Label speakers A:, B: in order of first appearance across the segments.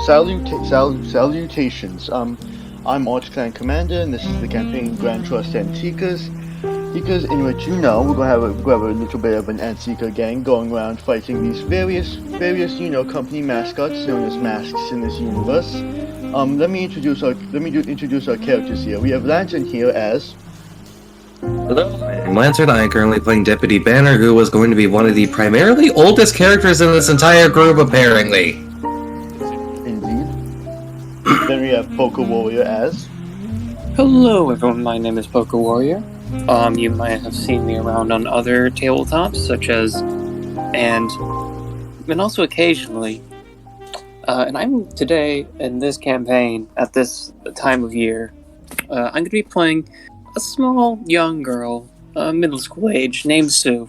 A: Salutations. I'm Archclan Commander, and this is the campaign Grand Trust Antikas. Because in which we're gonna have a little bit of an Antika gang going around fighting these various company mascots known as masks in this universe. Let me introduce our characters here. We have Lanturn here as.
B: Hello, I'm Lanturn. I am currently playing Deputy Banner, who was going to be one of the primarily oldest characters in this entire group, apparently.
A: Indeed. Then we have PocoWarrior as.
C: Hello everyone, my name is PocoWarrior. You might have seen me around on other tabletops, such as, and also occasionally. And I'm today, in this campaign, at this time of year, I'm going to be playing a small, young girl, middle school age, named Sue.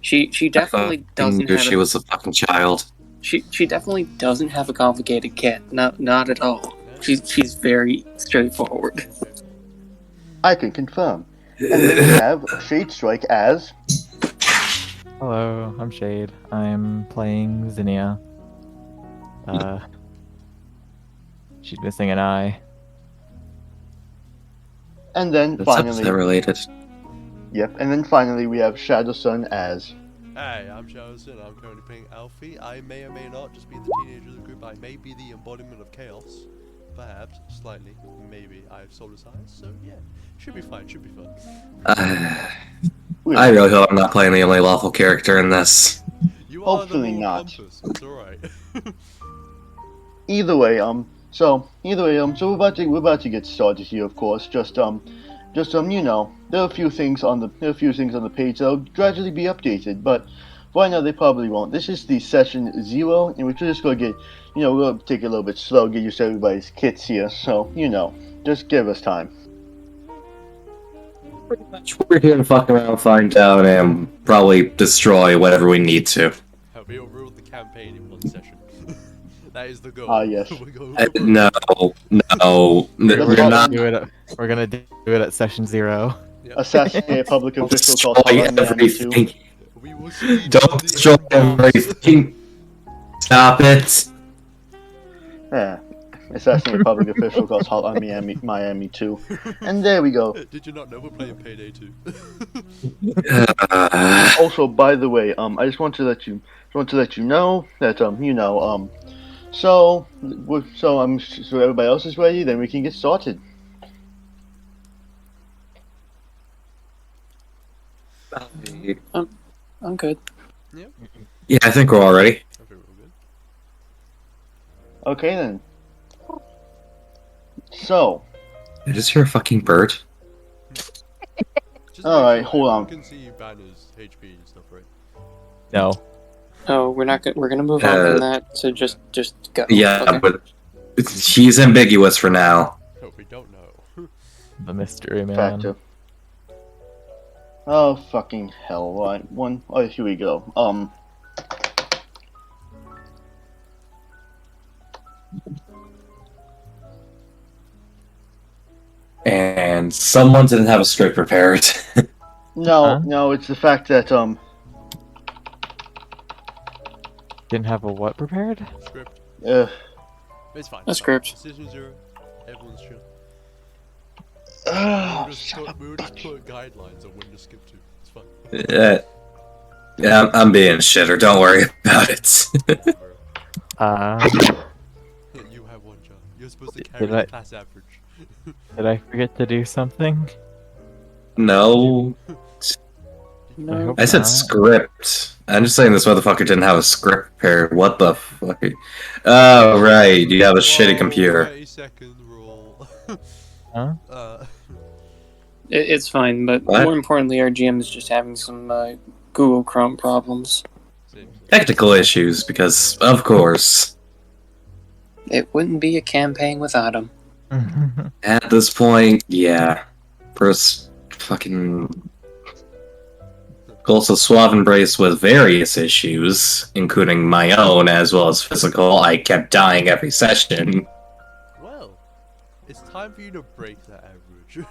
C: She definitely doesn't have...
B: She was a fucking child.
C: She definitely doesn't have a complicated kit. Not at all. She's very straightforward.
A: I can confirm. And then we have Shadestrike as.
D: Hello, I'm Shade. I'm playing Zinnia. She's missing an eye.
A: And then
B: That's
A: finally.
B: related.
A: Yep, and then finally we have Shadowsun as.
E: Hey, I'm Shadowsun. I'm currently playing Alfie. I may or may not just be the teenager of the group. I may be the embodiment of chaos. Perhaps, slightly. Maybe I have solar's eyes, so yeah. Should be fine, should be fun.
B: I really hope I'm not playing the only lawful character in this.
E: You
A: Hopefully
E: are the
A: not.
E: compass. It's alright.
A: Either way, so we're about to get started here, of course. There are a few things on the page that'll gradually be updated, but right now they probably won't. This is the session 0, in which we're just gonna get, we'll take it a little bit slow, get used to everybody's kits here. So, just give us time.
B: Pretty much, we're here to fuck around, find out, and probably destroy whatever we need to.
E: We overruled the campaign in one session. That is the goal.
A: Yes.
B: No, we're not.
D: We're gonna do it at session 0.
E: Yeah.
A: Assassinate a public official called
B: Destroy
A: Hotline Miami 2.
B: everything.
E: We will see
B: Don't destroy everything. Stop it.
A: Yeah. Assassinate a public official called Hotline Miami 2. And there we go.
E: Did you not know we're playing Payday 2?
A: Also, by the way, I just want to let you know that so everybody else is ready, then we can get started.
C: I'm good.
B: Yeah, I think we're all ready.
E: I think we're all good.
A: Okay then. So.
B: I just hear a fucking bird.
A: Alright, hold on.
E: You can see Banner's HP and stuff, right?
D: No.
C: Oh, we're gonna move on from that to just go.
B: Yeah,
C: Okay.
B: but he's ambiguous for now.
E: Oh, we don't know.
D: The mystery man.
A: Factor. Oh fucking hell! Right, oh, here we go.
B: And someone didn't have a script prepared.
A: No, it's the fact that
D: Didn't have a what prepared?
E: Script. It's fine.
C: A script.
E: Decision 0. Everyone's chill. We will just put guidelines on when to skip to. It's fine.
B: Yeah, I'm being a shitter. Don't worry about it.
E: You have one job. You're supposed to carry
D: Did
E: the
D: I-
E: class average.
D: Did I forget to do something?
B: No,
C: No.
B: I said script. I'm just saying this motherfucker didn't have a script prepared. What the fuck? Oh, right. You have a shitty computer.
E: 30-second rule.
D: Huh?
C: It's fine, but
B: What?
C: more importantly, our GM is just having some Google Chrome problems.
B: Technical issues, because of course.
C: It wouldn't be a campaign without him.
B: At this point, yeah. First, fucking. Also, suave embrace with various issues, including my own as well as physical. I kept dying every session.
E: Well, it's time for you to break that average.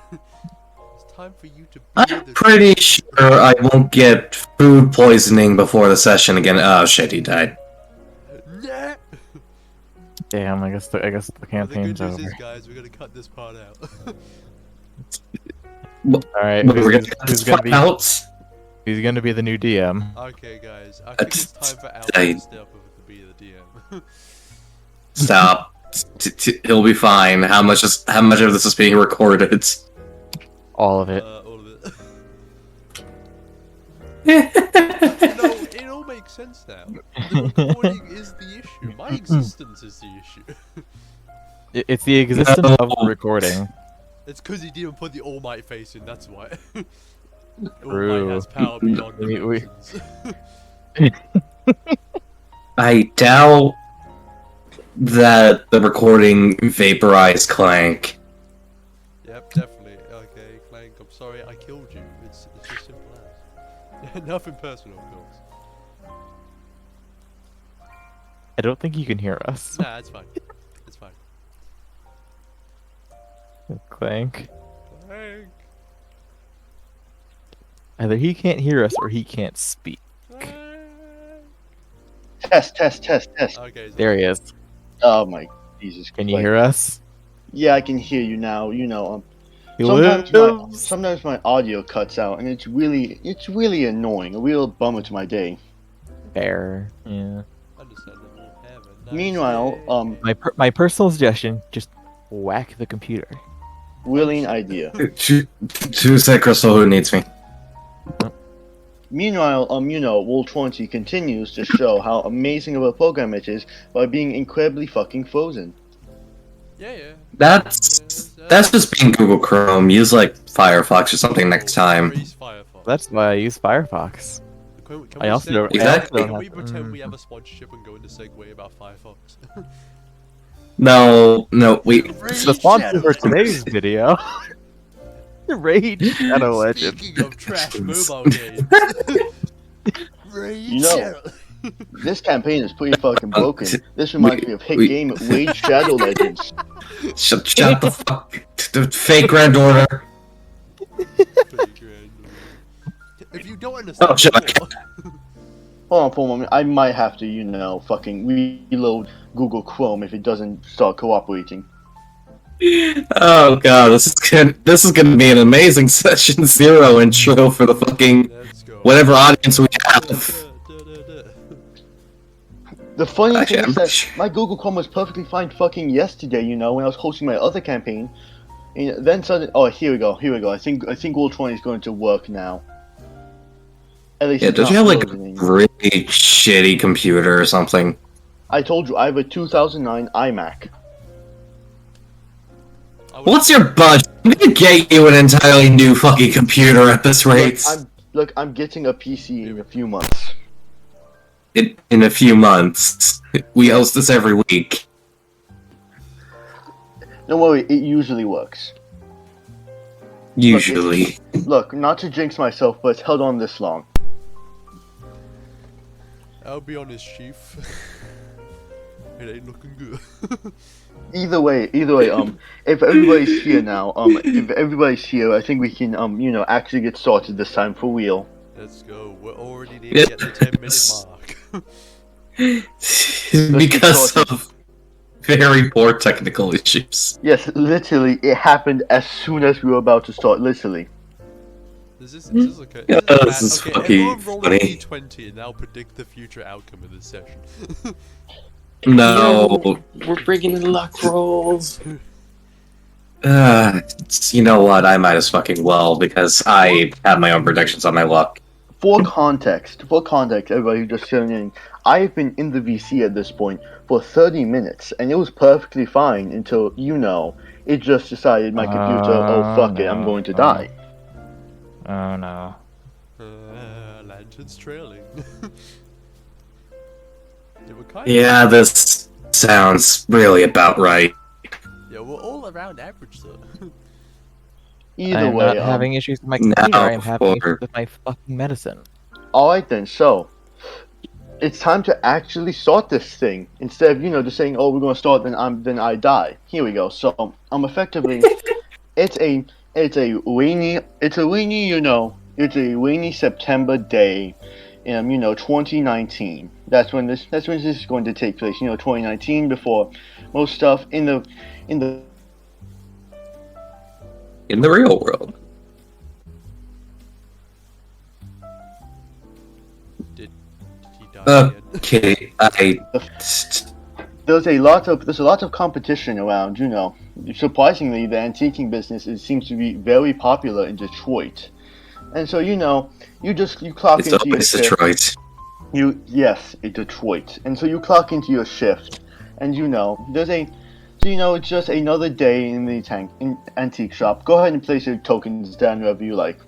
E: It's time for you to be
B: I'm
E: the...
B: pretty sure I won't get food poisoning before the session again. Oh shit, he died.
E: Yeah.
D: Damn, I guess the
E: But the good
D: campaign's
E: news
D: over.
E: is, guys, we're gonna cut this part out.
D: Alright,
B: We're gonna
D: who's gonna be
B: out.
D: who's gonna be the new DM?
E: Okay, guys, I think it's time for Alpha
B: I-
E: to step up to be the DM.
B: Stop. It'll be fine. How much of this is being recorded?
D: All of it.
E: All of it. You know, it all makes sense now. The recording is the issue. My existence is the issue.
D: It's the existence of the recording.
E: It's because he didn't put the All Might face in, that's why. All
D: True.
E: Might has power beyond
D: We-
E: dimensions.
B: I doubt that the recording vaporized Clank.
E: Yep, definitely. Okay, Clank, I'm sorry I killed you. It's just simple as. Nothing personal, of course.
D: I don't think you can hear us.
E: Nah, it's fine. It's fine.
D: Clank.
E: Clank!
D: Either he can't hear us or he can't speak.
E: Clank!
A: Test.
E: Okay, so
D: There he is.
A: Oh my Jesus.
D: Can you
A: Christ.
D: hear us?
A: Yeah, I can hear you now. You know,
D: He
A: sometimes my audio cuts out, and it's really annoying. A real bummer to my day.
D: Fair. Yeah.
E: understandable. Have a nice
A: Meanwhile,
E: day.
D: My personal suggestion: just whack the computer.
A: brilliant idea.
B: Two sec, Crystal, who needs me?
A: Meanwhile, World 20 continues to show how amazing of a program it is by being incredibly fucking frozen.
E: Yeah.
B: That's just being Google Chrome. Use like Firefox or something next time.
E: Freeze Firefox.
D: That's why I use Firefox.
E: Can
D: I also
E: say-
D: don't-
B: Exactly.
E: Can we pretend we have a sponsorship and go into segue about Firefox?
B: No, we.
D: It's the sponsor for today's video. Raid Shadow Legends.
E: Speaking of trash mobile games. Raid
A: You know-
E: Shadow.
A: This campaign is pretty fucking broken. This reminds me of hit
B: we-
A: game Raid Shadow Legends.
B: Shut the fuck. The fake Grand Order.
E: If you don't understand,
B: Oh, shut up.
A: Hold on for a moment. I might have to, fucking reload Google Chrome if it doesn't start cooperating.
B: Oh god, this is gonna be an amazing session 0 intro for the fucking
E: let's go.
B: whatever audience we have.
A: The funny
B: Actually,
A: thing is
B: I'm
A: that
B: sure-
A: my Google Chrome was perfectly fine fucking yesterday, when I was hosting my other campaign. And then suddenly, oh, here we go. I think World 20 is going to work now. At least
B: Yeah,
A: it's
B: don't you
A: not
B: have like a
A: frozen anymore.
B: really shitty computer or something?
A: I told you, I have a 2009 iMac.
B: What's your budget? I'm gonna get you an entirely new fucking computer at this rate.
A: I'm getting a PC in a few months.
B: In a few months. We host this every week.
A: Don't worry, it usually works.
B: Usually.
A: Look, not to jinx myself, but it's held on this long.
E: I'll be honest, Chief. It ain't looking good.
A: Either way, if everybody's here now, if everybody's here, I think we can, actually get started this time for real.
E: Let's go. We're already nearly at the 10-minute mark.
B: Because of very poor technical issues.
A: Yes, literally, it happened as soon as we were about to start, literally.
E: This is okay.
B: Yeah,
E: bad.
B: this is
E: okay,
B: fucking
E: everyone roll
B: funny.
E: a d20 and now predict the future outcome of this session.
B: No.
C: We're bringing in luck rolls.
B: You know what? I might as fucking well, because I have my own predictions on my luck.
A: For context, everybody who just tuned in, I've been in the VC at this point for 30 minutes, and it was perfectly fine until, it just decided my computer, oh fuck it, I'm going to die.
D: Oh no.
E: Lantern's trailing. Yeah, we're kind
B: Yeah, this sounds really about right.
E: Yeah, we're all around average though.
A: Either
D: I am
A: way,
D: not having issues with my
B: now
D: computer. I am having
B: for-
D: issues with my fucking medicine.
A: alright then, so, it's time to actually start this thing, instead of, just saying, oh, we're gonna start, then I die. Here we go, so, I'm effectively, it's a rainy September day 2019. That's when this is going to take place. 2019, before most stuff in the
B: In the real world.
E: Did he die again?
B: Okay,
A: there's a lot of competition around. Surprisingly, the antiquing business seems to be very popular in Detroit, and so you clock
B: it's
A: into your
B: always
A: shift.
B: Detroit.
A: Yes, in Detroit, and so you clock into your shift, and it's just another day in the antique shop. Go ahead and place your tokens down wherever you like.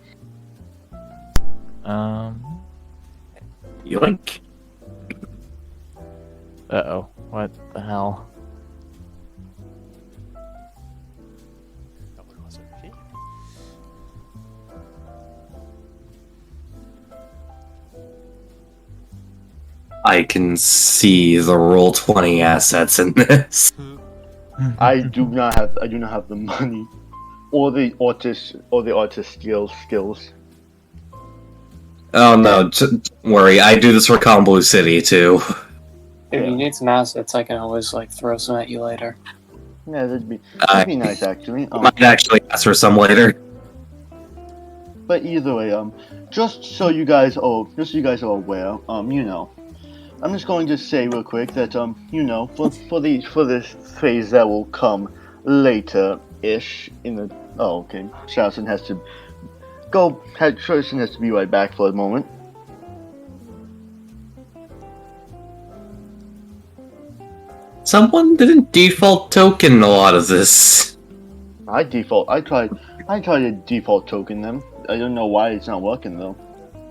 B: Yoink.
D: Uh-oh. What the hell?
E: Oh, it was over here.
B: I can see the Roll20 assets in this.
A: I do not have the money, or the artist skills.
B: Oh no, don't worry. I do this for Calm Blue City too.
C: If
A: Yeah.
C: you need some assets, I can always throw some at you later.
A: Yeah, that'd be
B: I
A: nice actually.
B: might actually ask for some later.
A: But either way, just so you guys are aware, I'm just going to say real quick that for this phase that will come later-ish in the Charleston has to go. Charleston has to be right back for a moment.
B: Someone didn't default token a lot of this.
A: I tried to default token them. I don't know why it's not working though.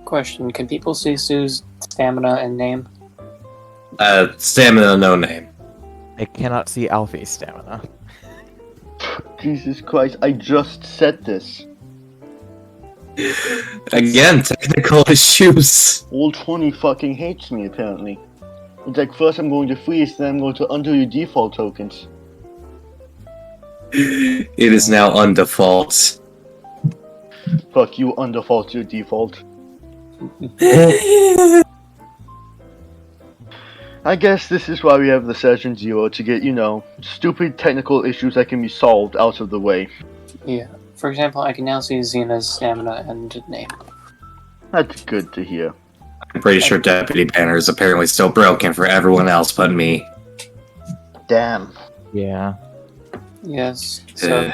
C: Question, can people see Sue's stamina and name?
B: Stamina, no name.
D: I cannot see Alfie's stamina.
A: Jesus Christ! I just said this.
B: Again, technical issues.
A: All 20 fucking hates me apparently. It's like first I'm going to freeze, then I'm going to undo your default tokens.
B: It is now undefault.
A: Fuck you, undefault your default. I guess this is why we have the session 0, to get, stupid technical issues that can be solved out of the way.
C: Yeah. For example, I can now see Xena's stamina and name.
A: That's good to hear.
B: I'm pretty sure Deputy Banner is apparently still broken for everyone else but me.
A: Damn.
D: Yeah.
C: Yes. So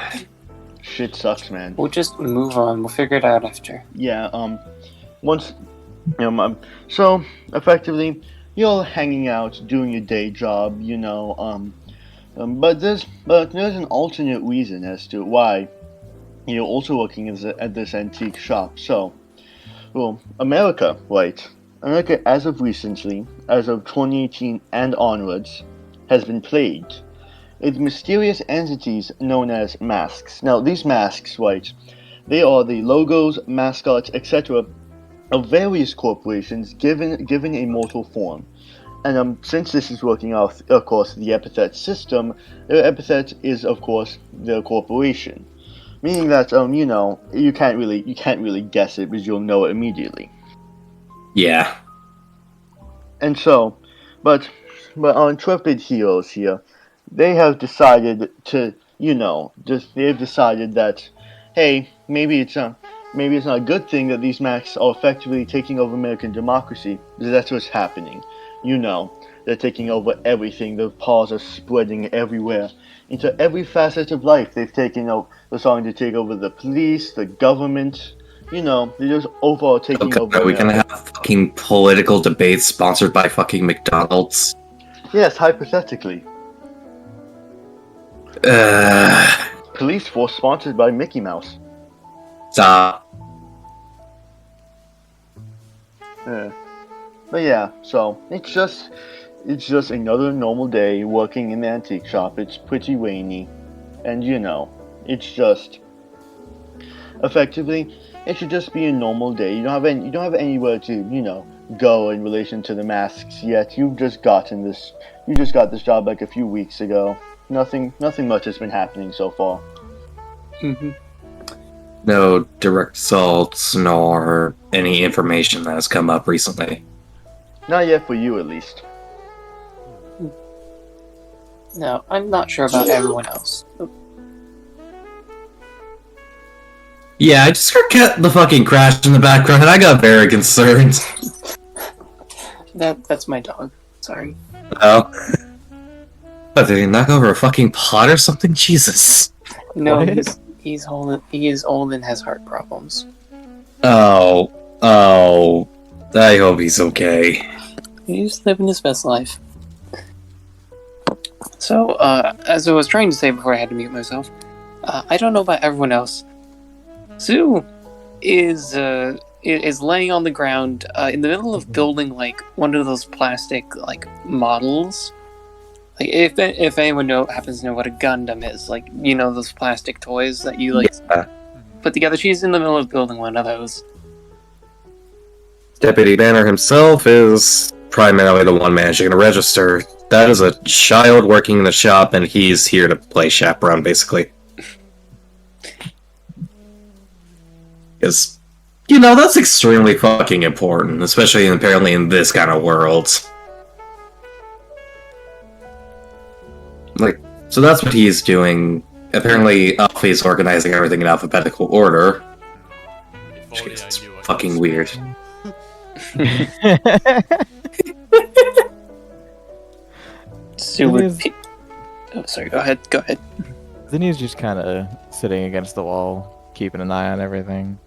A: Shit sucks, man.
C: we'll just move on. We'll figure it out after.
A: Yeah, once, so, effectively, you're hanging out, doing your day job, but there's an alternate reason as to why you're also working at this antique shop. So, well, America, as of recently, as of 2018 and onwards, has been plagued with mysterious entities known as masks. Now, these masks, they are the logos, mascots, etc. of various corporations given a mortal form. And since this is working off, of course, the epithet system, their epithet is, of course, their corporation. Meaning that, you can't really guess it because you'll know it immediately.
B: Yeah.
A: And so, but our intrepid heroes here, they have decided to, they've decided that, hey, maybe it's not a good thing that these masks are effectively taking over American democracy, because that's what's happening. They're taking over everything. Their paws are spreading everywhere, into every facet of life. They're starting to take over the police, the government. They're just overall taking over.
B: Are we gonna have fucking political debates sponsored by fucking McDonald's?
A: Yes, hypothetically. Police force sponsored by Mickey Mouse.
B: Stop.
A: But yeah, so it's just another normal day working in the antique shop. It's pretty rainy, and it's just effectively it should just be a normal day. You don't have anywhere to go in relation to the masks yet. You just got this job like a few weeks ago. Nothing much has been happening so far.
C: Mm-hmm.
B: no direct assaults nor any information that has come up recently.
A: Not yet for you, at least.
C: No, I'm not sure about everyone else.
B: Yeah, I just heard the fucking crash in the background and I got very concerned.
C: That's my dog. Sorry.
B: Oh. What, did he knock over a fucking pot or something? Jesus.
C: No,
D: What?
C: he's old. He is old and has heart problems.
B: Oh. I hope he's okay.
C: He's living his best life. So, as I was trying to say before I had to mute myself, I don't know about everyone else. Sue is laying on the ground in the middle of building like one of those plastic like models. Like if anyone happens to know what a Gundam is, like you know those plastic toys that you like put together. She's in the middle of building one of those.
B: Deputy Banner himself is primarily the one managing the register. That is a child working in the shop, and he's here to play chaperone, basically. Because, you know, that's extremely fucking important, especially apparently in this kind of world. Like, so that's what he's doing. Apparently, Alfie's organizing everything in alphabetical order.
E: If only I
B: It's
E: knew I
B: fucking
E: could
B: weird.
C: Sue would. Oh, sorry. Go ahead. Go ahead.
D: Zinni's just kind of sitting against the wall, keeping an eye on everything.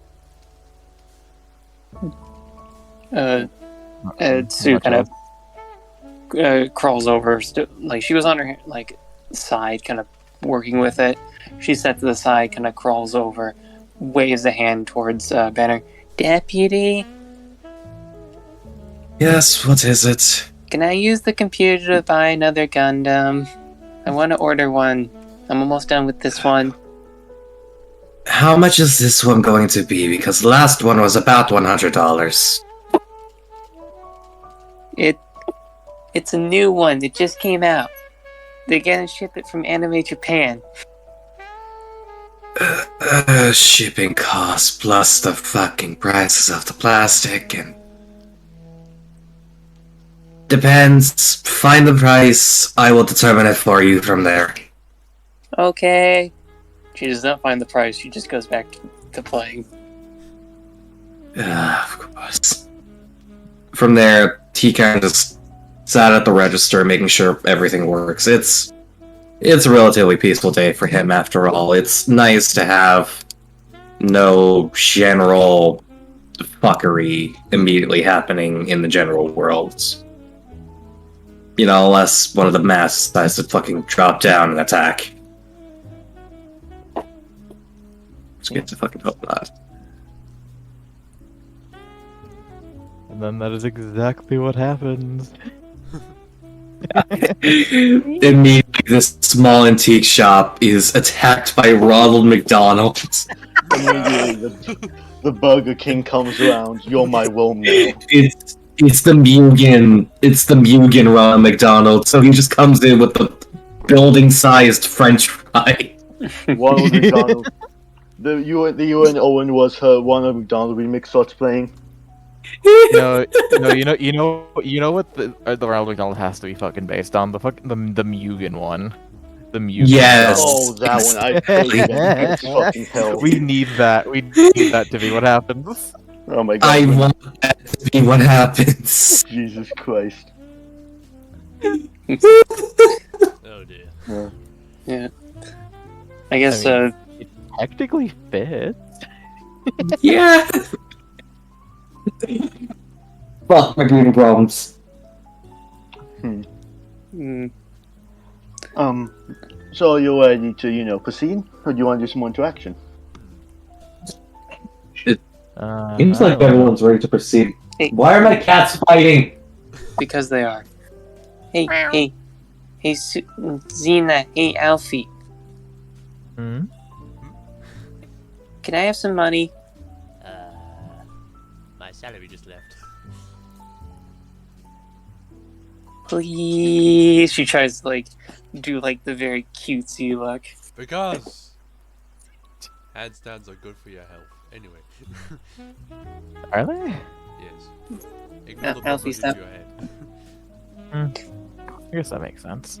C: Sue kind of crawls over, like she was on her like side, kind of working with it. She set to the side, kind of crawls over, waves a hand towards Banner. Deputy,
B: Yes, what is it?
C: can I use the computer to buy another Gundam? I want to order one. I'm almost done with this one.
B: How much is this one going to be? Because the last one was about $100.
C: It's a new one. It just came out. They're gonna ship it from Anime Japan.
B: Shipping costs plus the fucking prices of the plastic and... Depends. Find the price. I will determine it for you from there.
C: Okay. She does not find the price. She just goes back to playing.
B: Of course. From there, he kind of just sat at the register, making sure everything works. It's a relatively peaceful day for him, after all. It's nice to have no general fuckery immediately happening in the general world. You know, unless one of the masks decides to fucking drop down and attack. Just get to fucking hope not.
D: And then that is exactly what happens.
B: Immediately, this small antique shop is attacked by Ronald McDonald.
A: Immediately, the Burger King comes around. You're my Rome now.
B: It's the Mugen Ronald McDonald, so he just comes in with the building-sized French fry.
A: Ronald McDonald. The UN Owen was her Ronald McDonald remix starts playing.
D: No, you know what the Ronald McDonald has to be fucking based on the Mugen one, the Mugen.
B: Yes.
A: Oh, that one! I hate that. It's fucking hell.
D: We need that. We need that to be what happens.
A: Oh my god!
B: I want that to be what happens.
A: Jesus Christ!
E: Oh dear.
C: Yeah. I guess.
D: I mean, it technically fits.
B: Yeah. Fuck my breathing problems.
C: Mm,
A: So are you ready to, proceed? Or do you want to do some more interaction?
B: Seems like everyone's ready to proceed.
C: Hey.
B: Why are my cats fighting?
C: because they are. Hey, Xena. Hey, Alfie.
D: Hmm?
C: Can I have some money?
E: My salary just left.
C: Please. She tries to do the very cutesy look.
E: Because Handstands are good for your health. Anyway.
D: Are they?
E: Yes. Ignore the bomb
C: Alfie,
E: running
C: stop.
E: to your head.
D: I guess that makes sense.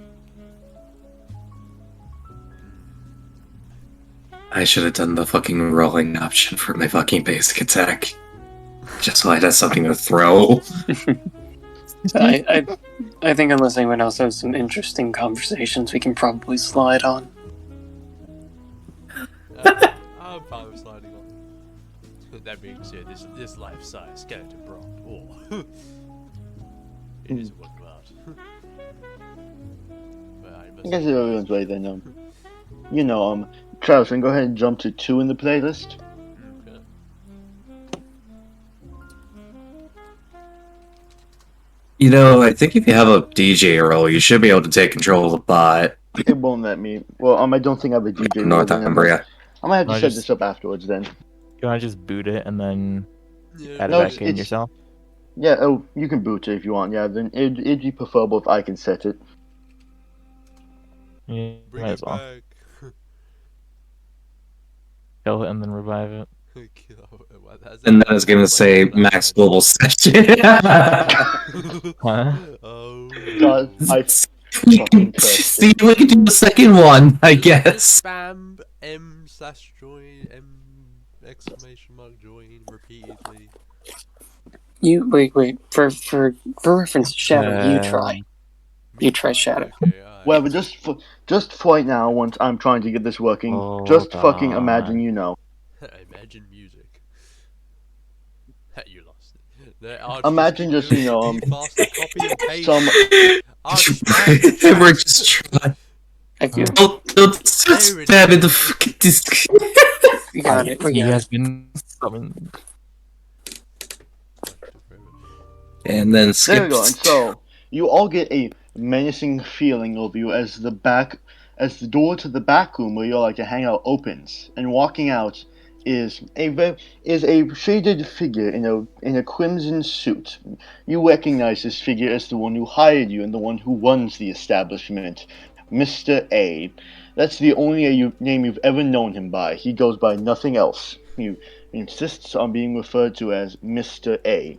B: I should have done the fucking rolling option for my fucking basic attack. Just so I had something to throw.
C: I think unless anyone else has some interesting conversations, we can probably slide on.
E: I'm fine with sliding on. That being said, this life-size skeleton brought. It is what cloud. But I
A: I
E: must
A: guess everyone's right then. Travis, go ahead and jump to 2 in the playlist.
E: Okay.
B: You know, I think if you have a DJ role, you should be able to take control of the bot.
A: It won't let me. Well, I don't think I have a DJ role.
B: Northumbria.
A: I might have to
D: I'll
A: set
D: just-
A: this up afterwards then.
D: You want to just boot it and then
E: Yeah,
D: add
A: No,
D: it back in
A: it's-
D: yourself?
A: Yeah, oh, you can boot it if you want. Yeah, then it'd be preferable if I can set it.
D: Yeah,
E: bring
D: might
E: it
D: as well.
E: back.
D: Kill it and then revive it.
B: And then it's gonna say max global session.
D: Huh?
E: Oh.
A: God, I
B: we
A: fucking
B: can,
A: cursed
B: see, we can do the second one, I guess.
E: Spam M/join join repeatedly.
C: You wait. For reference to Shadow, you try. You try
E: Me
C: Shadow.
E: Okay, alright.
A: well, but just for right now, once I'm trying to get this working, just fucking imagine you know.
E: Imagine music. You lost it.
A: Imagine just, you know,
E: faster copy and paste.
A: some
B: We're just trying.
C: I feel
B: Don't stab in the fucking disc.
C: you got it. We
D: He
C: got
D: has
C: it.
D: been summoned.
B: And then
A: There
B: skip.
A: we go. And so you all get a menacing feeling over you as the door to the back room where you all like to hang out opens, and walking out is a shaded figure in a crimson suit. You recognize this figure as the one who hired you and the one who runs the establishment, Mr. A. That's the only name you've ever known him by. He goes by nothing else. He insists on being referred to as Mr. A.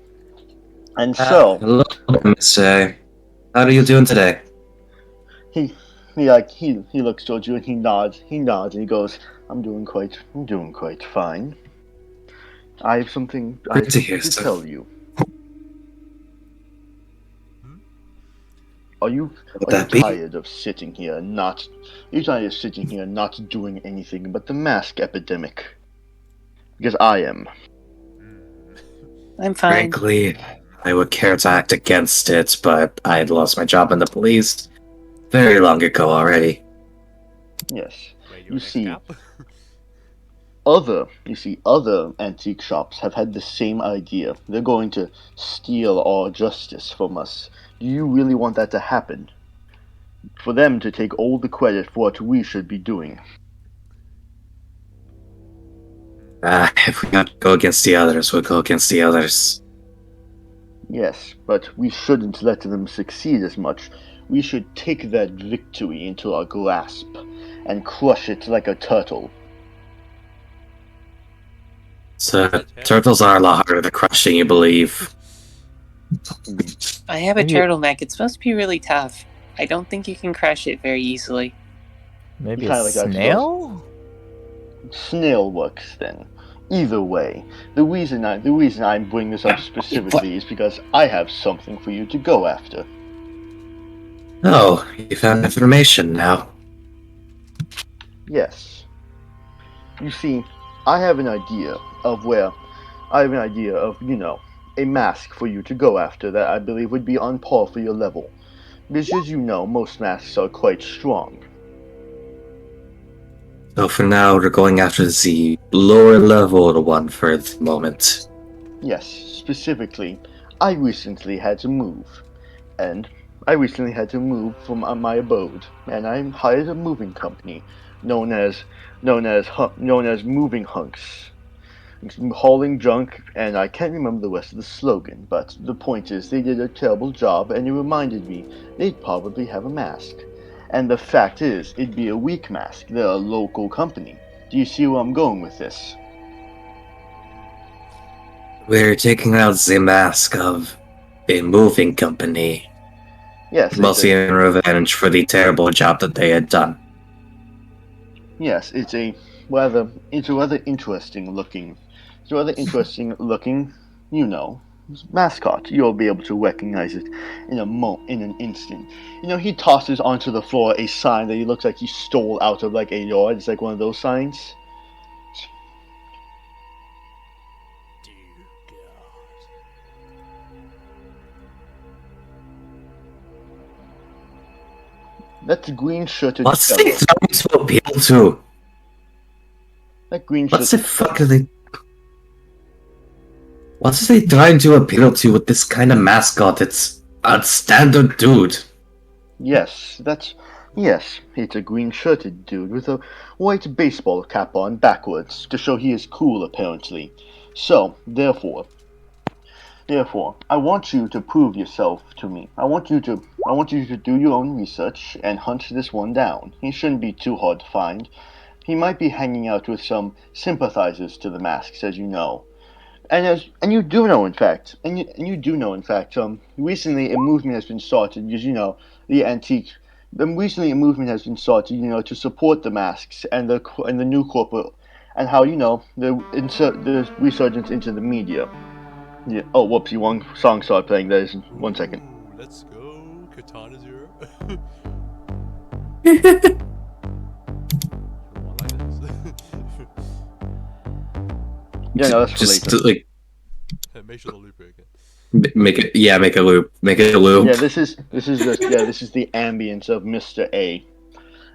A: And so
B: Hello, Miss A. How are you doing today?
A: he looks towards you and he nods and he goes, I'm doing quite fine. I have something
B: Great to hear, sir.
A: tell you. Are you
B: Would that be?
A: tired of sitting here and not doing anything but the mask epidemic? Because I am.
C: I'm fine.
B: Frankly, I would care to act against it, but I had lost my job in the police very long ago already.
A: Yes.
E: Wait,
A: You see, other antique shops have had the same idea. They're going to steal our justice from us. Do you really want that to happen? For them to take all the credit for what we should be doing?
B: If we got to go against the others, we'll go against the others.
A: Yes, but we shouldn't let them succeed as much. We should take that victory into our grasp and crush it like a turtle.
B: So, turtles are a lot harder to crush than you believe.
C: I have a
D: Maybe-
C: turtleneck. It's supposed to be really tough. I don't think you can crush it very easily.
D: Maybe
A: Kinda
D: a
A: like that,
D: snail?
A: Snail works then. Either way, the reason I bring this up specifically is because I have something for you to go after.
B: Oh, you found information now.
A: Yes. You see, I have an idea of, a mask for you to go after that I believe would be on par for your level. Because as you know, most masks are quite strong.
B: So for now, we're going after the lower level one for the moment.
A: Yes, specifically, I recently had to move. And I recently had to move from my abode, and I hired a moving company known as Moving Hunks. Hauling junk, and I can't remember the rest of the slogan, but the point is they did a terrible job, and it reminded me they'd probably have a mask. And the fact is, it'd be a weak mask. They're a local company. Do you see where I'm going with this?
B: We're taking out the mask of a moving company,
A: Yes,
B: mostly in revenge for the terrible job that they had done.
A: yes, it's a rather interesting looking, mascot. You'll be able to recognize it in an instant. He tosses onto the floor a sign that he looks like he stole out of like a yard. It's like one of those signs.
E: Dear God.
A: That's green shirted
B: What's
A: fellow.
B: they trying to appeal to?
A: That green
B: What's the
A: shirted.
B: fuck are they? What's they trying to appeal to with this kind of mascot? It's a standard dude.
A: Yes, it's a green shirted dude with a white baseball cap on backwards to show he is cool apparently. So, therefore, I want you to prove yourself to me. I want you to do your own research and hunt this one down. He shouldn't be too hard to find. He might be hanging out with some sympathizers to the masks, as you know. And you do know, in fact, recently a movement has been started, because the antique. Recently a movement has been started, to support the masks and the new corporate, and how the resurgence into the media. Yeah. Oh, whoopsie! One song started playing. There is 1 second.
E: Ooh, let's go. Katana Zero. One like this.
A: Yeah, no, that's for
B: Just
A: later.
B: to, like
E: Make sure the loop it again.
B: make a loop. Make it a loop.
A: Yeah, this is the ambience of Mr. A.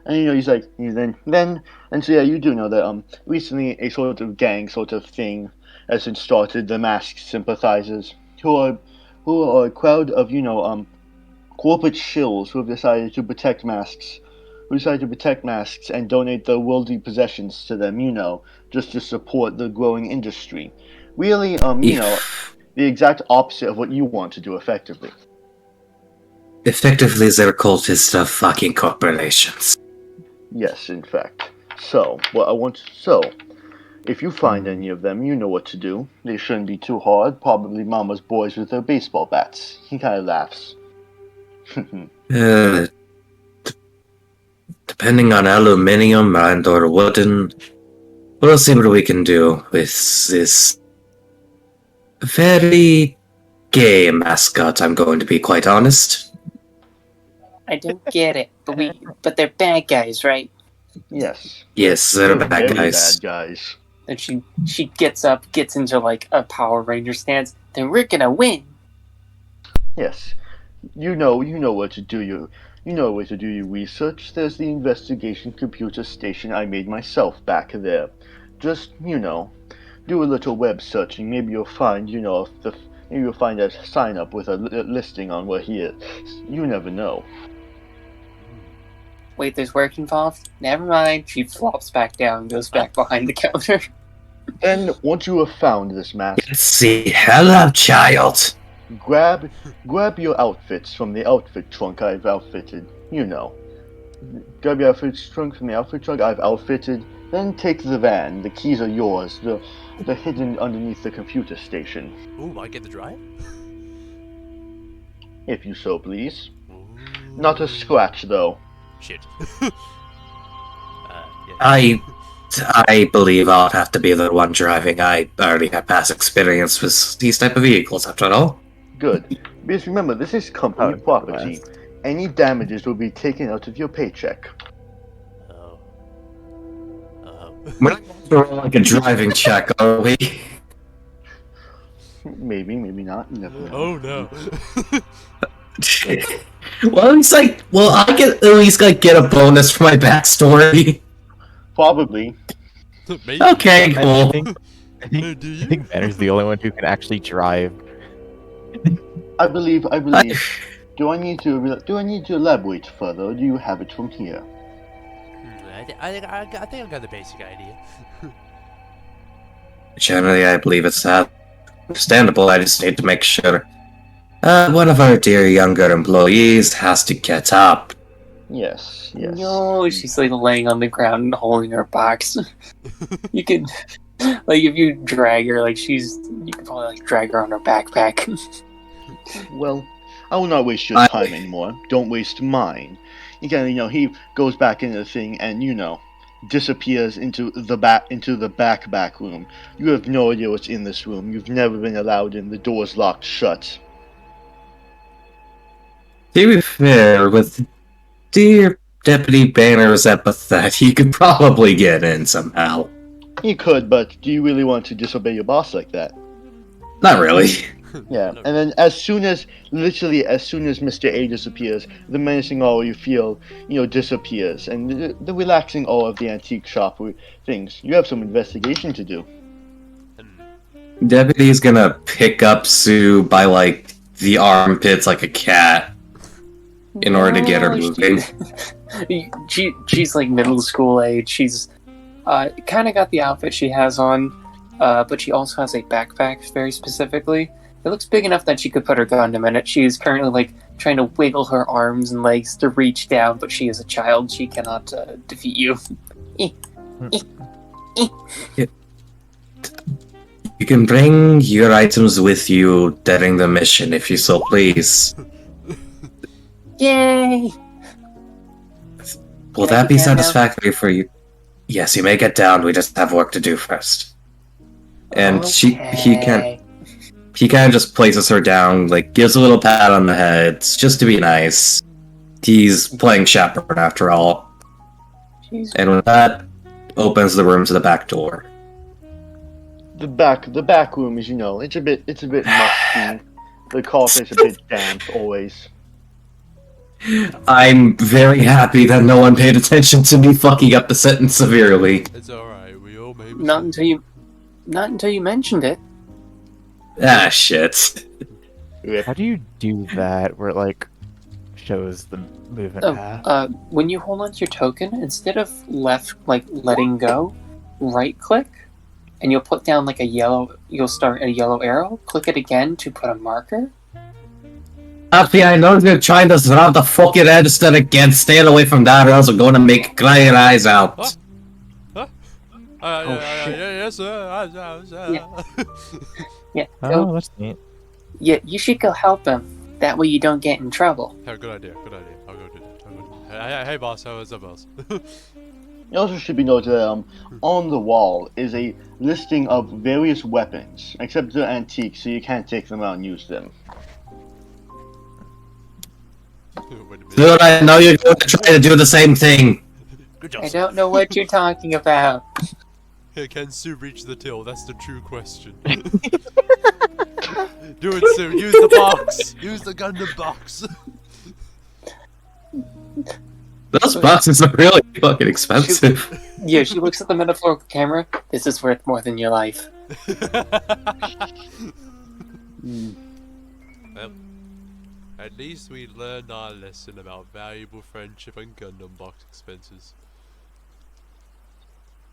A: And you do know that recently a sort of gang sort of thing has been started, the masked sympathizers, who are a crowd of corporate shills who have decided to protect masks, and donate their worldly possessions to them, just to support the growing industry. Really, the exact opposite of what you want to do effectively.
B: Effectively, they're cultists of fucking corporations.
A: Yes, in fact. So, if you find any of them, you know what to do. They shouldn't be too hard. Probably Mama's boys with their baseball bats. He kind of laughs.
B: Depending on aluminium and or wooden, we'll see what we can do with this very gay mascot, I'm going to be quite honest.
C: I don't get it, but they're bad guys, right?
A: Yes.
B: Yes, they're bad
A: Very
B: guys.
A: bad guys.
C: And she gets up, gets into like a Power Ranger stance. Then we're gonna win.
A: Yes. You know where to do your research. There's the investigation computer station I made myself back there. Just, do a little web searching. Maybe you'll find, maybe you'll find a sign up with a listing on where he is. You never know.
C: Wait, there's work involved? Never mind. She flops back down, goes back behind the counter.
A: And once you have found this mask,
B: Let's see, hello, child.
A: grab your outfits from the outfit trunk I've outfitted. Grab your outfit trunk from the outfit trunk I've outfitted. Then take the van. The keys are yours. They're hidden underneath the computer station.
E: Ooh, I get the drive?
A: If you so please.
E: Ooh.
A: Not a scratch, though.
E: Shit. Yeah.
B: I believe I'll have to be the one driving. I already have past experience with these type of vehicles, after all.
A: Good. Because remember, this is company property. Any damages will be taken out of your paycheck.
E: Oh.
B: We're not going to like a driving check, are we?
A: Maybe not. You never know.
E: Oh no.
B: Well, at least I get at least get a bonus for my backstory.
A: Probably.
E: Maybe.
B: Okay, cool.
D: I
E: Do you?
D: think Banner's the only one who can actually drive.
A: I believe. Do I need to elaborate further, or do you have it from here?
E: I think I got the basic idea.
B: Generally, I believe it's understandable. I just need to make sure. One of our dear younger employees has to get up.
A: Yes, yes.
C: No, she's like laying on the ground and holding her box. You can, like, if you drag her, like you can probably like drag her on her backpack.
A: Well, I will not waste your
B: I-
A: time anymore. Don't waste mine. Again, he goes back into the thing and disappears into the back room. You have no idea what's in this room. You've never been allowed in. The door's locked shut.
B: To be fair, with dear Deputy Banner's epithet, he could probably get in somehow.
A: You could, but do you really want to disobey your boss like that?
B: Not really.
A: Yeah,
E: No.
A: and then literally as soon as Mr. A disappears, the menacing aura you feel, disappears, and the relaxing aura of the antique shop things. You have some investigation to do.
B: Deputy's gonna pick up Sue by, like, the armpits like a cat in order to get her moving.
C: She's like middle school age. She's kind of got the outfit she has on, but she also has a backpack very specifically. It looks big enough that she could put her Gundam in it. She is currently like trying to wiggle her arms and legs to reach down, but she is a child. She cannot defeat you.
B: You can bring your items with you during the mission if you so please.
C: Yay!
B: Will
C: Can I
B: that be
C: get down now?
B: satisfactory for you? Yes, you may get down. We just have work to do first. And he kind of just places her down, like gives a little pat on the head, just to be nice. He's playing chaperone after all.
C: Jeez.
B: And with that, opens the room to the back door.
A: The back room is, it's a bit musty. The carpet's a bit damp always.
B: I'm very happy that no one paid attention to me fucking up the sentence severely.
E: It's alright, we all made
C: Not
E: mistakes.
C: until you mentioned it.
B: Ah, shit.
D: How do you do that where it like shows the movement path?
C: When you hold onto your token, instead of letting go, right click, and you'll put down you'll start a yellow arrow, click it again to put a marker.
B: Happy, I know you're trying to rob the fucking register again. Stay away from that or else we're gonna make cry your eyes out.
E: Huh? Yes, sir.
C: Yeah.
D: Oh, that's neat.
C: Yeah, you should go help him. That way you don't get in trouble.
E: Yeah, good idea. I'll go do that. Hey, boss, what's up, boss?
A: It also should be noted that on the wall is a listing of various weapons, except they're antique, so you can't take them out and use them.
E: Wait a minute.
B: Dude, I know you're going to try to do the same thing.
E: Good job,
C: I
E: sir.
C: don't know what you're talking about.
E: Can Sue reach the till? That's the true question. Do it, Sue. Use the box. Use the Gundam box.
B: Those boxes are really fucking expensive.
C: Yeah, she looks at the metaphorical camera. This is worth more than your life.
E: Well, at least we learned our lesson about valuable friendship and Gundam box expenses.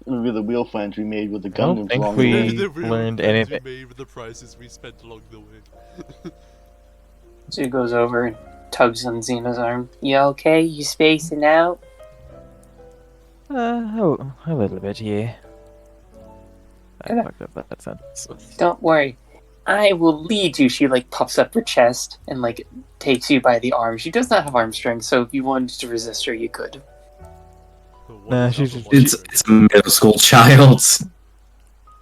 A: With the real friends we made with the
D: I don't
A: Gundams
D: think
A: along
D: we-
A: the way.
E: The real
D: learned
E: friends
D: anything.
E: we made with the prices we spent along the way.
C: So he goes over and tugs on Xena's arm. You okay? You spacing out?
D: A little bit, yeah. I
C: Yeah.
D: fucked up that sentence.
C: Don't worry. I will lead you. She puffs up her chest and takes you by the arm. She does not have arm strength, so if you wanted to resist her, you could.
D: Nah, she's just-
B: It's a middle school child.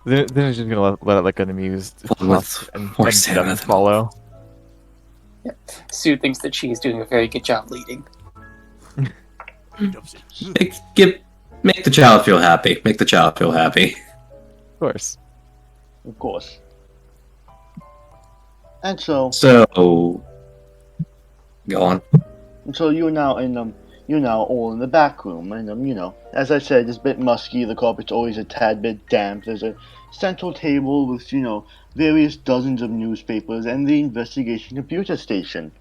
D: Then she's just gonna let it like an amused
B: With
D: huff and
B: more
D: doesn't
B: stamina.
D: follow.
C: Sue thinks that she is doing a very good job leading.
B: Make the child feel happy. Make the child feel happy.
D: Of course.
A: Of course. And so
B: Go on.
A: you're now all in the back room, and as I said, it's a bit musky. The carpet's always a tad bit damp. There's a central table with various dozens of newspapers and the investigation computer station.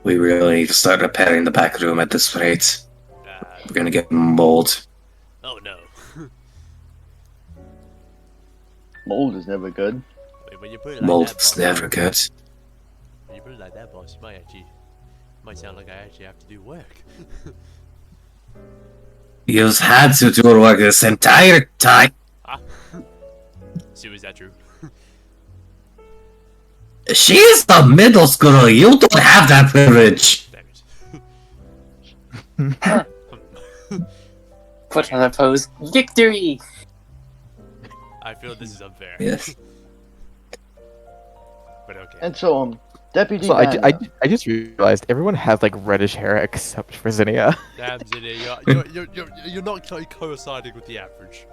B: We really need to start repairing the back room at this rate. We're gonna get mold.
E: Oh no.
A: Mold is never good.
E: Wait, when you put it like
B: Mold
E: that,
B: is
E: boss,
B: never good.
E: when you put it like that, boss, Might sound like I actually have to do work.
B: You've had to do work this entire time.
E: So is that true?
B: She's the middle schooler. You don't have that privilege.
E: Damn it.
C: Put on a pose. Victory!
E: I feel this is unfair.
B: Yes.
E: But okay.
A: And so, Deputy
D: So
A: Banner.
D: I just realized everyone has like reddish hair except for Zinnia.
E: Damn, Zinnia, you're not coinciding with the average.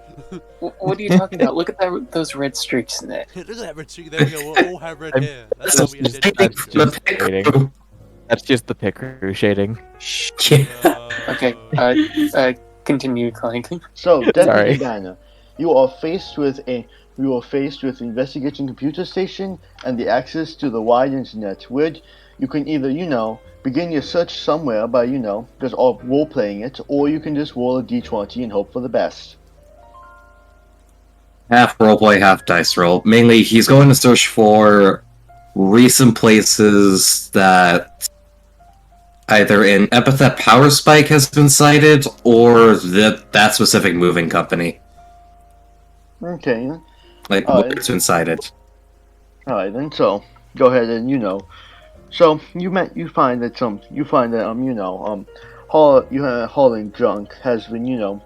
C: What are you talking about? Look at those red streaks in it.
E: Look at that red streak. There we go. We all have red hair. That's how we
D: That's
E: identify.
D: just shading. That's just the pick crew shading.
C: Okay, continue, Clank.
A: So, Deputy
D: Sorry.
A: Banner, you are faced with investigating computer station and the access to the wide internet, where you can either, begin your search somewhere by, just role playing it, or you can just roll a d20 and hope for the best.
B: Half roleplay, half dice roll. Mainly, he's going to search for recent places that either an Epithet Power Spike has been cited, or that specific moving company.
A: Okay,
B: Like,
A: Alright.
B: where it's been cited.
A: alright then, so, go ahead and, So, you find that, hauling junk has been,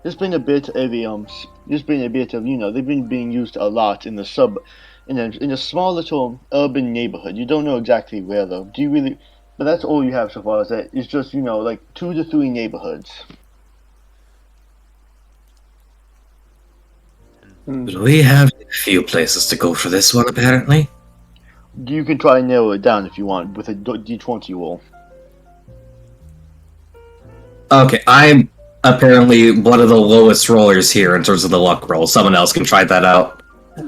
A: there's been a bit of, they've been being used a lot in the in a small little urban neighborhood. You don't know exactly where though. But that's all you have so far, is that it's just, like 2 to 3 neighborhoods.
B: We have a few places to go for this one, apparently.
A: You can try and narrow it down if you want with a d20 roll.
B: Okay, I'm apparently one of the lowest rollers here in terms of the luck roll. Someone else can try that out.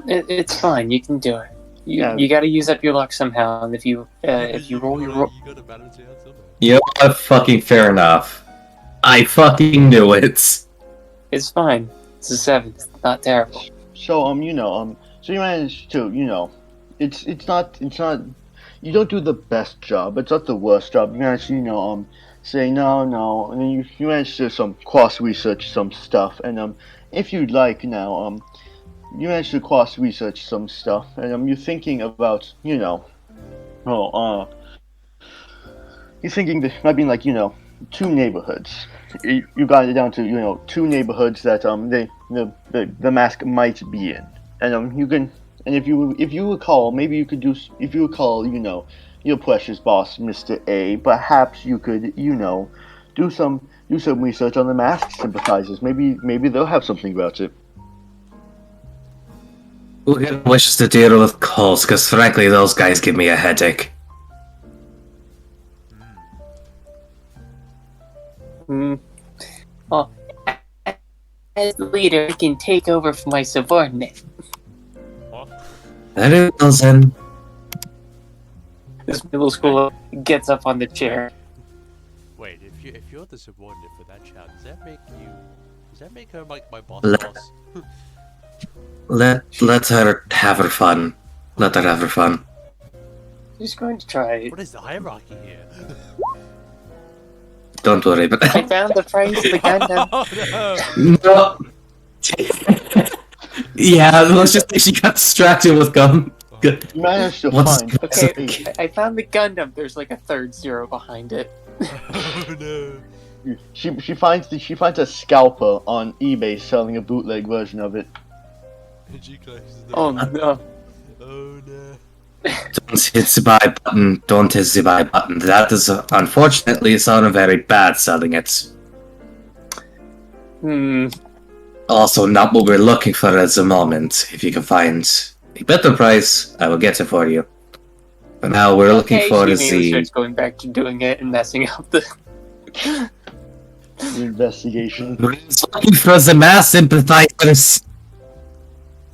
C: It's fine. You can do it.
A: Yeah.
C: You got to use up your luck somehow, and if you roll your roll,
E: You gotta balance it out somehow.
B: You know what? Fucking fair enough. I fucking knew it.
C: it's fine. It's a 7. It's not terrible.
A: So so you manage to, it's not, you don't do the best job. It's not the worst job. You manage to, say no, and then you manage to cross research some stuff, and if you'd like now, you manage to cross research some stuff, and you're thinking about, you're thinking there might be like 2 neighborhoods. You got it down to 2 neighborhoods that the mask might be in, and you can, and if you recall, maybe you could if you recall, your precious boss, Mr. A, perhaps you could do some research on the mask sympathizers. Maybe they'll have something about it.
B: Who here wishes to deal with cults? Because frankly, those guys give me a headache.
C: Well, as the leader, I can take over for my subordinate.
B: Very well then.
C: This middle schooler gets up on the chair.
E: Wait, if you're the subordinate for that child, does that make her like my boss?
B: Let- Let her have her fun. Let her have her fun.
C: Who's going to try it?
E: What is the hierarchy here?
B: Don't worry, but
C: I found the price of the Gundam.
E: Oh, no.
B: no. Yeah, let's just say she got distracted with gum. Good.
A: You manage to
B: What's-
A: find.
C: Okay, I found the Gundam. There's like a third 0 behind it.
E: Oh no.
A: She finds a scalper on eBay selling a bootleg version of it.
E: And she closes the
C: Oh no.
E: Oh no.
B: Don't hit the buy button. Don't hit the buy button. That is unfortunately sounding very bad selling it. Also, not what we're looking for at the moment. If you can find a better price, I will get it for you. But now we're looking
C: Okay,
B: for
C: she
B: is
C: maybe
B: the
C: starts going back to doing it and messing up the.
A: The investigation.
B: we're looking for the mass sympathizers.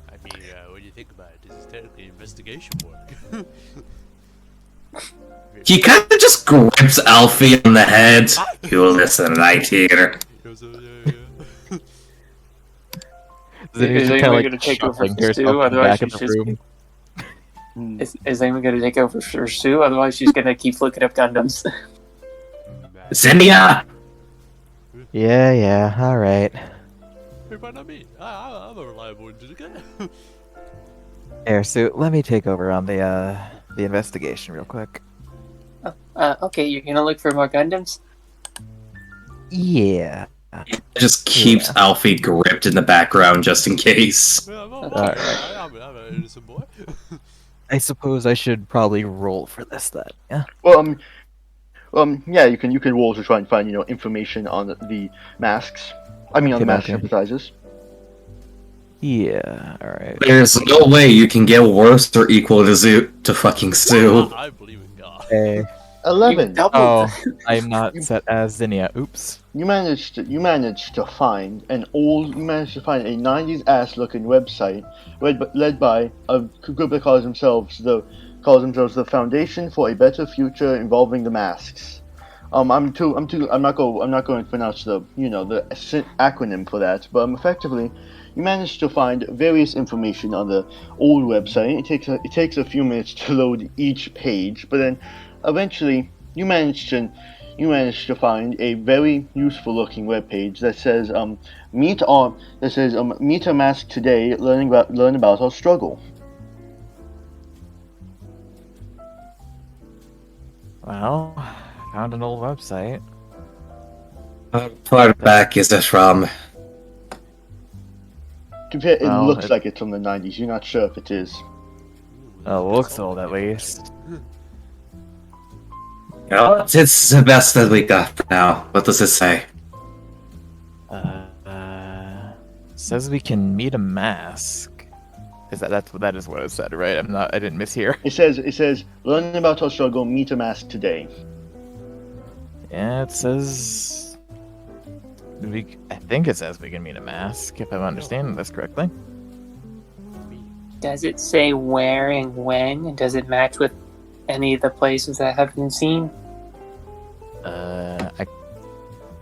E: I mean, when you think about it, this is technically investigation work.
B: He kind of just grips Alfie on the head. You listen right here.
C: Is anyone gonna take over
D: shuffling
C: for
D: herself
C: Sue?
D: in the
C: Otherwise,
D: back of
C: she's
D: the
C: just.
D: room.
C: Is anyone gonna take over for Sue? Otherwise, she's gonna keep looking up Gundams.
B: Zinnia!
D: Yeah, alright.
E: Who might not be? I'm a reliable indicator.
D: Here, so let me take over on the investigation real quick.
C: Okay, you're gonna look for more Gundams?
D: Yeah.
B: Just keeps Alfie gripped in the background just in case.
E: Yeah,
D: Alright.
E: I'm an innocent boy.
D: I suppose I should probably roll for this then, yeah?
A: Well, yeah, you can roll to try and find information on the masks. I mean, on the mask
D: Okay.
A: sympathizers.
D: Yeah, alright.
B: There's no way you can get worse or equal to fucking Sue.
E: I believe in God.
D: Hey.
A: 11.
C: You doubled.
D: Oh, I'm not set as Zinnia. Oops.
A: You managed to find a 90s ass looking website led by a group that calls themselves the Foundation for a Better Future Involving the Masks. I'm not going to pronounce the acronym for that, but effectively you managed to find various information on the old website. It takes a few minutes to load each page, but then eventually you managed to find a very useful looking webpage that says meet a mask today, learn about our struggle.
D: Well, found an old website.
B: How far back is it from?
A: It
D: Well,
A: looks like it's from the 90s. You're not sure if it is.
D: Oh, looks old at least.
B: Oh, it's the best that we got for now. What does it say?
D: Says we can meet a mask. That is what it said, right? I didn't mishear.
A: It says learn about our struggle, meet a mask today.
D: Yeah, it says I think it says we can meet a mask, if I'm understanding this correctly.
C: Does it say where and when? And does it match with any of the places that have been seen?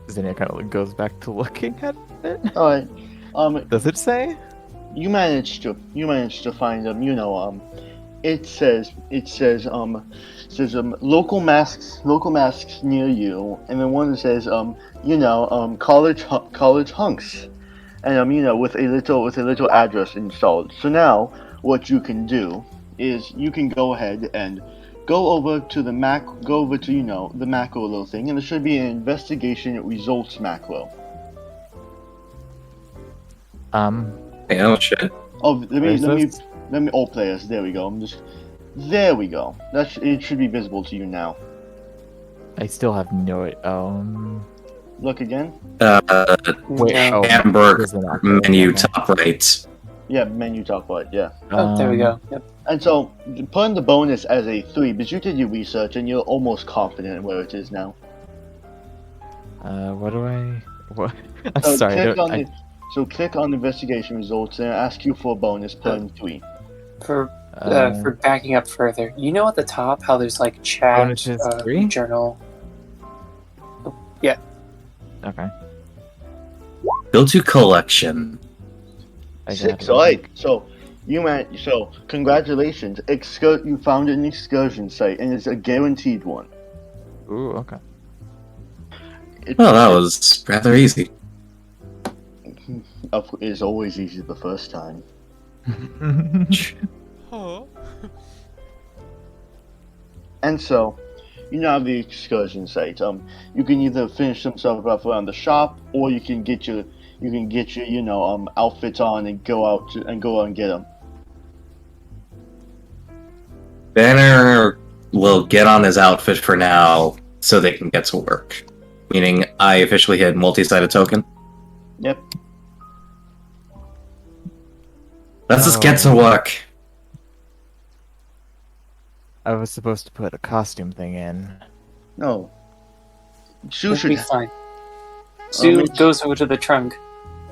D: Zinnia kind of goes back to looking at it.
A: All right.
D: Does it say?
A: You managed to find them. It says local masks near you, and then one that says college hunks, and with a little address installed. So now what you can do is you can go ahead and go over to the macro little thing, and there should be an investigation results macro.
B: Hey, oh shit.
A: Oh,
D: Where's
A: let me all players. There we go. There we go. It should be visible to you now.
D: I still have no.
A: Look again.
D: Wait.
C: No.
D: Oh,
B: Hamburg
D: there's an actor.
B: menu
D: Okay.
B: top right.
A: Yeah, menu top right. Yeah.
C: Oh, there we go. Yep.
A: And so put in the bonus as a 3, but you did your research and you're almost confident in where it is now.
D: What do I? What? I'm
A: So
D: sorry.
A: click on investigation results and ask you for a bonus. Put in 3.
C: For backing up further, you know at the top how there's like chat,
D: Bonus is 3?
C: journal.
D: Okay.
B: Go to collection.
D: I got
A: 6.
D: it.
A: Alright. So congratulations. You found an excursion site, and it's a guaranteed one.
D: Ooh, okay.
B: Well, that was rather easy.
A: It's always easy the first time.
E: Huh?
A: And so, you now have the excursion site. You can either finish some stuff off around the shop, or you can get your outfits on and go out and get them.
B: Banner will get on his outfit for now so they can get to work. Meaning, I officially hit multi-sided token.
A: Yep.
B: Let's just get to work.
D: I was supposed to put a costume thing in.
A: No. Sue
C: It'll
A: should.
C: be fine. Sue
A: it's-
C: goes over to the trunk,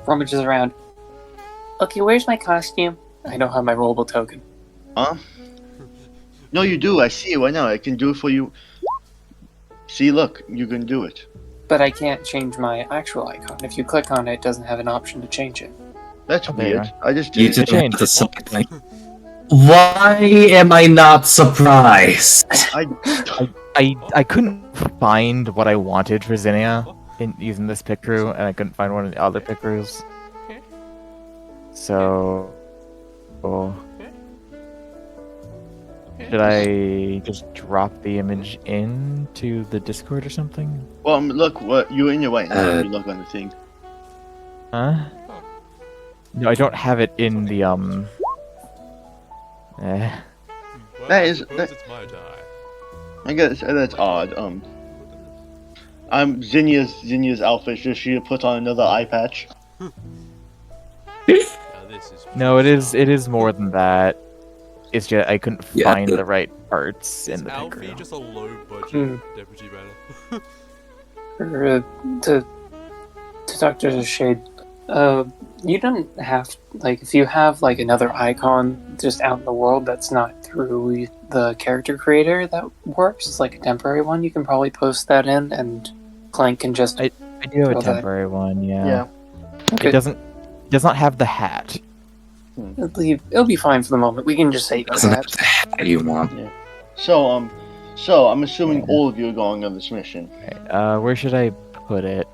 C: rummages around. Okay, where's my costume? I don't have my rollable token.
A: Huh? No, you do. I see it right now. I can do it for you. See, look, you can do it.
C: But I can't change my actual icon. If you click on it, it doesn't have an option to change it.
A: That's
D: Oh, there you
A: weird. I just
B: You
A: did it.
B: didn't
D: Change
B: have the side thing. Why am I not surprised?
D: I couldn't find what I wanted for Zinnia in using this pick crew, and I couldn't find one of the other pick crews. So, should I just drop the image into the Discord or something?
A: Well, look, what you're in your right now. You look on the thing.
D: Huh? No, I don't have it in the
E: Well,
A: That
E: I
A: is-
E: suppose
A: that-
E: it's my die.
A: I guess that's odd. Zinnia's outfit. Just she put on another eye patch.
E: Now this is
D: no, it is more than that. It's just I couldn't
B: Yeah,
D: find
B: the-
D: the right parts in
E: Is
D: the pick
E: Alfie
D: crew.
E: just a low budget deputy banner?
C: Or, to Dr. Shade, you don't have, like, if you have, like, another icon just out in the world that's not through the character creator that works, it's like a temporary one, you can probably post that in, and Clank can just...
D: I do have a
C: Okay.
D: temporary one, yeah.
A: Yeah.
C: Okay,
D: It does not have the hat.
C: it'll be fine for the moment. We can just say
B: Doesn't have
C: that.
B: the hat you want.
A: So I'm assuming all of you are going on this mission.
D: Where should I put it?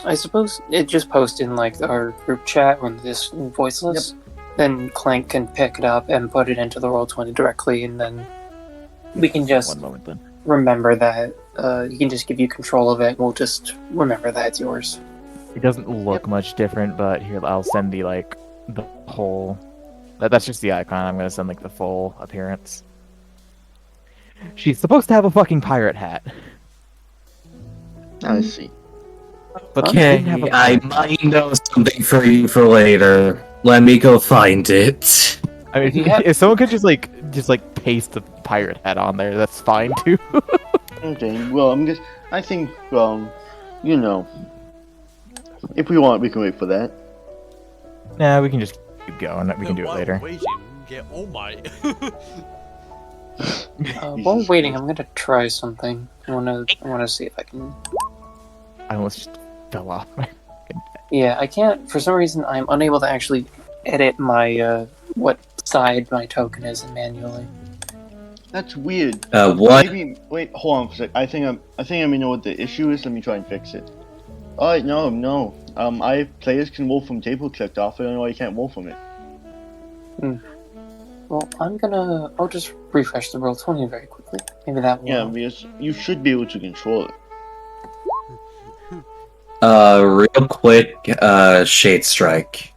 C: I suppose it just post in, like, our group chat when this voiceless. Then Clank can pick it up and put it into the Roll20 directly, and then we can just
D: One moment then.
C: remember that. He can just give you control of it. We'll just remember that it's yours.
D: It doesn't look much different, but here I'll send the whole. That's just the icon. I'm gonna send the full appearance. She's supposed to have a fucking pirate hat,
A: I see.
D: but she
B: Okay,
D: didn't have a
B: I
D: pirate hat.
B: might know something for you for later. Let me go find it.
D: I mean,
C: Yeah.
D: if someone could just paste the pirate hat on there, that's fine too.
A: Okay. Well, I think you know, if we want, we can wait for that.
D: Nah, we can just keep going. We can do it
E: While
D: later.
E: waiting, get All Might.
C: While waiting, I'm gonna try something. I wanna see if I can.
D: I almost just fell off.
C: Yeah, I can't. For some reason, I'm unable to actually edit my what side my token is manually.
A: That's weird.
B: What?
A: Maybe wait. Hold on for a sec. I think I may know what the issue is. Let me try and fix it. Alright, no. Players can wolf from table clicked off. I don't know why you can't wolf from it.
C: Well, I'll just refresh the Roll20 very quickly. Maybe that will.
A: Yeah, because you should be able to control it.
B: Real quick, Shadestrike.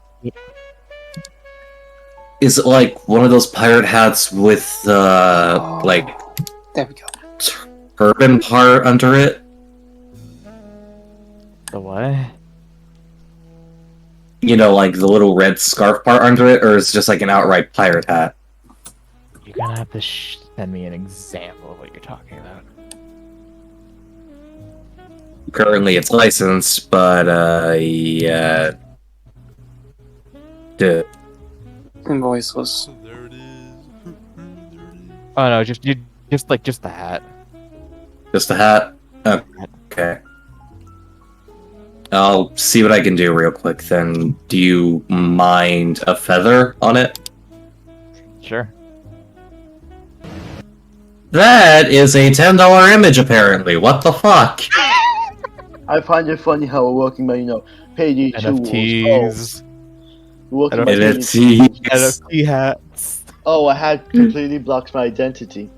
B: Is it like one of those pirate hats with, like,
C: There we go.
B: turban part under it?
D: The what?
B: You know, like the little red scarf part under it, or is it just like an outright pirate hat?
D: You're gonna have to send me an example of what you're talking about.
B: Currently it's licensed, but, yeah. Duh.
C: And voiceless.
E: There it is. There it is.
D: Oh no, just the hat.
B: Just a hat? Okay. I'll see what I can do real quick then. Do you mind a feather on it?
D: Sure.
B: That is a $10 image apparently. What the fuck?
A: I find it funny how we're working by payday 2 rules.
D: NFTs.
A: We're working by payday 2
B: NFTs.
D: NFT hats.
A: Oh, I had completely blocked my identity.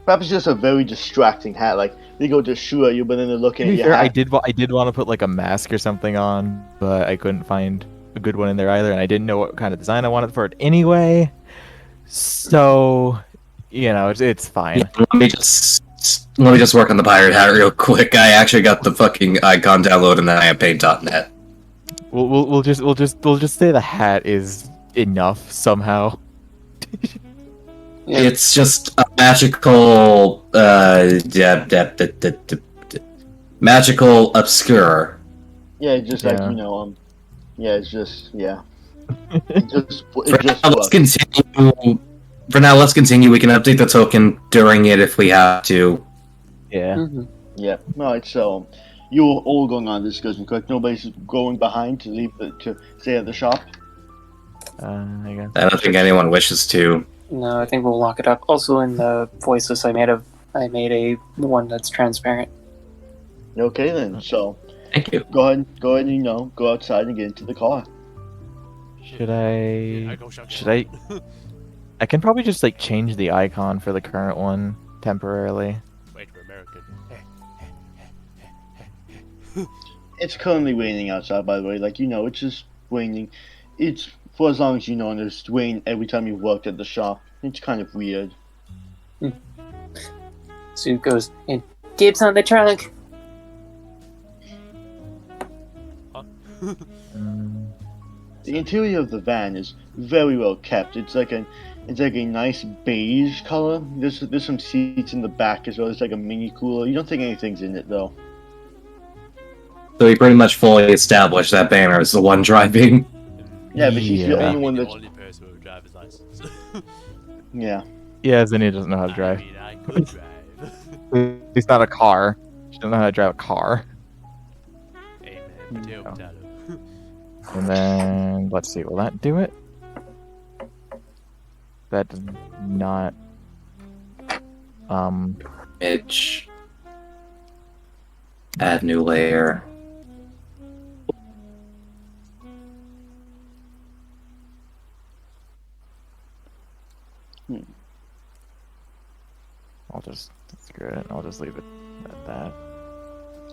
A: Perhaps it's just a very distracting hat. Like they go to shoot at you, but then they're looking
D: To
A: at
D: be
A: your
D: fair,
A: hat.
D: I did want to put like a mask or something on, but I couldn't find a good one in there either, and I didn't know what kind of design I wanted for it anyway. So, it's fine.
B: Yeah, let me just work on the pirate hat real quick. I actually got the fucking icon download and then I have paint.net.
D: We'll just say the hat is enough somehow.
C: Yeah.
B: It's just a magical magical obscure.
A: Yeah, just like
D: Yeah.
A: yeah, it's just It just
B: For now, let's
A: works.
B: continue. For now, let's continue. We can update the token during it if we have to.
D: Yeah.
C: Mhm.
A: Yeah. Alright, so You're all going on this excursion, correct? Nobody's going behind to stay at the shop.
D: I guess.
B: I don't think anyone wishes to.
C: No, I think we'll lock it up. Also, in the voiceless, I made a one that's transparent.
A: Okay then. So
B: Thank you.
A: go ahead, and go outside and get into the car.
D: Should
E: I
D: I?
E: go shotgun.
D: Should I? I can probably just like change the icon for the current one temporarily.
E: Wait, we're American.
A: It's currently raining outside, by the way. Like it's just raining. It's for as long as you know, and it's rain every time you've worked at the shop. It's kind of weird.
C: Sue goes in. Gibbs on the trunk.
D: Mm,
A: The interior of the van is very well kept. It's like a nice beige color. There's some seats in the back as well. It's like a mini cooler. You don't think anything's in it though.
B: So we pretty much fully established that Banner is the one driving.
A: Yeah, but he's the
D: Yeah.
A: only one
E: the
A: that's
E: only person with a driver's license.
A: yeah.
D: yeah, Zinnia doesn't know how to drive.
E: I mean, I could drive.
D: It's not a car. She doesn't know how to drive a car.
E: Amen. Potato,
D: No.
E: potato.
D: And then let's see, will that do it? That does not.
B: Mitch. Add new layer.
D: I'll just screw it. I'll just leave it at that.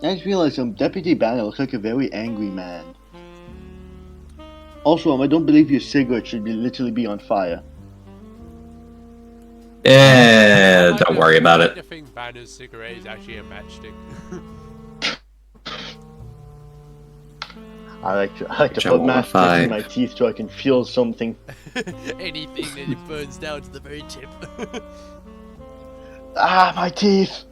A: I just realized Deputy Banner looks like a very angry man. Also, I don't believe your cigarette should literally be on fire.
B: Don't worry about
E: I
B: it.
E: think Banner's cigarette is actually a matchstick.
A: I like to
B: Which I
A: put
B: will
A: matchsticks
B: modify.
A: in my teeth so I can feel something.
E: Anything that it burns down to the very tip.
A: Ah, my teeth!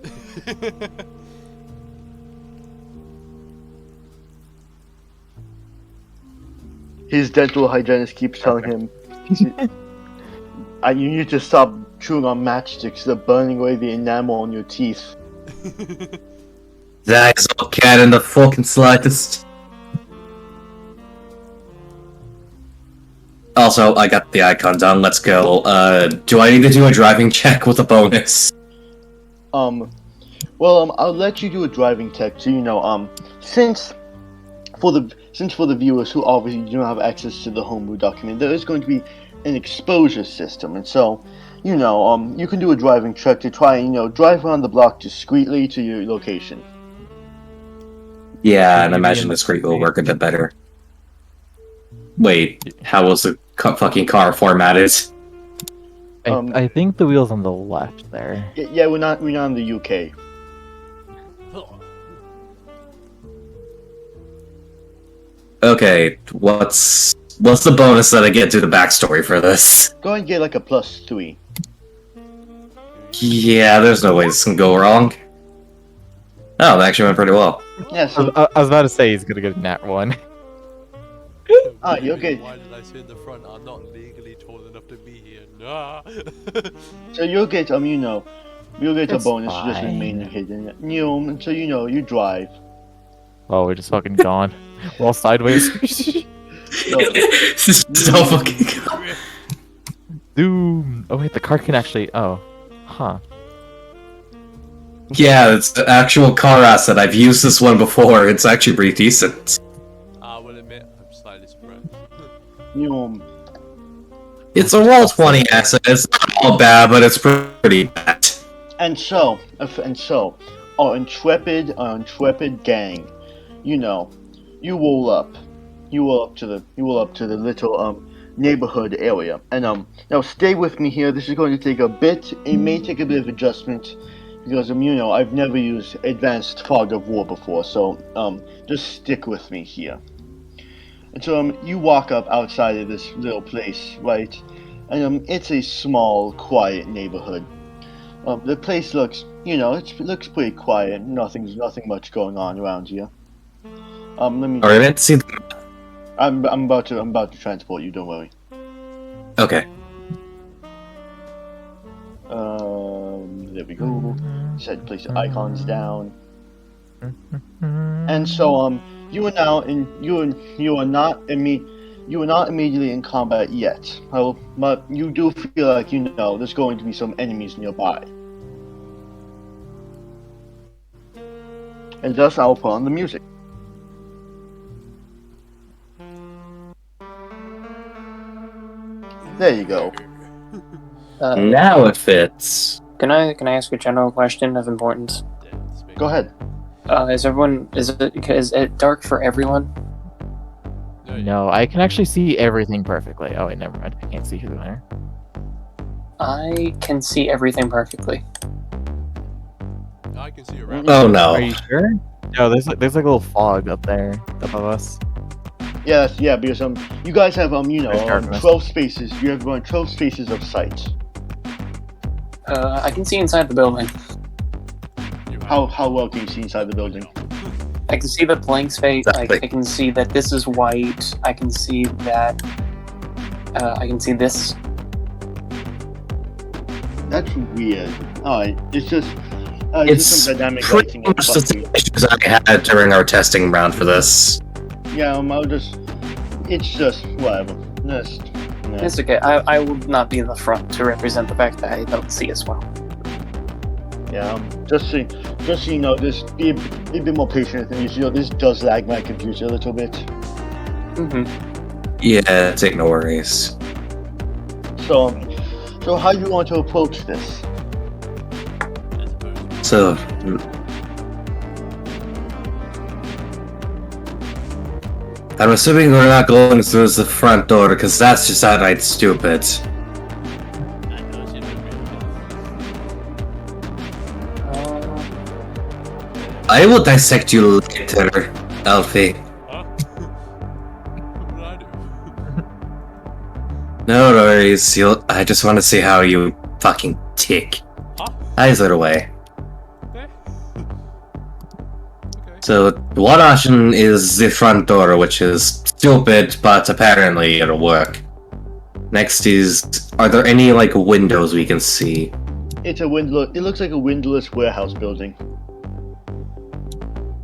A: His dental hygienist keeps telling him, you need to stop chewing on matchsticks. They're burning away the enamel on your teeth.
B: That is not cat in the fucking slightest. Also, I got the icon done. Let's go. Do I need to do a driving check with a bonus?
A: I'll let you do a driving check. So since for the viewers who obviously do not have access to the homebrew document, there is going to be an exposure system, and so you can do a driving check to try and drive around the block discreetly to your location.
B: Yeah,
D: Should
B: and
D: you be
B: imagine
D: in
B: the
D: the
B: screen will
D: street?
B: work a bit better. Wait, how was the fucking car formatted?
D: I think the wheel's on the left there.
A: Yeah, we're not in the UK.
B: Okay, what's the bonus that I get to the backstory for this?
A: Go ahead and get like a +3.
B: Yeah, there's no way this can go wrong. Oh, that actually went pretty well.
A: Yeah, so
D: I was about to say he's gonna get a nat 1.
A: you're good.
E: Why did I sit in the front? I'm not legally tall enough to be here. Nah.
A: So you'll get you'll get a
D: It's
A: bonus for just
D: fine.
A: remaining hidden. So you drive.
D: Oh, we're just fucking gone. We're all sideways.
B: This is so fucking.
D: Doom. Oh wait, the car can actually. Oh, huh.
B: Yeah, it's the actual car asset. I've used this one before. It's actually pretty decent.
E: I will admit, I'm slightly surprised.
B: It's a roll 20 asset. It's not all bad, but it's pretty bad.
A: And so, our intrepid gang, you roll up to the little neighborhood area, and now stay with me here. This is going to take a bit. It may take a bit of adjustment because I've never used advanced fog of war before, so just stick with me here. And so you walk up outside of this little place, right? And it's a small, quiet neighborhood. The place looks, it looks pretty quiet. Nothing much going on around here. Let me.
B: Alright, I meant to see.
A: I'm about to transport you. Don't worry.
B: Okay.
A: There we go. Place the icons down. And so you are now in you are not immediately in combat yet. But you do feel like you know there's going to be some enemies nearby. And thus I will put on the music. There you go.
B: Now it fits.
C: Can I ask a general question of importance?
A: Go ahead.
C: Is it dark for everyone?
D: No, I can actually see everything perfectly. Oh wait, never mind. I can't see through there.
C: I can see everything perfectly.
E: I can see around.
B: Oh no.
D: Are you sure? No, there's like a little fog up there above us.
A: Yes, yeah, because you guys have
D: There's darkness.
A: 12 spaces. You have 12 spaces of sight.
C: I can see inside the building.
A: How well can you see inside the building?
C: I can see the blank space.
B: Exactly.
C: I can see that this is white. I can see that. I can see this.
A: That's weird. Alright, it's just
B: It's
A: some dynamic
B: pretty
A: lighting.
B: much the same issues I had during our testing round for this.
A: Yeah, it's just whatever.
C: It's okay. I will not be in the front to represent the fact that I don't see as well.
A: Yeah, just so you know, just be a bit more patient with me. You know, this does lag my computer a little bit.
B: Yeah, take no worries.
A: So how do you want to approach this?
B: So, I'm assuming we're not going through the front door because that's just outright stupid. I will dissect you later, Alfie.
E: Huh? What did I do?
B: No worries, I just want to see how you fucking tick.
E: Huh?
B: Eyes it away.
E: Okay. Okay.
B: So, one option is the front door, which is stupid, but apparently it'll work. Next is, are there any, like, windows we can see?
A: It's a windowless. It looks like a windowless warehouse building.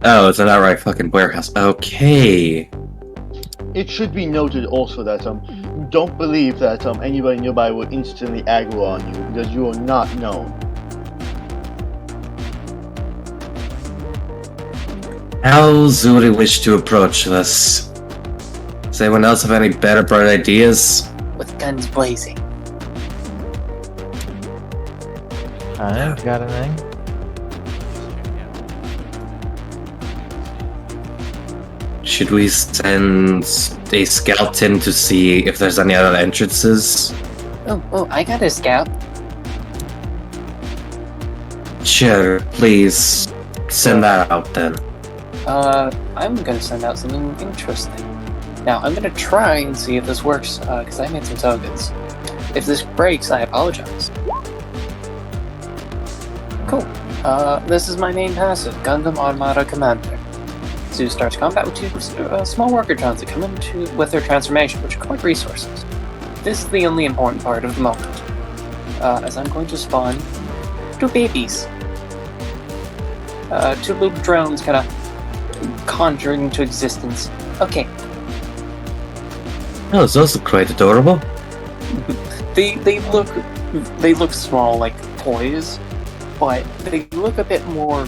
B: Oh, it's an outright fucking warehouse. Okay.
A: It should be noted also that don't believe that anybody nearby will instantly aggro on you because you are not known.
B: How do we wish to approach this? Does anyone else have any better, bright ideas?
C: With guns blazing.
D: I've got anything.
B: Should we send a scout in to see if there's any other entrances?
C: Oh, I got a scout.
B: Sure, please. Send that out then.
C: I'm gonna send out something interesting. Now, I'm gonna try and see if this works, because I made some tokens. If this breaks, I apologize. Cool. This is my main passive, Gundam Automata Commander. Zeus starts combat with two small worker drones that come into with their transformation, which collect resources. This is the only important part of the moment, as I'm going to spawn two babies. Two little drones kind of conjuring into existence. Okay.
B: Oh, those look quite adorable.
C: They look small like toys, but they look a bit more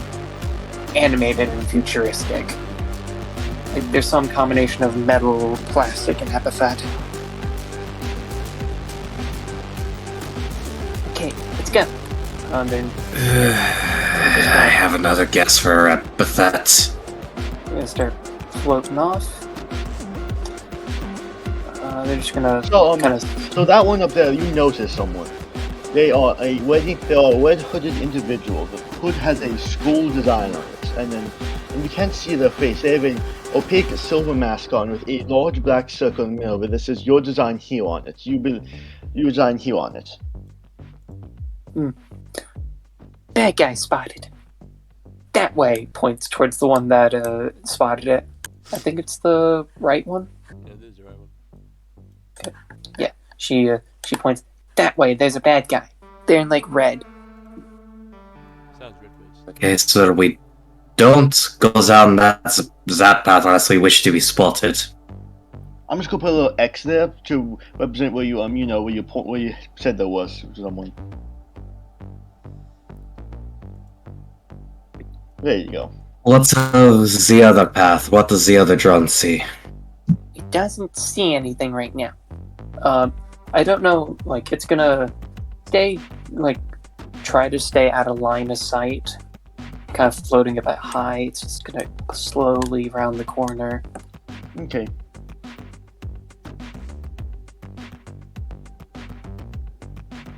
C: animated and futuristic. Like there's some combination of metal, plastic, and epithet. Okay, let's go. And then
B: I have another guess for epithet.
C: I'm gonna start floating off. They're just gonna
A: So
C: kind of.
A: so that one up there, you notice someone. They are a red hooded individual. The hood has a skull design on it, and you can't see their face. They have an opaque silver mask on with a large black circle in the middle that says "Your design here" on it. You design here on it.
C: Bad guy spotted. That way points towards the one that spotted it. I think it's the right one.
E: Yeah, this is the right one.
C: Yeah, she points that way. There's a bad guy. They're in like red.
E: Sounds red face.
B: Okay, so we Don't go down that path unless we wish to be spotted.
A: I'm just gonna put a little X there to represent where you where you said there was someone. There you go.
B: What's the other path? What does the other drone see?
C: It doesn't see anything right now. I don't know, like, it's gonna stay, like, try to stay out of line of sight, kind of floating a bit high. It's just gonna slowly round the corner.
A: Okay.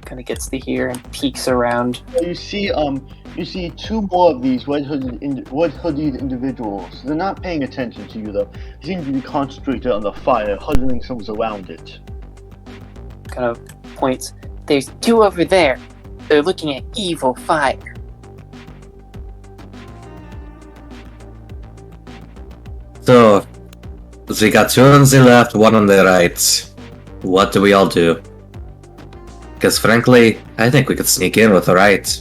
C: Kind of gets to here and peeks around.
A: You see two more of these red-hooded individuals. They're not paying attention to you though. They seem to be concentrated on the fire, huddling themselves around it.
C: Kind of points. There's two over there. They're looking at evil fire.
B: So we got two on the left, one on the right. What do we all do? Because frankly, I think we could sneak in with the right.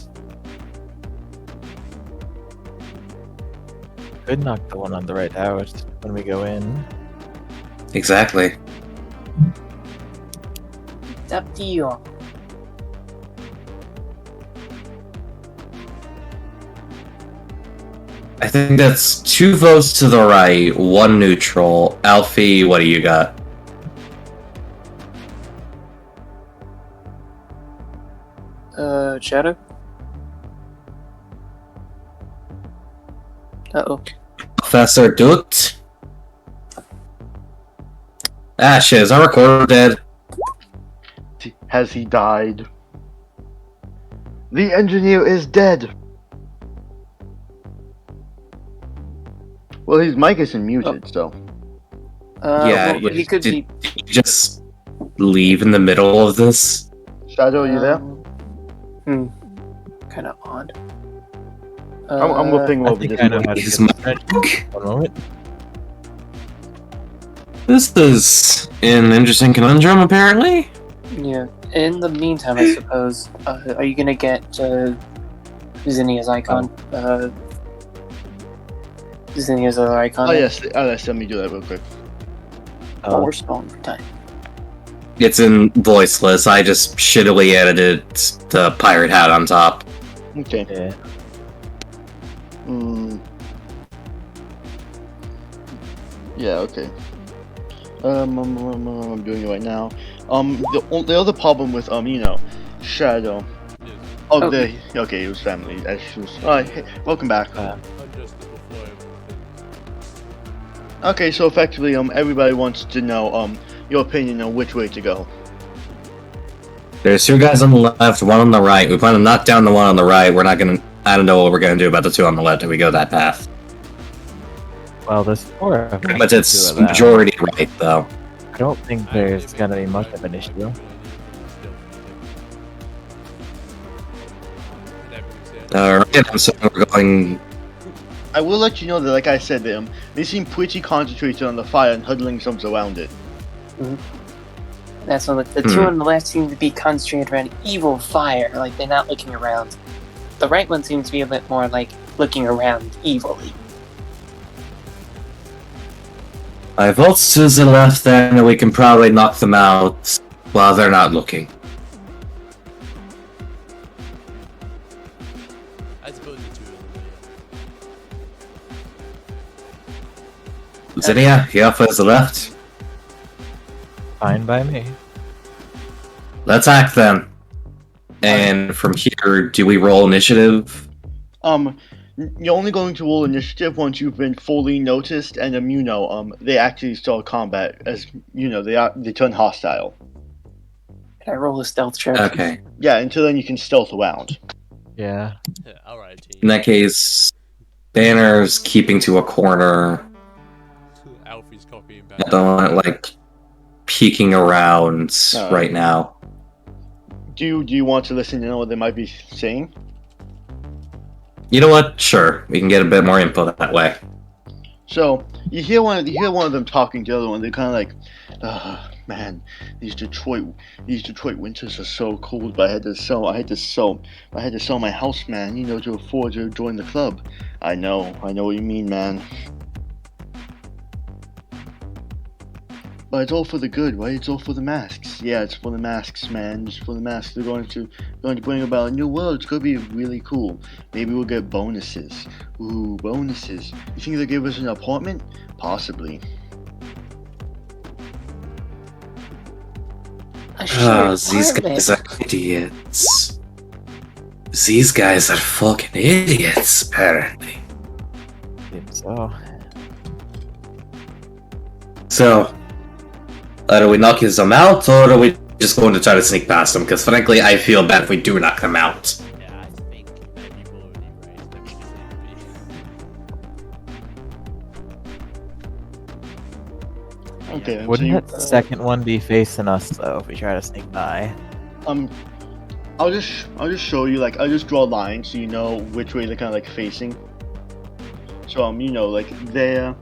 D: Could knock the one on the right out when we go in.
B: Exactly.
C: It's up to you all.
B: I think that's 2 votes to the right, 1 neutral. Alfie, what do you got?
C: Shadow? Uh-oh.
B: Professor Doot? Ah, shit, is our recorder dead?
A: Has he died? The engineer is dead! Well, his mic isn't muted, so...
B: Yeah,
C: well, he could
B: did
C: be...
B: you just leave in the middle of this?
A: Shadow, are you there?
C: Kind of odd.
A: I'm looking
D: I
A: over
D: think
A: this
D: I know
A: mic.
D: how to
B: His
D: get
B: mic.
D: this. One moment.
B: This is an interesting conundrum, apparently.
C: Yeah. In the meantime, I suppose, are you gonna get Zinnia's icon? Zinnia's other icon?
A: Oh yes, let me do that real quick.
C: Or spawn for time.
B: It's in voiceless. I just shittily edited the pirate hat on top.
A: Okay.
D: Yeah.
A: Yeah, okay. I'm doing it right now. The other problem with, Shadow.
E: Yes.
A: Oh,
C: Okay.
A: okay, it was family issues. Alright, hey, welcome back.
E: Adjustable for everything.
A: Okay, so effectively, everybody wants to know, your opinion on which way to go.
B: There's 2 guys on the left, 1 on the right. We plan to knock down the one on the right. We're not gonna... I don't know what we're gonna do about the 2 on the left if we go that path.
D: Well, there's 4 of them.
B: But it's
D: Two of them.
B: majority right, though.
D: I don't think there's gonna be much of an issue.
B: Alright, I'm saying we're going...
A: I will let you know that, like I said, they seem pretty concentrated on the fire and huddling themselves around it.
C: That's what the two on the left seem to be concentrated around evil fire, like they're not looking around. The right one seems to be a bit more like looking around evilly.
B: I vote to the left then, and we can probably knock them out while they're not looking.
E: I suppose the 2 of them.
B: Zinnia, you off as the left?
D: Fine by me.
B: Let's act then. And from here, do we roll initiative?
A: You're only going to roll initiative once you've been fully noticed, and they actually start combat, as they turn hostile.
C: Can I roll a stealth check?
B: Okay.
A: Yeah, until then you can stealth around.
D: Yeah.
E: Yeah, alright, team.
B: In that case, Banner's keeping to a corner.
E: Alfie's copying back.
B: I don't want, like, peeking around right now.
A: Do you want to listen to know what they might be saying?
B: You know what? Sure. We can get a bit more info that way.
A: So you hear one of them talking to the other one. They're kind of like, Man, these Detroit winters are so cold. But I had to sell my house, man. You know, to afford to join the club. I know what you mean, man. But it's all for the good, right? It's all for the masks. Yeah, it's for the masks, man. It's for the masks. They're going to bring about a new world. It's gonna be really cool. Maybe we'll get bonuses. Ooh, bonuses. You think they'll give us an apartment? Possibly.
B: These guys are idiots. These guys are fucking idiots, apparently. So, are we knocking them out, or are we just going to try to sneak past them? Because frankly, I feel bad if we do knock them out.
E: Yeah, I think many people already raised that we just need to be.
A: Okay.
D: Wouldn't that second one be facing us though if we try to sneak by?
A: I'll just show you, like, I'll just draw lines so you know which way they're kind of like facing. So you know, like there,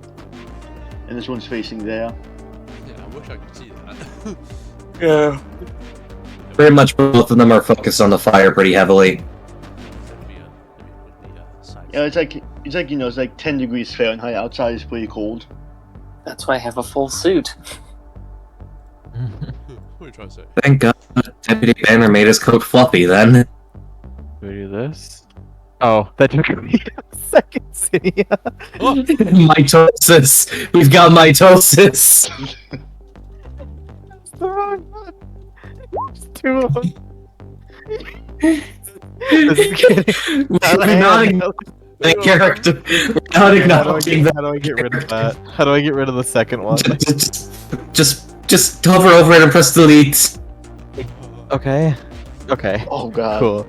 A: and this one's facing there.
E: Yeah, I wish I could see that.
B: Yeah. Pretty much both of them are focused on the fire pretty heavily.
A: Yeah, it's like you know, it's like 10 degrees Fahrenheit outside. Is pretty cold.
C: That's why I have a full suit.
E: What are you trying to say?
B: Thank God Deputy Banner made his coat fluffy then.
D: Do we do this? Oh, that took me a second, City.
B: Mitosis! We've got mitosis!
D: That's the wrong one. There's two of them. This is kidding.
B: We're not ignoring the character. We're not acknowledging
D: How do I get rid of that? How do I get rid of the second one?
B: Just hover over it and press delete.
D: Okay. Okay.
A: Oh God.
D: Cool.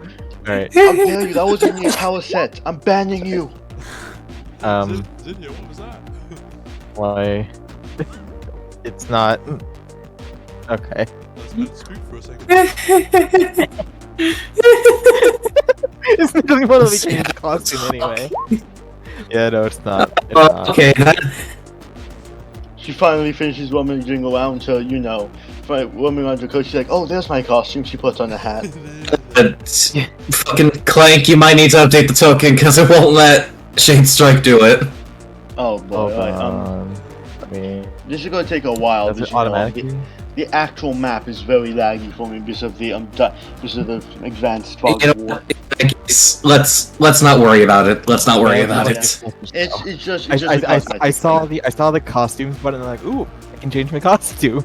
D: Alright.
A: How dare you? That wasn't your power set. I'm banning you.
E: Zinnia, what was that?
D: Why? It's not. Okay.
E: Let's let it scoop for a second.
D: It's not going to be changing the costume anyway. Yeah, no, it's not. It's not.
B: Okay,
A: She finally finishes rummaging around, so you know, rummaging around her coat. She's like, "Oh, there's my costume." She puts on a hat.
B: Fucking Clank, you might need to update the token because it won't let Shadestrike do it.
A: Oh boy.
D: I mean,
A: This is gonna take a while.
D: does it automatically?
A: The actual map is very laggy for me because of the advanced fog
B: You know,
A: war.
B: let's not worry about it. Let's not worry about it.
A: It's just
D: I saw the costumes button and I'm like, ooh, I can change my costume.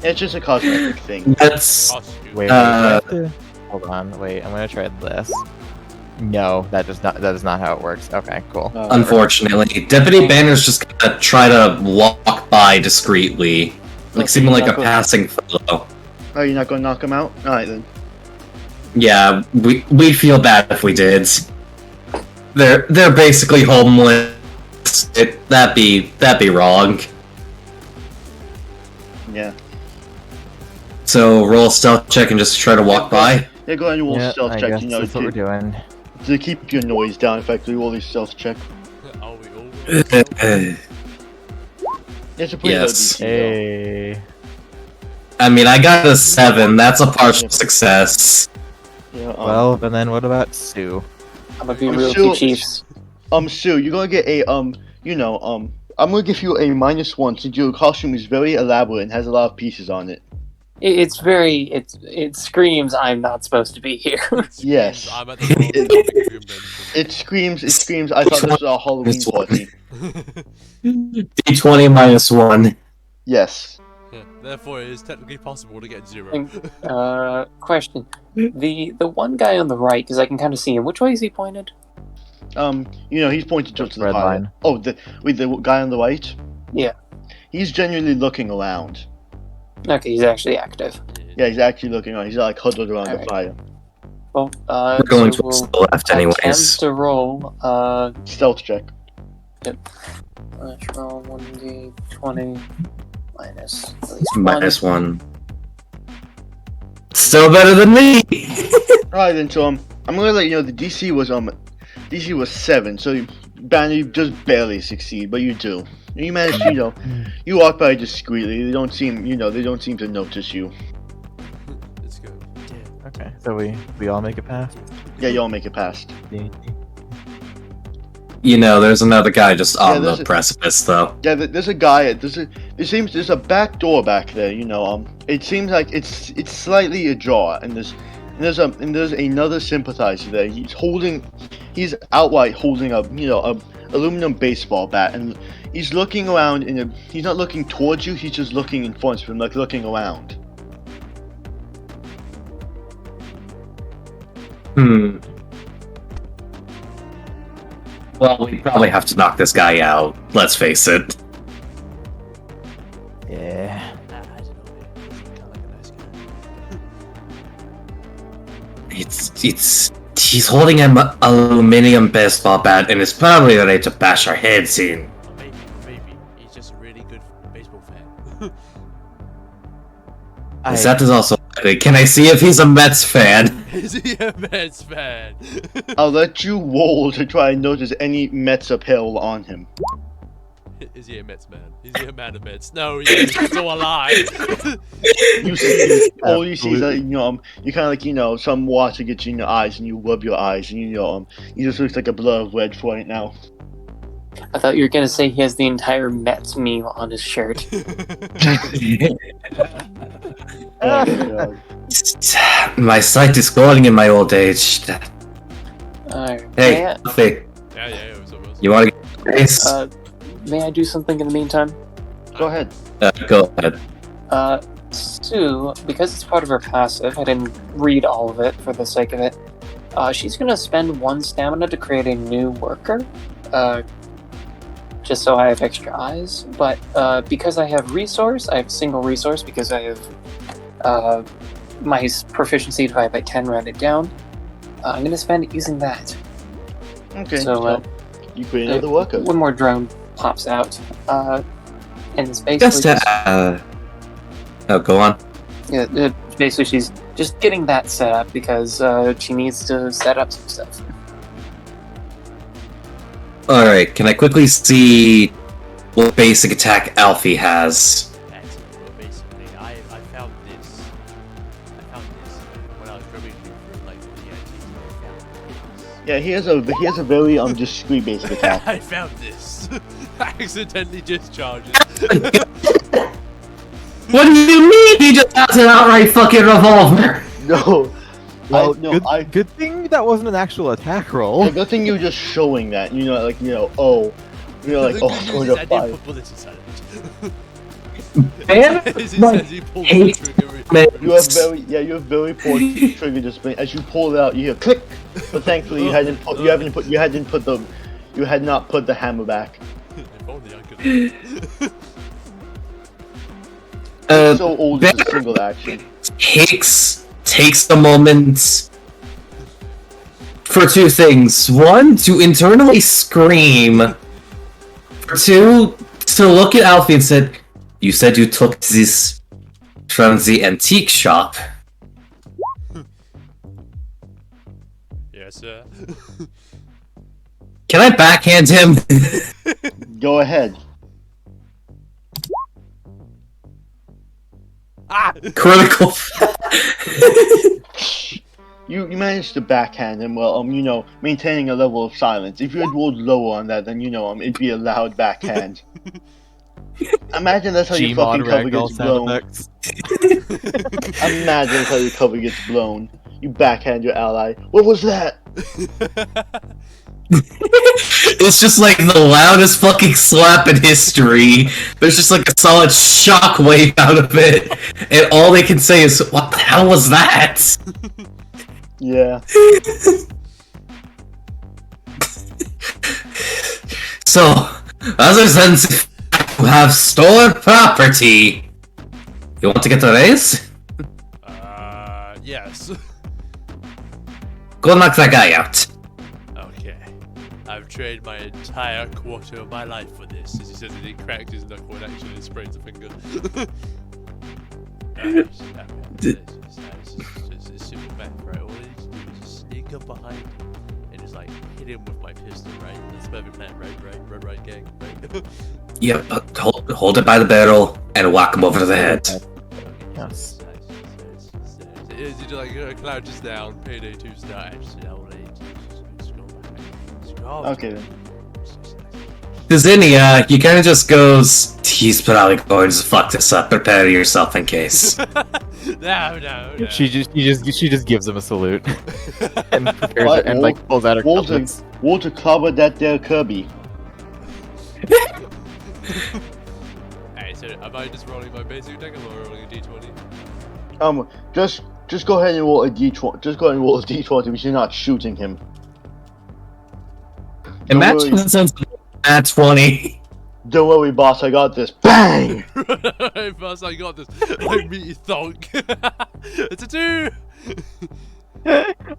A: It's just a cosmetic thing.
B: That's
D: Wait, hold on, wait, I'm gonna try this. No, that is not how it works. Okay, cool.
B: unfortunately. Deputy Banner's just gonna try to walk by discreetly. Like seeming like a passing fellow.
A: Oh, you're not gonna knock him out? Alright then.
B: Yeah, we'd feel bad if we did. They're basically homeless. That'd be wrong.
A: Yeah.
B: So roll a stealth check and just try to walk by.
A: Yeah, go ahead and roll stealth
D: I
A: check,
D: guess
A: you know,
D: that's what we're doing.
A: to keep your noise down. In fact, we roll these stealth check.
E: Are we all?
A: It's a pretty low DC, though.
D: Hey.
B: I mean, I got a 7. That's a partial success.
A: Yeah,
D: Well, and then what about Sue?
C: I'm gonna be
A: I'm
C: real
A: still-
C: with you, Chiefs.
A: Sue, you're gonna get a, I'm gonna give you a -1 since your costume is very elaborate and has a lot of pieces on it.
C: It screams I'm not supposed to be here.
A: Yes.
E: I'm at the wrong
A: It screams, I thought this was a Halloween party.
B: D20 -1.
A: Yes.
E: Yeah, therefore, it is technically possible to get 0.
C: Question: the one guy on the right, because I can kind of see him. Which way is he pointed?
A: He's pointed to the
D: Red
A: fire.
D: line.
A: Oh, the guy on the right?
C: Yeah.
A: He's genuinely looking around.
C: Okay, he's actually active.
A: Yeah, he's actually looking around. He's like huddled around the
C: Alright.
A: fire.
C: Well,
B: We're going
C: so
B: towards
C: we'll
B: the left anyways.
C: attempt to roll.
A: Stealth check.
C: Let's roll 1d20 minus at least
B: -1. Still better than me!
A: Alright then, so I'm gonna let you know the DC was 7, so Banner, you just barely succeed, but you do. You manage to, you walk by discreetly. They don't seem to notice you.
E: It's good.
D: Okay, so we all make it past.
A: Yeah, you all make it past.
B: There's another guy just on
A: there's
B: the precipice, though.
A: Yeah, there's a guy. There's a back door back there. It seems like it's slightly ajar, and there's another sympathizer there. He's outright holding a aluminum baseball bat, and he's looking around. He's not looking towards you. He's just looking in front of him, like looking around.
B: Well, we probably have to knock this guy out. Let's face it.
D: Yeah.
E: I don't know, man. He's kind of like a nice guy.
B: He's holding an aluminum baseball bat, and it's probably ready to bash our heads in.
E: Or maybe he's just a really good baseball fan.
B: That is also. Can I see if he's a Mets fan?
E: Is he a Mets fan?
A: I'll let you roll to try and notice any Mets apparel on him.
E: Is he a Mets man? Is he a man of Mets? No, he's still alive.
A: You see, all you see is that you kind of like some water gets in your eyes, and you rub your eyes, and he just looks like a blur of red right now.
C: I thought you were gonna say he has the entire Mets meme on his shirt.
A: Oh, my God.
B: My sight is going in my old age. Hey,
C: Yeah.
B: Alfie,
E: Yeah, what's up?
B: you want to get grace?
C: May I do something in the meantime?
A: Go ahead.
B: Go ahead.
C: Sue, because it's part of her passive, I didn't read all of it for the sake of it. She's gonna spend 1 stamina to create a new worker. Just so I have extra eyes. But because I have single resource because I have my proficiency divided by 10 rounded down. I'm gonna spend it using that.
A: Okay.
C: So
A: you create another worker.
C: one more drone pops out. And it's basically
B: Just to, go on.
C: basically she's just getting that set up because she needs to set up some stuff.
B: Alright, can I quickly see what basic attack Alfie has?
E: Well, basically, I found this. When I was rummaging through like the antiques. I found this.
A: Yeah, he has a very discreet basic attack.
E: I found this. I accidentally discharged it.
B: What do you mean he just has an outright fucking revolver?
A: No.
D: Well,
A: No,
D: good thing that wasn't an actual attack roll.
A: The good thing you're just showing that.
E: The good news
A: going
E: is
A: to
E: I didn't
A: fire.
E: put bullets inside it.
B: Man,
E: It
B: my
E: says he pulled the
B: hate
E: trigger.
A: You have very poor trigger discipline. As you pull it out, you hear click. But thankfully, you had not put the hammer back.
E: If only I could.
A: So old is a single action.
B: takes a moment for 2 things. 1, to internally scream. For 2, to look at Alfie and said, "You said you took this from the antique shop."
E: Yes, sir.
B: Can I backhand him?
A: Go ahead.
E: Ah!
B: Critical.
A: You managed to backhand him while maintaining a level of silence. If you had rolled lower on that, then it'd be a loud backhand. Imagine that's how your fucking cover gets blown. Imagine that's how your cover gets blown. You backhand your ally. What was that?
B: It's just like the loudest fucking slap in history. There's just like a solid shockwave out of it, and all they can say is, "What the hell was that?"
A: Yeah.
B: So, other than you have stolen property, you want to get a raise?
E: Yes.
B: Go knock that guy out.
E: Okay. I've trained my entire quarter of my life for this. As he says, he cracked his knuckle and actually sprains a finger. It's simple math, right? All he needs to do is just sneak up behind and just like hit him with my pistol, right? That's the perfect plan, right, gang, right?
B: Yep, hold it by the barrel and whack him over the head.
D: Yes.
E: Is it like crouches down, payday 2 start, just go.
A: Okay then.
B: To Zinnia, he kind of just goes, he's probably going to fuck this up, prepare yourself in case.
E: No.
D: She just gives him a salute and prepares
A: What?
D: and like pulls out her couplets.
A: Walter clobber that there Kirby.
E: Hey, so am I just rolling my basic deck or am I rolling a d20?
A: Just go ahead and roll a d20. Just go ahead and roll a d20 because you're not shooting him.
B: Imagine that sounds at 20.
A: Don't worry, boss. I got this. Bang!
E: Hey, boss, I got this. Like meaty thonk. It's a 2.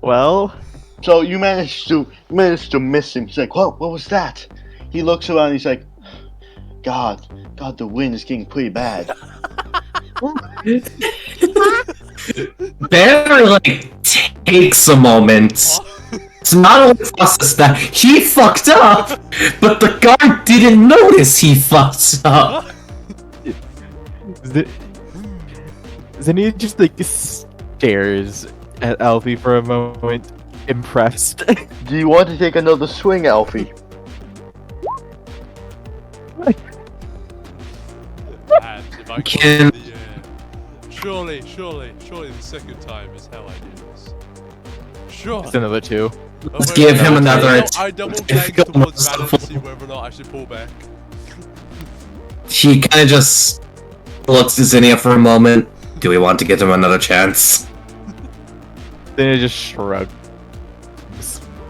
D: Well,
A: So you managed to miss him. He's like, what was that? He looks around. He's like, God, the wind is getting pretty bad.
B: Bear, like, takes a moment to not only process that he fucked up, but the guard didn't notice he fucked up.
D: Zinnia just like stares at Alfie for a moment, impressed.
A: Do you want to take another swing, Alfie?
E: And if I
B: Can-
E: the surely the second time is how I do this. Sure.
D: It's another 2.
B: Let's give him another
E: I double glance towards Valor to see whether or not I should pull back.
B: He kind of just looks at Zinnia for a moment. Do we want to give him another chance?
D: Zinnia just shrugs.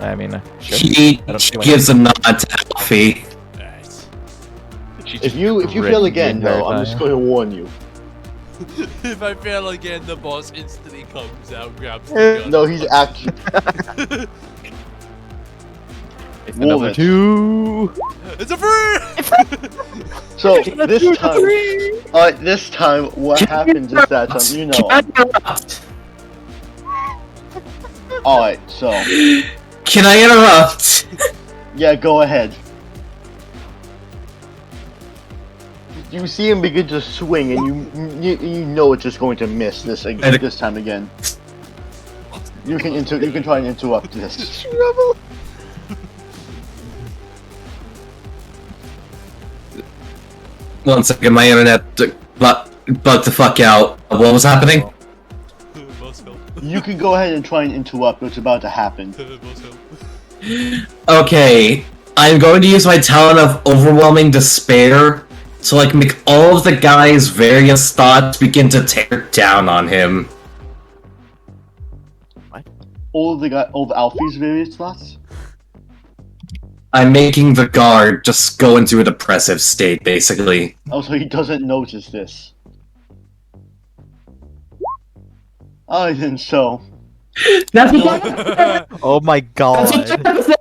D: I mean, sure.
B: He
D: I don't see why
B: gives a nod to Alfie.
E: Right.
D: She
A: If you
D: just
A: fail
D: grinned
A: again,
D: the entire
A: though, I'm just
D: time.
A: going to warn you.
E: If I fail again, the boss instantly comes out, grabs the gun.
A: No, he's actually.
D: It's
A: Roll
D: another
A: it.
D: 2.
E: It's a free!
A: So this time, what happens is that you know. All right, so
B: Can I interrupt?
A: yeah, go ahead. You see him begin to swing, and you know it's just going to miss this time again. You can try and interrupt this.
B: One second, my internet bugged the fuck out. What was happening?
E: Most help.
A: You can go ahead and try and interrupt what's about to happen.
E: Most help.
B: Okay, I'm going to use my talent of overwhelming despair to like make all of the guy's various thoughts begin to tear down on him.
A: All of Alfie's various thoughts.
B: I'm making the guard just go into a depressive state, basically.
A: Oh, so he doesn't notice this. Alright then, so
B: That's what
D: Oh my god.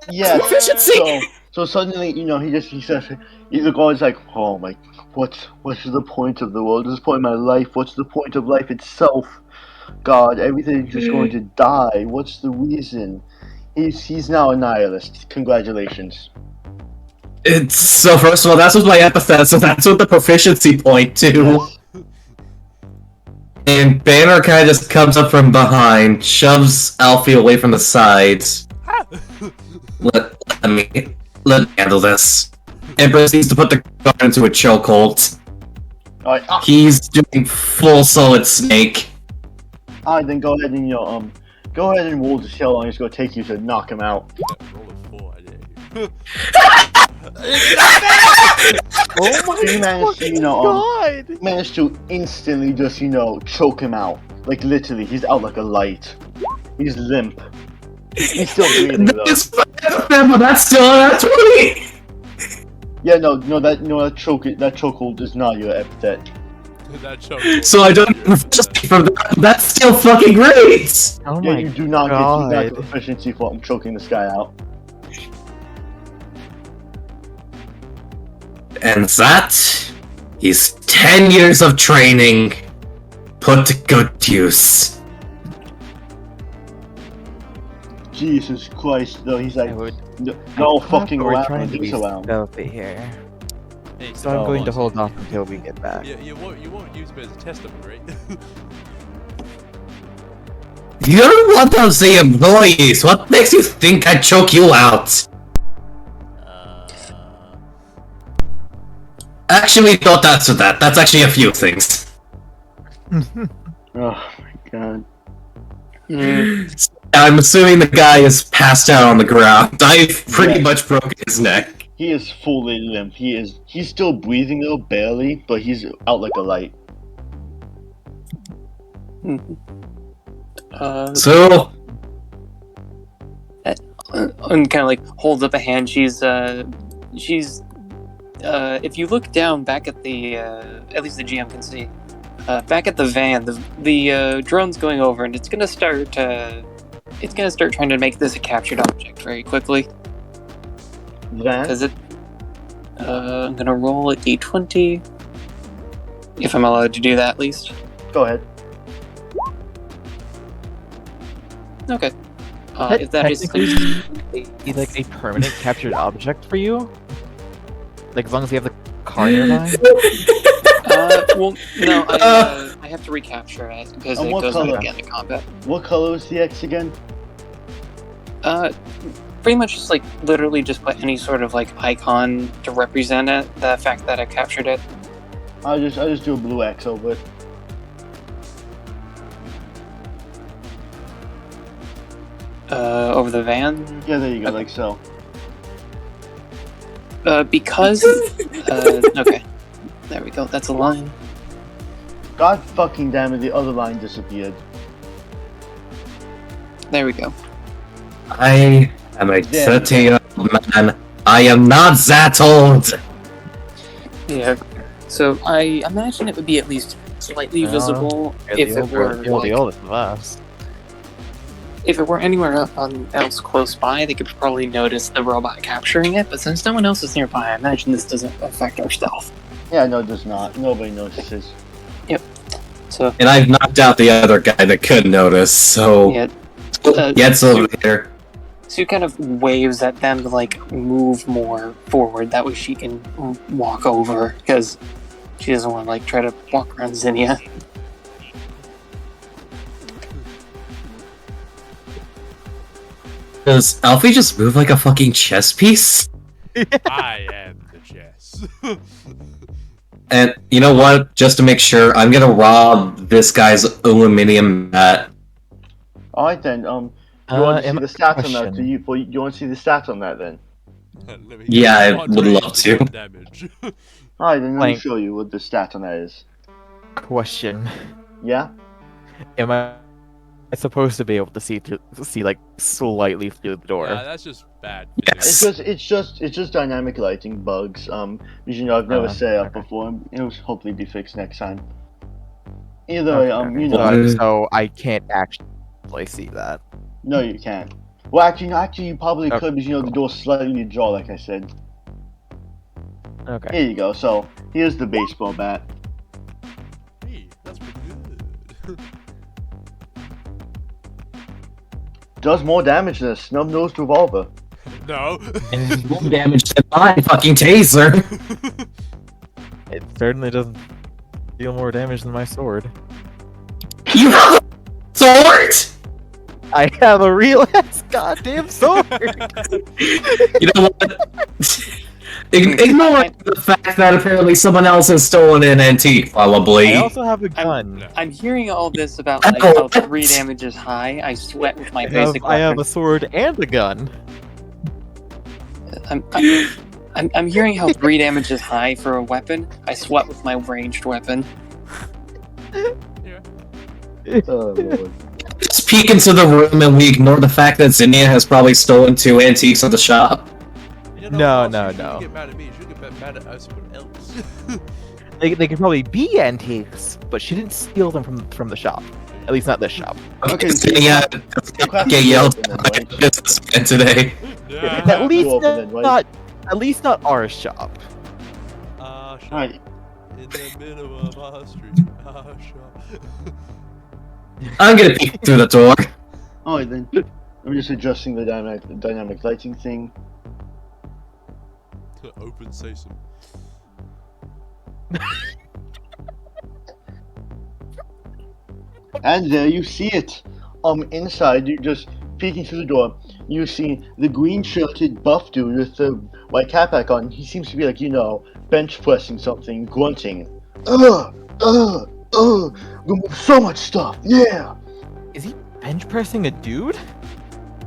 A: yeah. So suddenly, you know, he says, the guy's like, oh my, what's the point of the world? What's the point of my life? What's the point of life itself? God, everything's just going to die. What's the reason? He's now a nihilist. Congratulations.
B: So first of all, that's what my epithet, so that's what the proficiency point to.
A: Yes.
B: And Banner kind of just comes up from behind, shoves Alfie away from the sides. Let me handle this. And proceeds to put the guard into a chokehold.
A: Alright,
B: He's doing full solid snake.
A: alright, then go ahead and go ahead and roll to see how long it's going to take you to knock him out.
E: Roll a 4, I dare you.
D: Oh my
A: You managed to,
D: god.
A: managed to instantly just, choke him out. Like, literally, he's out like a light. He's limp. He's still breathing, though.
B: That's still not 20!
A: Yeah, that chokehold is not your epithet.
E: That choke.
B: So I don't proficiency from that. That's still fucking great!
D: Oh
A: Yeah,
D: my
A: you do not
D: god.
A: get proficiency for choking this guy out.
B: And that is 10 years of training put to good use.
A: Jesus Christ, though, he's like,
D: I would.
A: no
D: I thought
A: fucking
D: we're
A: around,
D: trying to be
A: he's around.
D: stealthy here.
E: Hey,
D: So I'm
A: Oh,
D: going to
E: I
D: hold
E: see.
D: off until we get back.
E: You won't use me as a testament, right?
B: You're one of the employees. What makes you think I'd choke you out? Actually, don't answer that. That's actually a few things.
A: Oh my god.
B: I'm assuming the guy is passed out on the ground. I've pretty much broken his neck.
A: He is fully limp. He's still breathing though, barely, but he's out like a light.
B: So,
C: and kind of like holds up a hand. She's if you look down back at the at least the GM can see back at the van, the drone's going over, and it's gonna start trying to make this a captured object very quickly.
A: Van?
C: Because I'm gonna roll a d20 if I'm allowed to do that at least.
A: Go ahead.
C: Okay. If that is
D: He's like a permanent captured object for you? Like as long as you have the car nearby?
C: well, no, I have to recapture it because
A: And
C: it
A: what
C: goes
A: color?
C: again to combat.
A: What color is the X again?
C: Pretty much just like literally just put any sort of like icon to represent it. The fact that I captured it.
A: I just do a blue X over it.
C: Over the van.
A: Yeah, there you go, like so.
C: Because. Okay. There we go. That's a line.
A: God fucking damn it, the other line disappeared.
C: There we go.
B: I am a 30-year-old man. I am not that old.
C: Yeah. So I imagine it would be at least slightly
D: No,
C: visible
D: You're
C: if
D: the
C: it were
D: you're the
C: like,
D: oldest of us.
C: if it were anywhere else close by, they could probably notice the robot capturing it. But since no one else is nearby, I imagine this doesn't affect our stealth.
A: Yeah, no, it does not. Nobody notices.
C: So
B: And I've knocked out the other guy that could notice, so...
C: yeah.
B: Gets over here.
C: Sue kind of waves at them to like move more forward. That way she can walk over because she doesn't want to like try to walk around Zinnia.
B: Does Alfie just move like a fucking chess piece?
E: I am the chess.
B: And you know what? Just to make sure, I'm gonna rob this guy's aluminum mat.
A: Alright then, you want to see the stats on that?
D: question.
A: Do you want to see the stats on that then?
B: Yeah, I would love to.
E: Damage.
A: Alright, then let me
D: Like-
A: show you what the stats on that is.
D: Question.
A: Yeah?
D: Am I supposed to be able to see like slightly through the door?
E: Yeah, that's just bad.
B: Yes.
A: It's just dynamic lighting bugs. Because you know I've never set it up
D: okay.
A: before. It'll hopefully be fixed next time. Either way,
D: Okay,
A: you
D: okay.
A: know,
D: So I can't actually see that.
A: no, you can't. Well, actually, you probably
D: Okay,
A: could because you know the door's slightly ajar, like I said.
D: Okay.
A: Here you go. So here's the baseball bat.
E: Hey, that's pretty good.
A: Does more damage than a snub-nosed revolver.
E: No.
B: And it's more damage than my fucking taser.
D: It certainly doesn't deal more damage than my sword.
B: You have a sword?
D: I have a real ass goddamn sword.
B: You know what? Ignore the fact that apparently someone else has stolen an antique, probably.
D: I also have a gun.
C: I'm hearing all this about like how 3 damage is high. I sweat with my basic
D: I have
C: weapon.
D: a sword and a gun.
C: I'm hearing how 3 damage is high for a weapon. I sweat with my ranged weapon.
A: Oh lord.
B: Just peek into the room and we ignore the fact that Zinnia has probably stolen 2 antiques at the shop.
E: You
D: No,
E: Ross,
D: no,
E: you shouldn't
D: no.
E: get mad at me. You should get mad at someone else.
D: They could probably be antiques, but she didn't steal them from the shop. At least not this shop.
A: Okay, so
B: Zinnia
A: crack
B: get
A: the
B: yelled
A: door open then,
B: at
A: right?
B: by a businessman today.
E: Yeah.
D: At least
A: open then, right?
D: not. At least not our shop.
E: Shop
A: Alright.
E: in the middle of our street. Shop.
B: I'm gonna peek through the door.
A: Alright then. I'm just adjusting the dynamic lighting thing.
E: Open sesame.
A: And there you see it. Inside, you just peeking through the door, you see the green-shirted buff dude with the white cap back on. He seems to be like, bench pressing something, grunting. We move so much stuff, yeah!
D: Is he bench pressing a dude?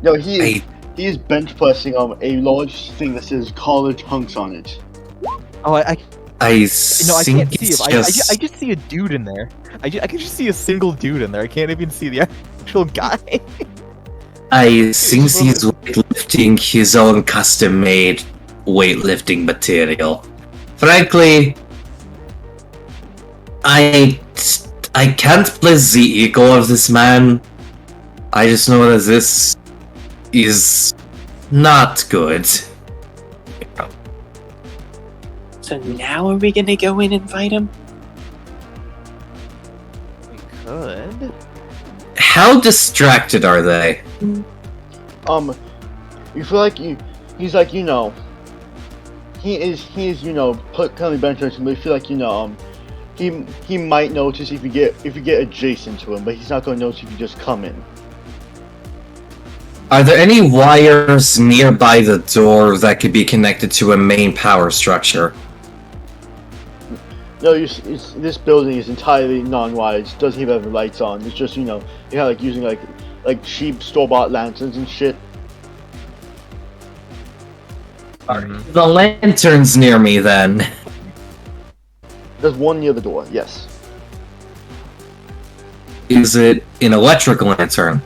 A: No, he is bench pressing a large thing that says college hunks on it.
D: Oh, I
B: I
D: can't see
B: it's
D: him.
B: just...
D: I just see a dude in there. I can just see a single dude in there. I can't even see the actual guy.
B: I think he's weightlifting his own custom-made weightlifting material. Frankly, I can't place the ego of this man. I just know that this is not good.
C: So now are we gonna go in and fight him?
D: We could.
B: How distracted are they?
A: You feel like he's like, he is, currently bench pressing, but you feel like, he might notice if you get adjacent to him, but he's not going to notice if you just come in.
B: Are there any wires nearby the door that could be connected to a main power structure?
A: No, this building is entirely non-wired. It doesn't even have lights on. It's just, you're like using like cheap store-bought lanterns and shit.
B: The lantern's near me then.
A: There's one near the door, yes.
B: Is it an electric lantern?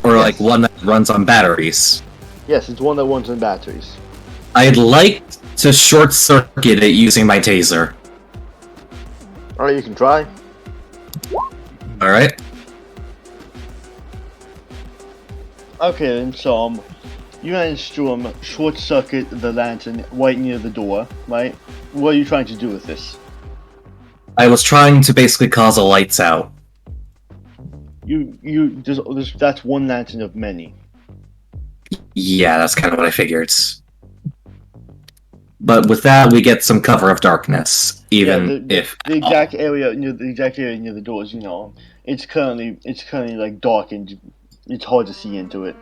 B: Or like one that runs on batteries?
A: Yes, it's one that runs on batteries.
B: I'd like to short circuit it using my taser.
A: Alright, you can try.
B: Alright.
A: Okay then, so you managed to short circuit the lantern right near the door, right? What are you trying to do with this?
B: I was trying to basically cause a lights out.
A: That's one lantern of many.
B: Yeah, that's kind of what I figured. But with that, we get some cover of darkness, even if
A: the exact area near the doors, it's currently like dark and it's hard to see into it.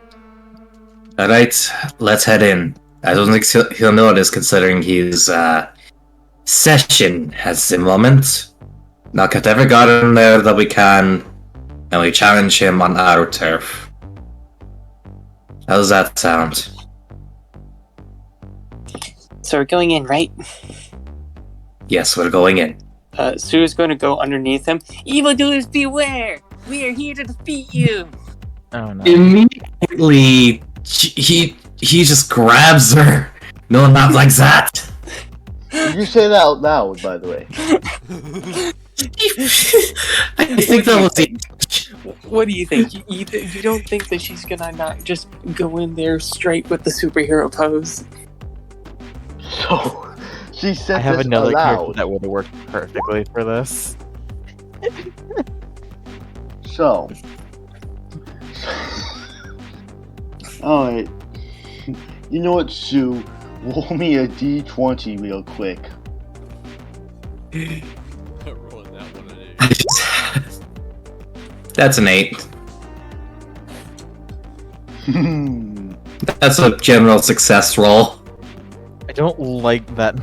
B: Alright, let's head in. I don't think he'll notice considering his session has the moment. Knock out every guard in there that we can, and we challenge him on our turf. How does that sound?
C: So we're going in, right?
B: Yes, we're going in.
C: Sue's going to go underneath him. Evildoers beware! We are here to defeat you!
D: Oh no.
B: Immediately, he just grabs her. No, not like that.
A: Did you say that out loud, by the way?
B: I think that was the...
C: What do you think? You don't think that she's gonna not just go in there straight with the superhero pose?
A: So, she said
D: I have
A: this
D: another character
A: aloud.
D: that would have worked perfectly for this.
A: So. Alright. You know what, Sue? Roll me a d20 real quick.
E: Rolling that one an 8.
B: That's an 8.
A: Hmm.
B: That's a general success roll.
D: I don't like that.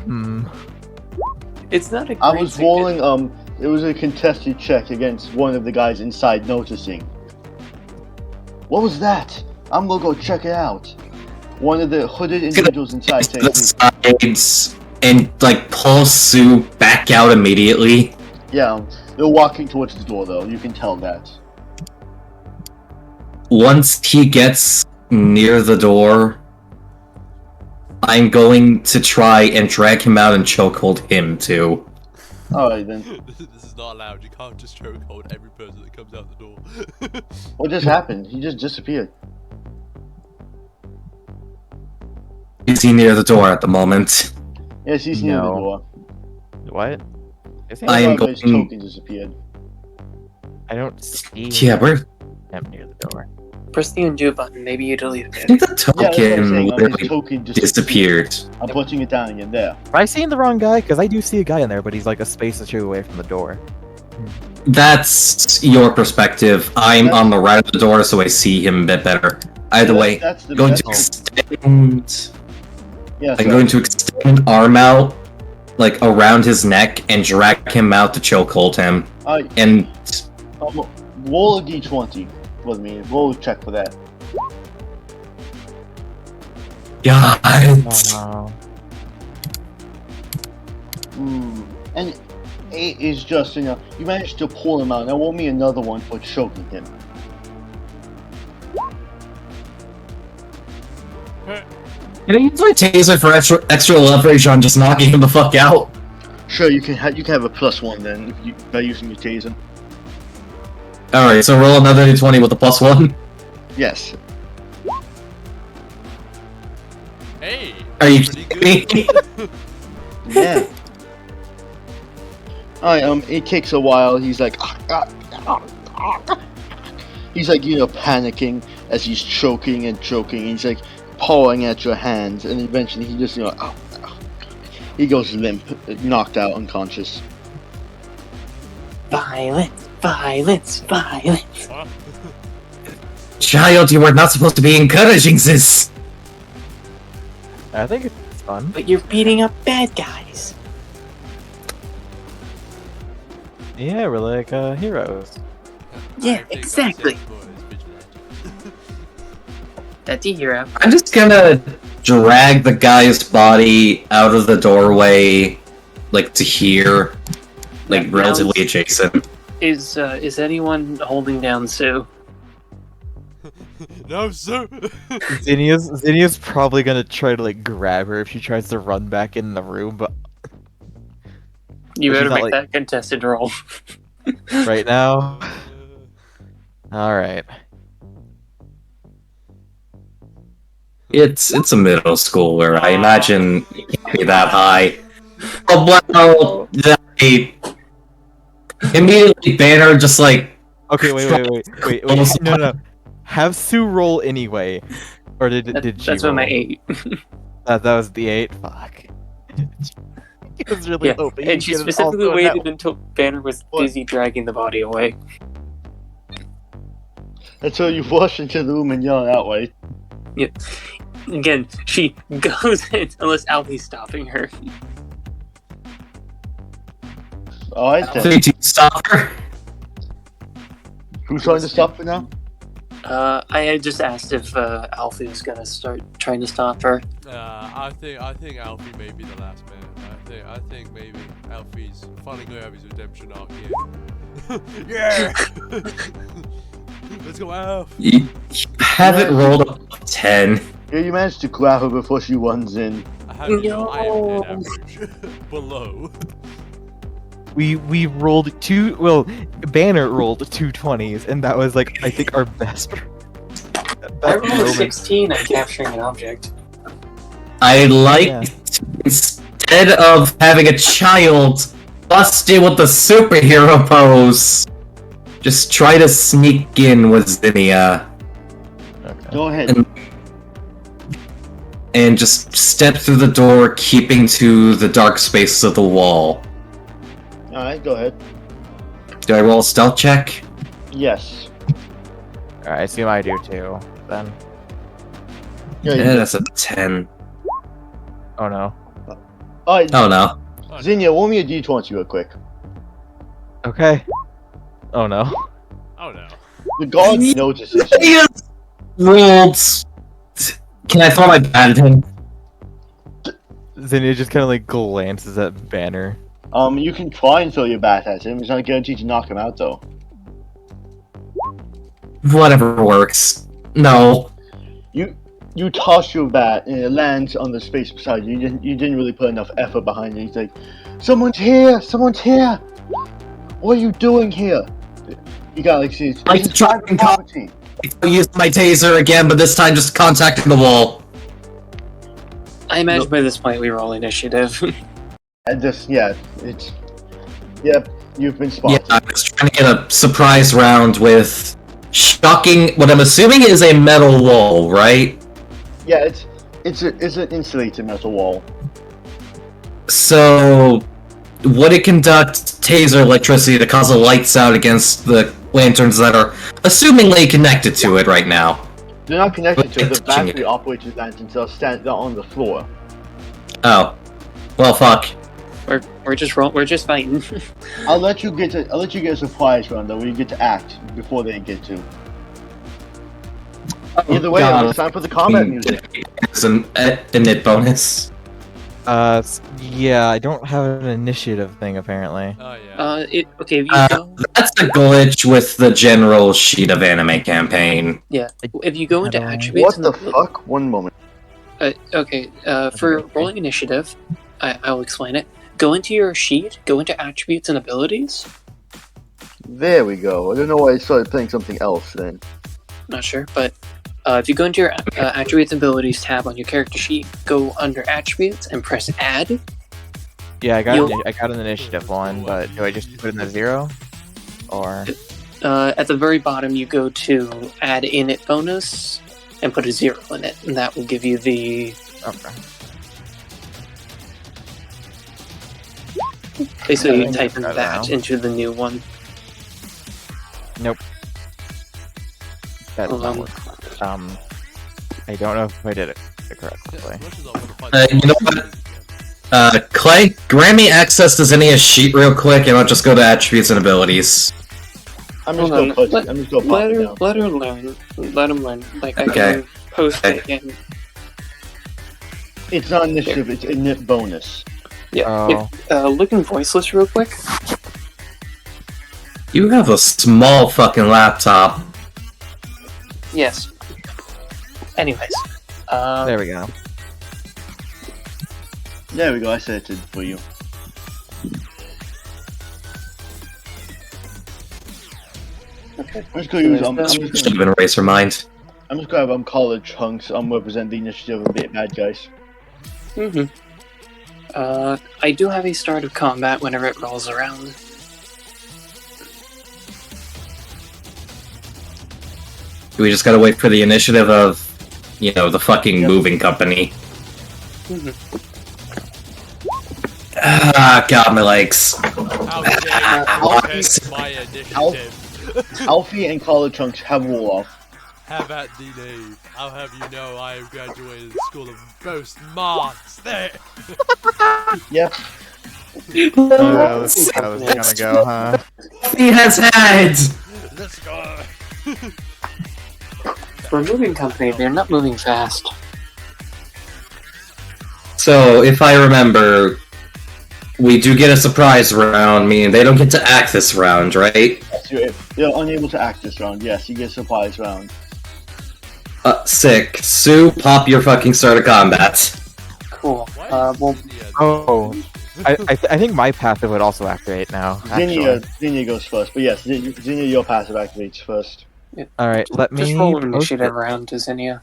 C: It's not a great
A: I was rolling, it was a contested check against one of the guys inside noticing. What was that? I'm gonna go check it out. One of the hooded individuals inside
B: To the
A: says,
B: sides and like pull Sue back out immediately.
A: yeah, they're walking towards the door though, you can tell that.
B: Once he gets near the door, I'm going to try and drag him out and chokehold him too.
A: Alright then.
E: This is not allowed. You can't just chokehold every person that comes out the door.
A: What just happened? He just disappeared.
B: Is he near the door at the moment?
A: Yes, he's near the
D: No.
A: door.
D: What? Is he?
B: I am
A: His
B: going-
A: token disappeared.
D: I don't see
B: Yeah, we're...
D: him near the door.
C: Press the undo button. Maybe you deleted
B: I
C: it.
B: think the
A: Yeah, that's what I'm
B: token
A: saying. His
B: literally
A: token
B: disappeared.
A: I'm putting it down again. There.
D: Am I seeing the wrong guy? Because I do see a guy in there, but he's like a space or two away from the door.
B: That's your perspective. I'm on the right of the door, so I see him a bit better. Either way,
A: That's the
B: I'm going to
A: best.
B: extend.
A: Yeah,
B: I'm going to extend an arm out, like around his neck, and drag him out to chokehold him. And
A: roll a d20 with me. Roll a check for that.
B: God.
A: And 8 is just enough. You managed to pull him out. Now roll me another one for choking him.
B: Can I use my taser for extra leverage on just knocking him the fuck out?
A: Sure, you can have a +1 then if you, by using your taser.
B: Alright, so roll another d20 with a +1.
A: Yes.
E: Hey!
B: Are you
E: Pretty
B: kidding me?
A: Yeah. Alright, it takes a while. He's like, he's like, panicking as he's choking and choking. He's like pawing at your hands, and eventually he just, he goes limp, knocked out, unconscious.
C: Violence, violence, violence.
E: What?
B: Child, you were not supposed to be encouraging this!
D: I think it's fun.
C: But you're beating up bad guys.
D: Yeah, we're like heroes.
C: Yeah,
E: I think
C: exactly.
E: I said boys, vigilante.
C: That's a hero.
B: I'm just gonna drag the guy's body out of the doorway, like to here, like
C: Yeah,
B: relatively adjacent.
C: Is anyone holding down Sue?
E: No, sir!
D: Zinnia's probably gonna try to like grab her if she tries to run back in the room, but
C: You
D: She's
C: better
D: not,
C: make
D: like-
C: that contested roll.
D: right now. Alright.
B: It's a middle schooler. I imagine it can't be that high. Oh well, immediately Banner just like
D: Okay, wait. No. Have Sue roll anyway. Or did she
C: That's
D: roll?
C: what my 8.
D: That was the 8? Fuck. I was really
C: Yeah,
D: hoping
C: and
D: you'd
C: she
D: get it
C: specifically
D: also in that
C: waited until Banner was
A: What?
C: busy dragging the body away.
A: Until you rush into the room and yell that way.
C: Again, she goes in unless Alfie's stopping her.
A: Alright then.
B: 3 to stop her.
A: Who's trying to stop for now?
C: I had just asked if Alfie was gonna start trying to stop her.
E: I think Alfie may be the last man. I think maybe Alfie's finally gonna have his redemption arc here. Yeah! Let's go, Alf!
B: You haven't rolled a 10.
A: Yeah, you managed to grab her before she runs in.
E: I am dead average. Below.
D: We rolled two. Well, Banner rolled 2 20s, and that was like I think our best.
C: I rolled a
D: moment.
C: 16 on capturing an object.
B: I'd like
D: Yeah.
B: to, instead of having a child busted with the superhero pose, just try to sneak in with Zinnia
D: Okay.
A: Go ahead.
B: and just step through the door, keeping to the dark spaces of the wall.
A: Alright, go ahead.
B: Do I roll a stealth check?
A: Yes.
D: Alright, I assume I do too. Then.
A: Yeah,
B: Yeah, that's a 10.
D: Oh no.
A: Alright,
B: Oh no.
A: Zinnia, roll me a d20 real quick.
D: Okay. Oh no.
E: Oh no.
A: The guard notices you.
B: He has rolled. Can I throw my bat at him?
D: Zinnia just kind of like glances at Banner.
A: You can try and throw your bat at him. It's not guaranteed to knock him out, though.
B: Whatever works. No.
A: You toss your bat and it lands on the space beside you. You didn't really put enough effort behind it. He's like, "Someone's here! Someone's here! What are you doing here?" You got like, see,
B: Like
A: this is
B: driving
A: property.
B: I used my taser again, but this time just contacting the wall.
C: I imagine by this point we roll initiative.
A: And this, yeah, yep, you've been
B: Yeah,
A: spotted.
B: I was trying to get a surprise round with shocking. What I'm assuming is a metal wall, right?
A: Yeah, it's an insulated metal wall.
B: So, would it conduct taser electricity to cause a lights out against the lanterns that are assumingly connected to it right now?
A: They're not connected to it. The
B: Touching it.
A: battery operated lanterns are stand on the floor.
B: Oh, well, fuck.
C: We're just fighting.
A: I'll let you get a surprise round though, where you get to act before they get to. Either way,
B: God.
A: it's time for the combat music.
B: It's an init bonus.
D: Yeah, I don't have an initiative thing apparently.
E: Oh yeah.
C: Okay, if you go,
B: That's a glitch with the general sheet of anime campaign.
C: if you go into
D: I don't-
C: attributes,
A: What the fuck? One moment.
C: for rolling initiative, I'll explain it. Go into your sheet, go into attributes and abilities.
A: There we go. I don't know why I started playing something else then.
C: Not sure, but if you go into your attributes and abilities tab on your character sheet, go under attributes and press add.
D: Yeah, I
C: You'll-
D: got an initiative one, but do I just put in the 0? Or
C: At the very bottom, you go to add init bonus and put a 0 in it, and that will give you the
D: okay.
C: basically
D: Yeah,
C: you type in
D: I don't
C: that
D: know.
C: into the new one.
D: Nope. That does
C: Hold
D: not
C: on.
D: work. I don't know if I did it correctly.
E: As much as I want to fight
B: You know what? Clay, grant me access to Zinnia's sheet real quick, and I'll just go to attributes and abilities.
A: I'm just
C: Hold
A: gonna
C: on.
A: put
C: Let-
A: I'm just gonna pop
C: Let
A: it
C: her,
A: down.
C: let her learn. Let him learn. Like I
B: Okay.
C: can post it again.
A: It's not initiative, it's init bonus.
C: Yeah.
D: Oh.
C: Look in voiceless real quick.
B: You have a small fucking laptop.
C: Yes. Anyways,
D: There we go.
A: There we go, I set it for you.
C: okay.
A: I'm just gonna use
B: Should have been Racer Mind.
A: I'm just gonna have college chunks represent the initiative of the bad guys.
C: Mm-hmm. I do have a start of combat whenever it rolls around.
B: We just gotta wait for the initiative of, the fucking
A: Yep.
B: moving company.
C: Mhm.
B: Ah, God, my legs.
E: How dare you contest my initiative?
A: Alfie and college chunks have roll off.
E: Have at thee knave. I'll have you know I have graduated the School of Boast Marks. There.
A: Yep.
D: That's how this is gonna go, huh?
B: He has heads!
E: Let's go.
C: For a moving company, they're not moving fast.
B: So, if I remember, we do get a surprise round, meaning they don't get to act this round, right?
A: Yes, you're unable to act this round. Yes, you get a surprise round.
B: Sick. Sue, pop your fucking start of combat.
C: Cool.
E: Why
C: Well,
E: is Zinnia
D: Oh, I think my passive would also activate now.
A: Zinnia goes first, but yes, Zinnia, your passive activates first.
D: All right, let me
C: just roll an
D: post
C: initiative
D: it.
C: around to Zinnia.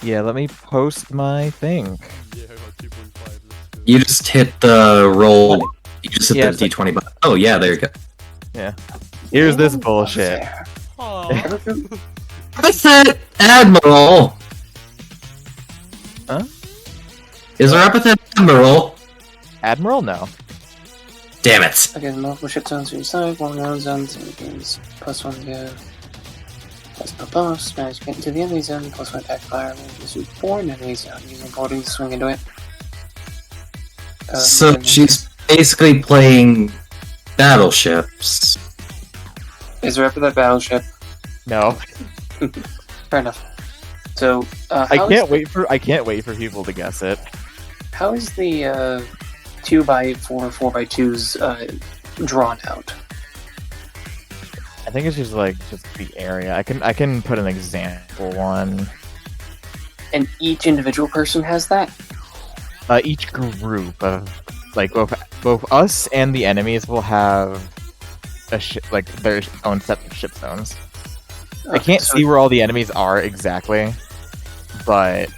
D: Yeah, let me post my thing.
E: Yeah, I got 2.5. Let's go.
B: You just hit the roll. You just hit
D: Yeah,
B: the D20 button. Oh, yeah, there you go.
D: Here's this bullshit.
E: Aw.
B: What's that, Admiral?
D: Huh?
B: Is there epithet Admiral?
D: Admiral? No.
B: Damn it.
C: Okay, multiple ship zones to your side, one round zones, and gains +1 to +++. Manage to get into the enemy zone, +1 attack fire, range to 4 enemy zone, using boarding to swing into it.
B: So
C: And
B: she's basically playing battleships.
C: Is there after that battleship?
D: No.
C: Fair enough. So,
D: I can't wait for people to guess it.
C: How is the 2x4, 4x2s drawn out?
D: I think it's just the area. I can put an example one.
C: And each individual person has that?
D: Each group of both us and the enemies will have a their own set of ship zones. I can't see where all the enemies are exactly, but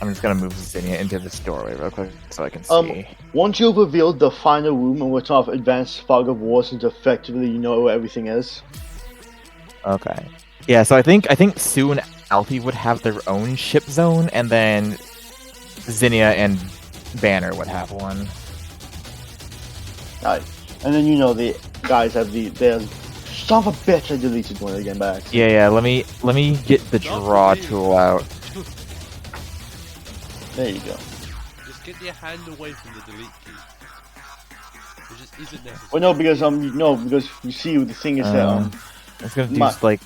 D: I'm just gonna move Zinnia into this doorway real quick so I can see.
A: Once you've revealed the final room and what's off advanced fog of war, since effectively you know where everything is.
D: Okay. Yeah, so I think Sue and Alfie would have their own ship zone, and then Zinnia and Banner would have one.
A: Alright. And then the guys have their son of a bitch, I deleted one again back.
D: Yeah, let me get the draw tool out.
A: There you go.
E: Just get your hand away from the delete key. It just isn't necessary.
A: Well, because you see the thing is that
D: It's gonna do
A: my-
D: like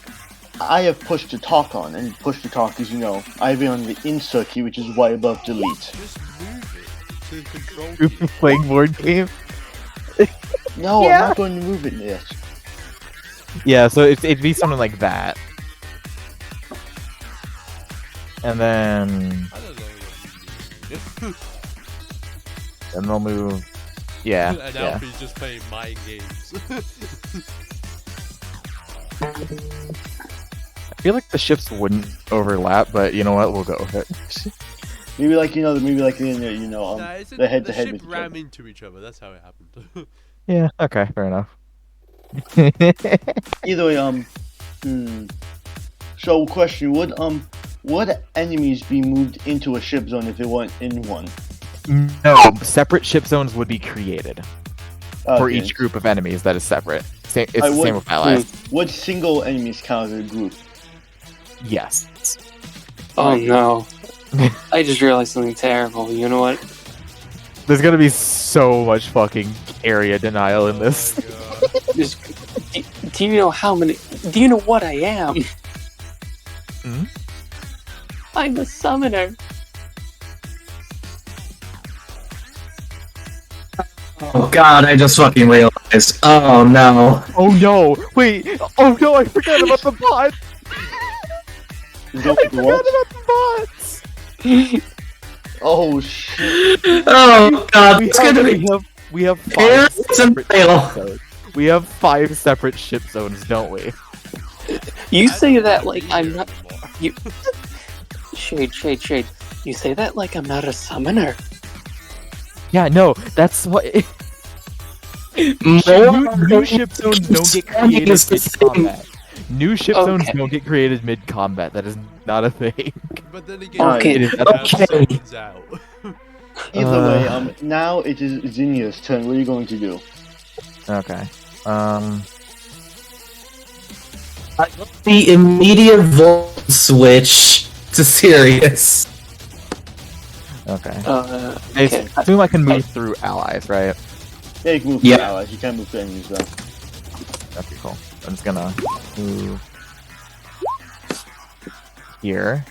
A: I have push to talk on, and push to talk is I have it on the insert key, which is right above delete.
E: Just move it to the control
D: group
E: key.
D: playing board game.
A: No,
D: Yeah.
A: I'm not going to move it yet.
D: Yeah, so it'd be something like that. And then
E: I don't know what you mean.
D: and they'll move. Yeah,
E: And
D: yeah.
E: Alfie's just playing mind games.
D: I feel like the ships wouldn't overlap, but you know what? We'll go with it.
A: Maybe like the
E: Nah,
A: the head to
E: the
A: head
E: ship
A: with each
E: ram
A: other.
E: into each other. That's how it happened.
D: Yeah. Okay. Fair enough.
A: Either way, So, question: would enemies be moved into a ship zone if they weren't in one?
D: No, separate ship zones would be created for
A: Okay.
D: each group of enemies that is separate. It's
A: I
D: the
A: would-
D: same with allies.
A: Would single enemies count as a group?
D: Yes.
C: Oh no. I just realized something terrible. You know what?
D: There's gonna be so much fucking area denial in this.
E: Oh my god.
C: Just, do you know how many? Do you know what I am?
D: Hmm?
C: I'm a summoner.
B: Oh god, I just fucking realized. Oh no.
D: Oh no! Wait! Oh no! I forgot about the bots!
A: Is that
D: I
A: what you
D: forgot
A: want?
D: about the bots!
A: Oh shit!
B: Oh god, it's gonna be
D: we have 5
B: Parents and
D: separate
B: fail.
D: ship zones. We have 5 separate ship zones, don't we?
C: You say
E: I don't
C: that
E: know
C: like
E: either
C: I'm not.
E: anymore.
C: You. Shade. You say that like I'm not a summoner.
D: Yeah, no, that's what. New ship zones don't get created mid-combat. New ship zones
C: Okay.
D: don't get created mid-combat. That is not a thing.
E: But then again,
C: Okay.
E: it
B: Okay.
E: someone's out.
A: Either way, now it is Zinnia's turn. What are you going to do?
D: Okay.
B: The immediate volt switch to Sirius.
D: Okay.
C: I
D: I assume I can move through allies, right?
A: Yeah, you can move
B: Yeah.
A: to allies. You can't move to enemies though.
D: Okay, cool. I'm just gonna move here.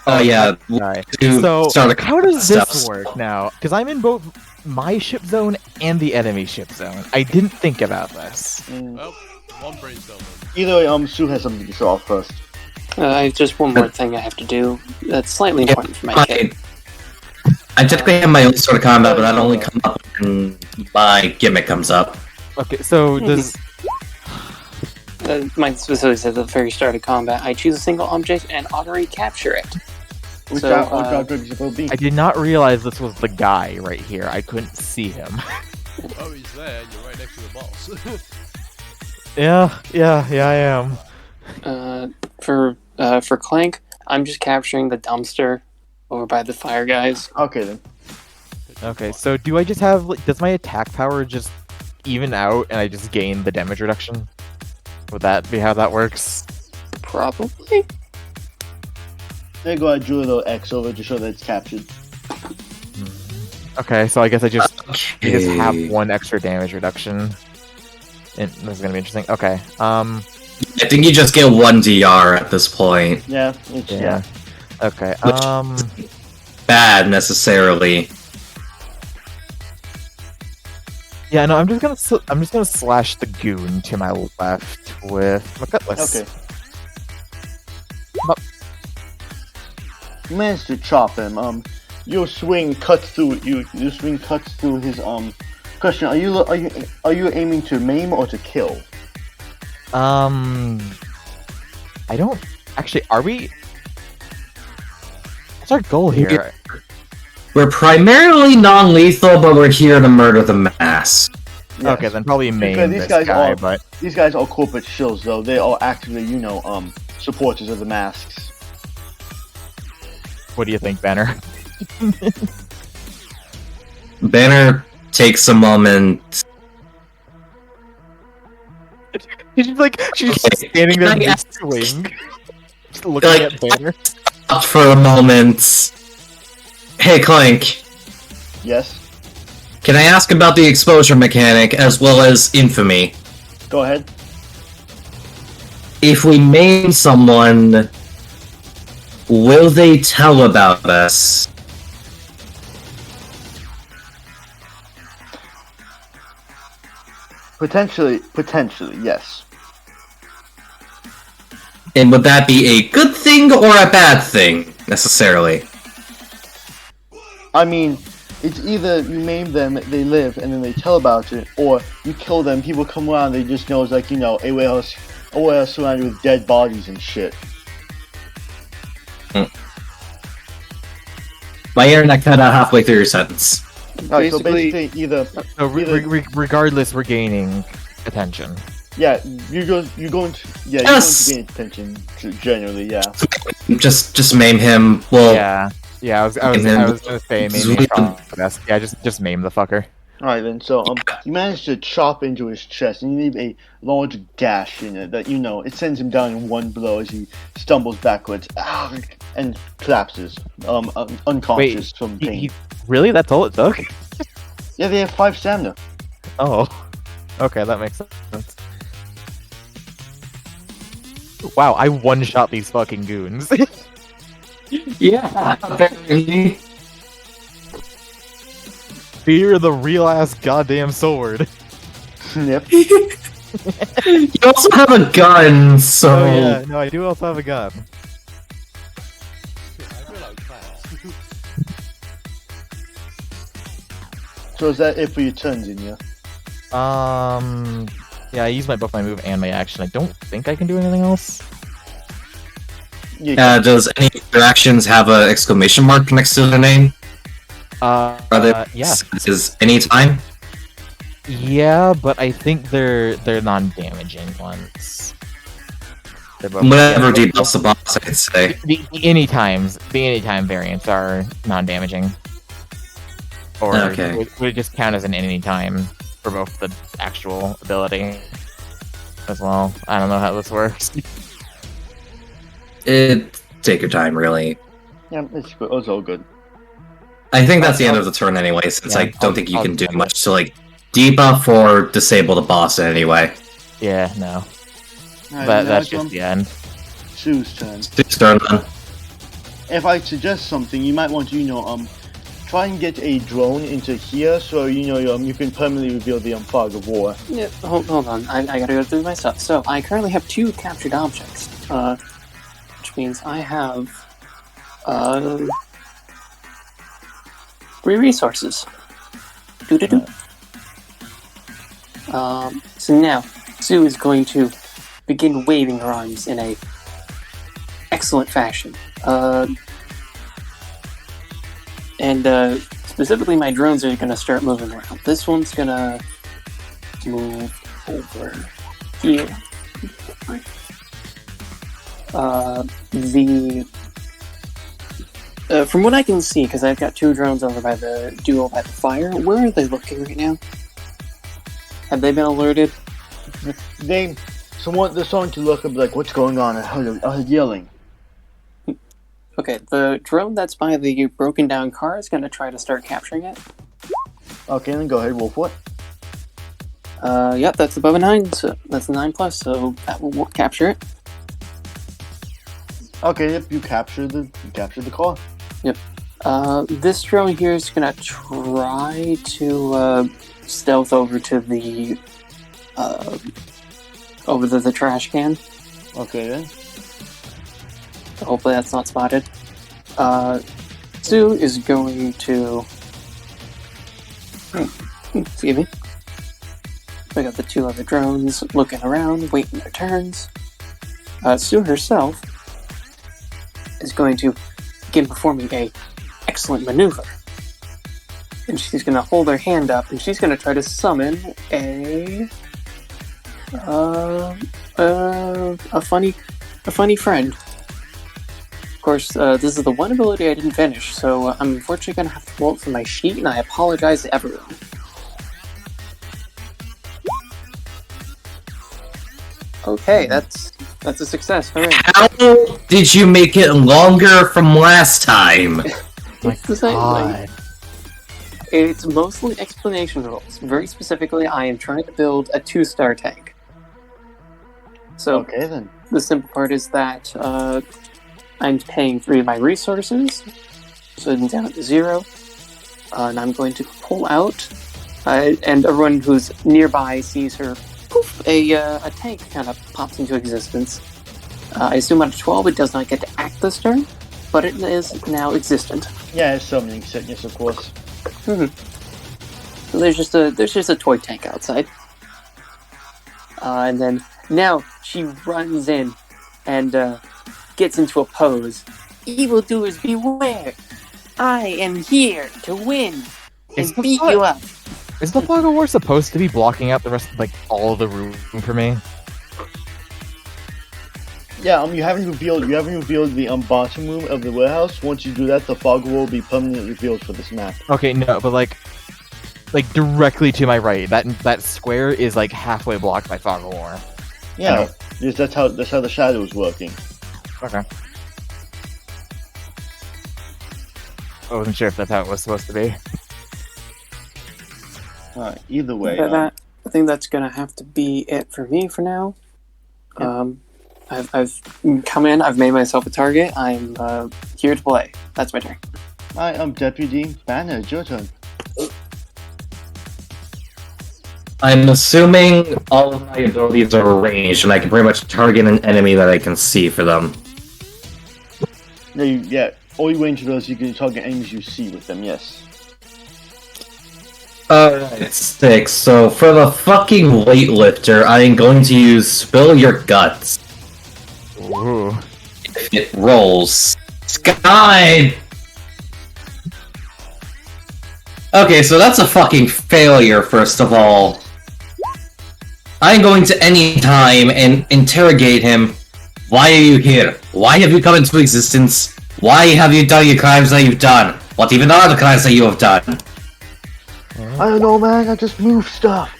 B: Oh yeah.
D: Alright.
B: To
D: So,
B: start a
D: how does this
B: stuff.
D: work now? Because I'm in both my ship zone and the enemy ship zone. I didn't think about this.
E: Well, one brainstorm.
A: Either way, Sue has something to show off first.
C: I have just one more thing I have to do. That's slightly
B: Yeah,
C: important for my kid.
B: I typically have my own sort of combat, but that only comes up when my gimmick comes up.
D: Okay, so does
C: Mine specifically says at the very start of combat, I choose a single object and auto-recapture it.
A: Which
C: So,
A: object is supposed to be?
D: I did not realize this was the guy right here. I couldn't see him.
E: Oh, he's there. You're right next to the boss.
D: yeah, I am.
C: For Clank, I'm just capturing the dumpster over by the fire guys.
A: Okay then.
D: Okay, so do I just have does my attack power just even out and I just gain the damage reduction? Would that be how that works?
C: Probably.
A: There you go. I drew a little X over to show that it's captured.
D: Okay, so I guess I just
B: Okay.
D: have one extra damage reduction. And this is gonna be interesting. Okay.
B: I think you just get one DR at this point.
A: Yeah. It's,
D: Yeah. Okay.
B: Which- Bad necessarily.
D: Yeah. No. I'm just gonna slash the goon to my left with my cutlass.
A: Okay. You managed to chop him. Your swing cuts through your swing cuts through his Question: Are you aiming to maim or to kill?
D: I don't actually. Are we? What's our goal here?
B: We're primarily non-lethal, but we're here to murder the mass.
A: Yes.
D: Okay, then probably main
A: Because these
D: this
A: guys
D: guy,
A: are-
D: but
A: These guys are corporate shills, though. They are actively, supporters of the masks.
D: what do you think, Banner?
B: Banner takes a moment.
D: She's just standing there
B: Can I
D: mid-swing, just looking
B: Like,
D: at Banner.
B: Up for a moment. Hey, Clank.
A: Yes?
B: Can I ask about the exposure mechanic as well as infamy?
A: Go ahead.
B: If we maim someone, will they tell about us?
A: Potentially, yes.
B: And would that be a good thing or a bad thing, necessarily?
A: I mean, it's either you maim them, they live, and then they tell about it, or you kill them, people come around, they just know it's like, a warehouse surrounded with dead bodies and shit.
B: My internet cut out halfway through your sentence.
A: Alright, so basically either,
D: So regardless, we're gaining attention.
A: yeah, you're going to
B: Yes!
A: gain attention, generally, yeah.
B: Just maim him. Well,
D: Yeah, I was gonna say maybe best. Yeah, just maim the fucker.
A: Alright then, so, you manage to chop into his chest, and you leave a large gash in it that, it sends him down in one blow as he stumbles backwards, and collapses, unconscious from pain.
D: Really? That's all it took?
A: Yeah, they have 5 stamina.
D: Oh, okay, that makes sense. Wow, I one-shot these fucking goons.
B: yeah, apparently.
D: Fear the real-ass goddamn sword.
A: Yep.
B: You also have a gun, so...
D: Oh yeah, no, I do also have a gun.
E: I feel like class.
A: So is that it for your turns, in ya?
D: Yeah, I used both my move and my action. I don't think I can do anything else.
A: Yeah,
B: Does any of your actions have an exclamation mark next to their name?
D: Yeah.
B: Is any time?
D: Yeah, but I think they're non-damaging ones. They're both-
B: Whatever debuffs the boss, I'd say.
D: The anytime variants are non-damaging. Or
B: Okay.
D: would it just count as an anytime for both the actual ability as well? I don't know how this works.
B: Take your time, really.
A: yeah, it's good. It's all good.
B: I think that's the end of the turn anyway, since
D: Yeah,
B: I don't think you
D: I'll
B: can do
D: do it.
B: much to, debuff or disable the boss anyway.
D: Yeah, no.
A: Alright,
D: But
A: now
D: that's
A: it's
D: just
A: on
D: the end.
A: Sue's turn.
B: Just turn then.
A: If I suggest something, you might want to, try and get a drone into here, so you can permanently reveal the fog of war.
C: Yeah, hold on. I gotta go through my stuff. So, I currently have 2 captured objects. Which means I have, 3 resources. Doo-doo-doo. So now, Sue is going to begin waving her arms in a excellent fashion. And specifically my drones are going to start moving around. This one's going to move over here. From what I can see, because I've got 2 drones over by the duo by the fire, where are they looking right now? Have they been alerted?
A: They're starting to look up like, what's going on? I heard yelling.
C: Okay, the drone that's by the broken down car is going to try to start capturing it.
A: Okay, then go ahead, roll for it.
C: Yep, that's above a 9, so that's a 9+, so that will capture it.
A: Okay, yep, you capture the car.
C: Yep. This drone here is going to try to stealth over to the trash can.
A: Okay then.
C: Hopefully that's not spotted. Sue is going to... Excuse me. We got the 2 other drones looking around, waiting their turns. Sue herself is going to begin performing a excellent maneuver. and she's gonna hold her hand up, and she's gonna try to summon a funny friend. Of course, this is the one ability I didn't finish, so I'm unfortunately gonna have to pull it from my sheet, and I apologize to everyone. Okay, that's a success. Hooray.
B: How did you make it longer from last time?
C: It's the same thing. It's mostly explanation rules. Very specifically, I am trying to build a 2-star tank. So
A: Okay then.
C: the simple part is that I'm paying 3 of my resources, so I'm down to 0, and I'm going to pull out, and everyone who's nearby sees her. Poof! A tank kind of pops into existence. I assume out of 12 it does not get to act this turn, but it is now existent.
A: Yeah, it's summoning sickness, of course.
C: So there's just a toy tank outside, and then now she runs in and gets into a pose. Evildoers beware! I am here to win and beat you up.
D: Is the PocoWarrior supposed to be blocking out the rest, like, all of the room for me?
A: Yeah, you haven't revealed the bottom room of the warehouse. Once you do that, the fog will be permanently revealed for this map.
D: Okay, no, but like directly to my right, that square is like halfway blocked by PocoWarrior.
A: Yeah, because that's how the shadow is working.
D: Okay. I wasn't sure if that's how it was supposed to be.
A: Alright, either way.
C: I think that's gonna have to be it for me for now.
A: Yeah.
C: I've come in. I've made myself a target. I'm here to play. That's my turn.
A: Hi, I'm Deputy Banner. It's your turn.
B: I'm assuming all of my abilities are ranged, and I can pretty much target an enemy that I can see for them.
A: Yeah, all your range abilities you can target enemies you see with them. Yes.
B: Alright, 6. So for the fucking weightlifter, I am going to use Spill Your Guts.
D: Ooh.
B: If it rolls. Sky! Okay, so that's a fucking failure, first of all. I'm going to any time and interrogate him. Why are you here? Why have you come into existence? Why have you done your crimes that you've done? What even are the crimes that you have done?
A: I don't know, man. I just move stuff.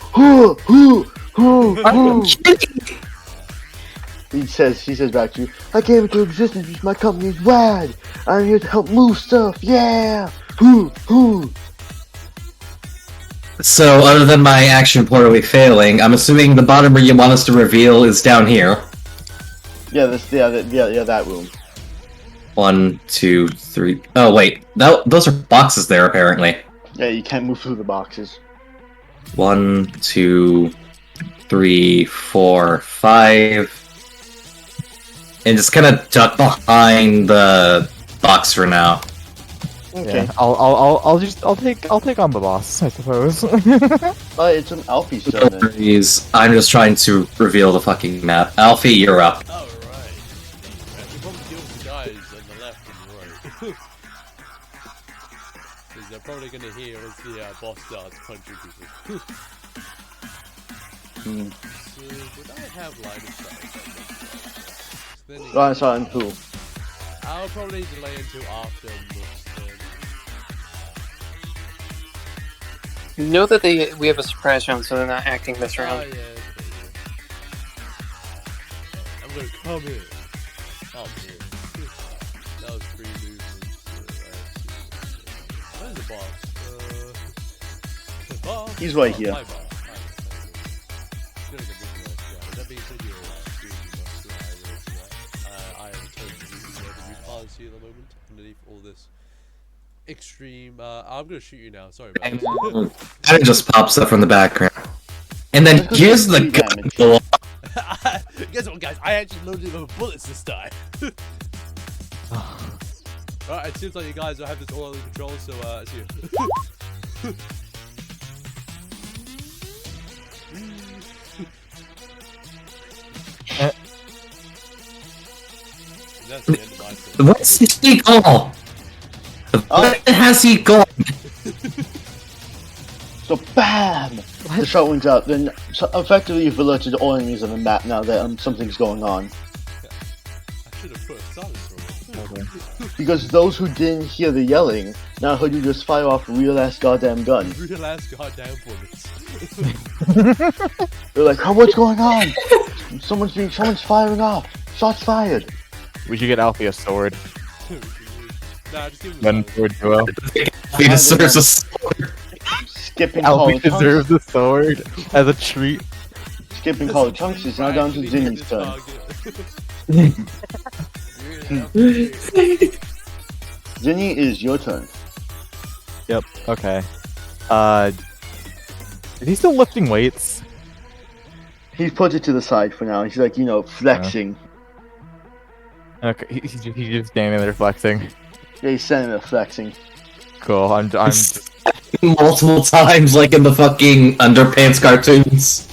A: He says back to you, I came into existence because my company is rad. I'm here to help move stuff. Yeah.
B: So, other than my action poorly failing, I'm assuming the bottom where you want us to reveal is down here.
A: Yeah, that room.
B: 1, 2, 3. Oh wait, those are boxes there apparently.
A: Yeah, you can't move through the boxes.
B: 1, 2, 3, 4, 5. And just kind of duck behind the box for now.
A: Okay.
D: Yeah, I'll take on the boss, I suppose.
A: It's an Alfie
B: No
A: summon.
B: worries. I'm just trying to reveal the fucking map. Alfie, you're up.
E: Alright. We probably deal with the guys on the left and the right. Because they're probably going to hear as the boss starts punching people. So, would I have line of sight?
A: Line of sight and who?
E: I'll probably delay until after Mook's turn.
C: Know that we have a surprise round, so they're not acting this
E: Oh
C: round.
E: yeah, I'm gonna come in. Oh man. That was 3 movements. Where's the boss? The boss?
A: He's right here.
E: My boss. Gonna get rid of that guy. That being said, you're doing I am totally that you can't see at the moment underneath all this extreme. I'm gonna shoot you now. Sorry about
B: And
E: that.
B: it just pops up from the background. And then here's the gun.
E: Guess what, guys? I actually loaded with bullets this time. Alright, it seems like you guys have this all under control, so see you. That's the end of my turn.
B: What's he gone? Where has he gone?
A: So BAM! The shot wings out. Then so effectively you've alerted all enemies on the map now that something's going on.
E: I should have put a silence on it.
A: Because those who didn't hear the yelling now heard you just fire off a real ass goddamn gun.
E: Real ass goddamn bullets.
A: They're like, oh, what's going on? Someone's firing off. Shots fired.
D: We should get Alfie a sword.
E: Nah, just give him
D: Then
E: the
D: sword duo.
B: He deserves a sword.
A: Skipping
D: Alfie
A: Collar Chunks.
D: deserves a sword as a treat.
A: Skipping Collar Chunks is now down to Zinni's turn. Zinni, is your turn.
D: Yep. Okay. Is he still lifting weights?
A: He's put it to the side for now. He's like, flexing.
D: Okay. He's just standing there flexing.
A: Yeah, he's standing there flexing.
D: Cool. I'm
B: Multiple times, like in the fucking Underpants cartoons.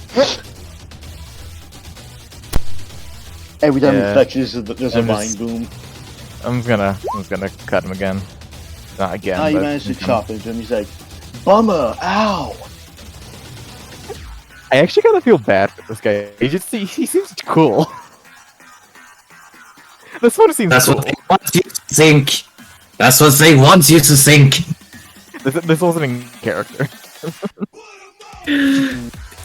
A: Every time
D: Yeah.
A: he flexes, there's a
D: I'm
A: mind
D: just-
A: boom.
D: I'm just gonna cut him again. Not again.
A: Now he
D: but
A: managed to chop into him. He's like, bummer, ow!
D: I actually kind of feel bad for this guy. He seems cool. This one seems
B: That's
D: cool.
B: what they want you to think. That's what they want you to think.
D: This wasn't in character.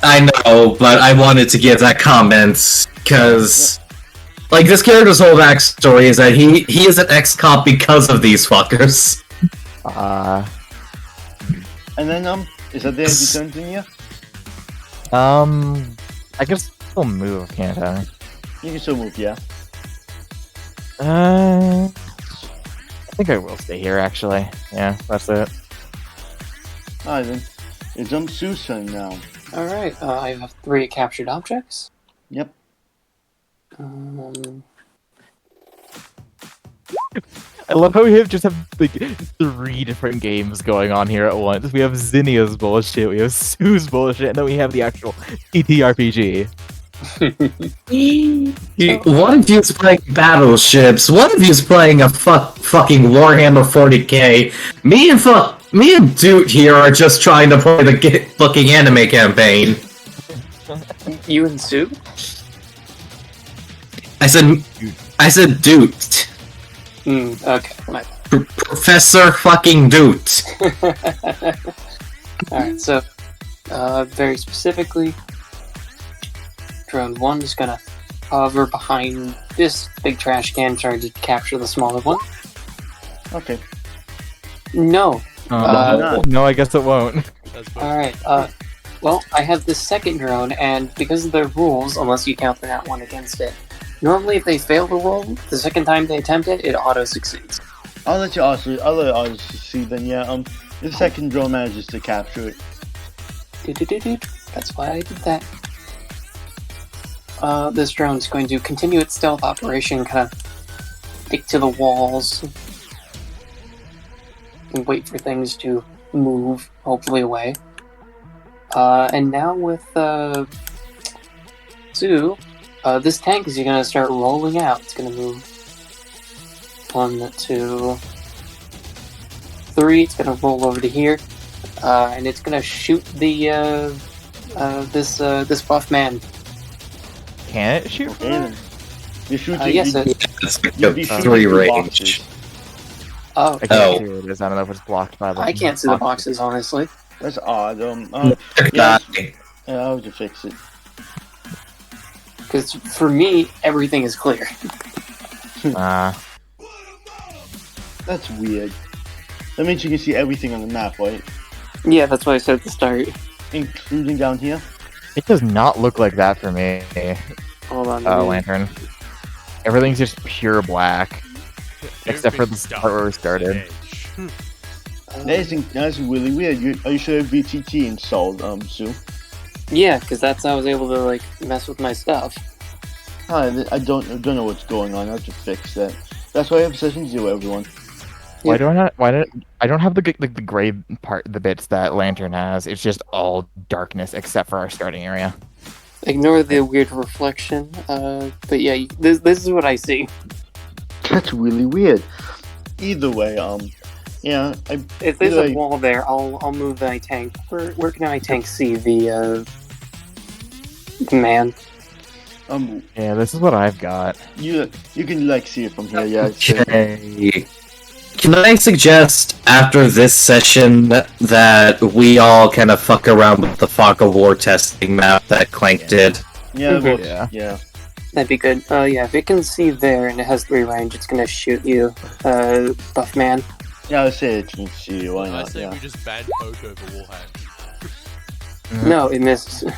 B: I know, but I wanted to give that comment because, like, this character's whole backstory is that he is an ex-cop because of these fuckers.
A: And then, is that the end of your turn, Zinnia?
D: I guess I'll move, can't I?
A: You can still move, yeah.
D: I think I will stay here, actually. Yeah, that's it.
A: Alright then. It's Sue's turn now.
C: Alright, I have 3 captured objects.
A: Yep.
D: I love how we just have like 3 different games going on here at once. We have Zinnia's bullshit, we have Sue's bullshit, and then we have the actual TTRPG.
B: One of you's playing battleships. One of you's playing a fucking Warhammer 40k. Me and Dude here are just trying to play the fucking anime campaign.
C: You and Sue?
B: I said Dude.
C: Okay. My
B: Professor fucking Dude.
C: Alright, so, very specifically, Drone 1 is gonna hover behind this big trash can trying to capture the smaller one.
A: Okay.
C: No.
D: No, I guess it won't.
E: That's fine.
C: Alright, well, I have this second drone, and because of their rules, unless you count the nat 1 against it, normally if they fail the roll, the second time they attempt it, it auto-succeeds.
A: I'll let Oz succeed then, yeah. The second drone manages to capture it.
C: That's why I did that. This drone is going to continue its stealth operation, kind of stick to the walls, and wait for things to move, hopefully away. And now with Sue, this tank is going to start rolling out. It's going to move 1, 2, 3. It's going to roll over to here, and it's going to shoot the this buff man.
D: Can it shoot?
A: Okay then. You shoot
C: Yes,
B: It's like
A: you'd
B: a
A: be shooting
B: 3
A: through
B: range.
A: boxes.
C: Oh,
D: I can't
B: Oh.
D: see what it is. I don't know if it's blocked by the.
C: I can't see the boxes, honestly.
A: That's odd.
B: Yeah.
A: Yeah, I'll have to fix it.
C: Because for me, everything is clear.
A: That's weird. That means you can see everything on the map, right?
C: Yeah, that's what I said at the start.
A: Including down here.
D: It does not look like that for me.
C: Hold on.
D: Lantern. Everything's just pure black, except for the part where we started.
A: That's really weird. Are you sure VTT installed, Sue?
C: Yeah, because that's how I was able to like mess with my stuff.
A: Hi, I don't know what's going on. I have to fix that. That's why I have session 0, everyone.
D: Why do I not? I don't have the gray part, the bits that Lantern has. It's just all darkness except for our starting area.
C: Ignore the weird reflection. But yeah, this is what I see.
A: That's really weird. Either way, Yeah,
C: If there's
A: either
C: a
A: way-
C: wall there, I'll move my tank. Where can my tank see the man?
D: Yeah, this is what I've got.
A: you can like see it from here. Yeah. It's,
B: Okay. Can I suggest after this session that we all kind of fuck around with the Fog of War testing map that Clank did?
A: yeah. Well,
D: Yeah.
A: yeah.
C: That'd be good. Yeah, if it can see there and it has 3 range, it's gonna shoot you, buff man.
A: Yeah, I say it can see you. Why
E: I
A: not?
E: say
A: Yeah.
E: we just ban Poke over Warhack.
C: No, it missed.
E: Poke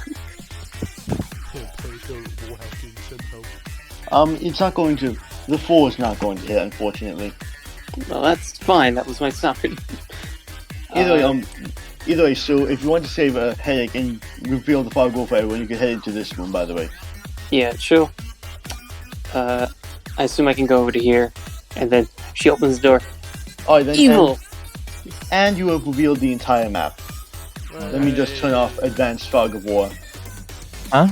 E: Warhacking send help.
A: It's not going to. The 4 is not going to hit, unfortunately.
C: Well, that's fine. That was my summon.
A: Either way, so if you want to save a headache and reveal the fog wall for everyone, you can head into this room, by the way.
C: Yeah, sure. I assume I can go over to here, and then she opens the door.
A: Alright, then.
C: Evil.
A: And you have revealed the entire map. Let me just turn off Advanced Fog of War.
D: Huh?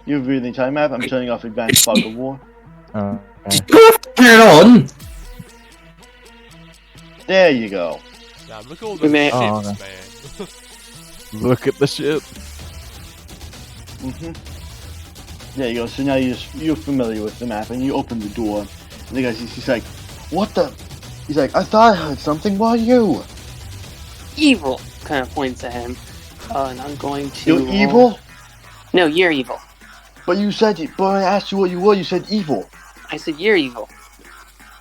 A: You revealed the entire map, I'm turning off Advanced Fog of War.
D: Okay.
B: You have to turn it on!
A: There you go.
E: Damn, look at all
C: We
E: the
C: may-
E: ships,
D: Oh,
E: man.
D: Look at the ship.
A: There you go, so now you're familiar with the map, and you open the door. And the guy's he's like, what the? He's like, I thought I heard something, why you?
C: Evil. Kind of points at him. And I'm going to.
A: You're evil?
C: No, you're evil.
A: But you said, but when I asked you what you were, you said evil.
C: I said you're evil.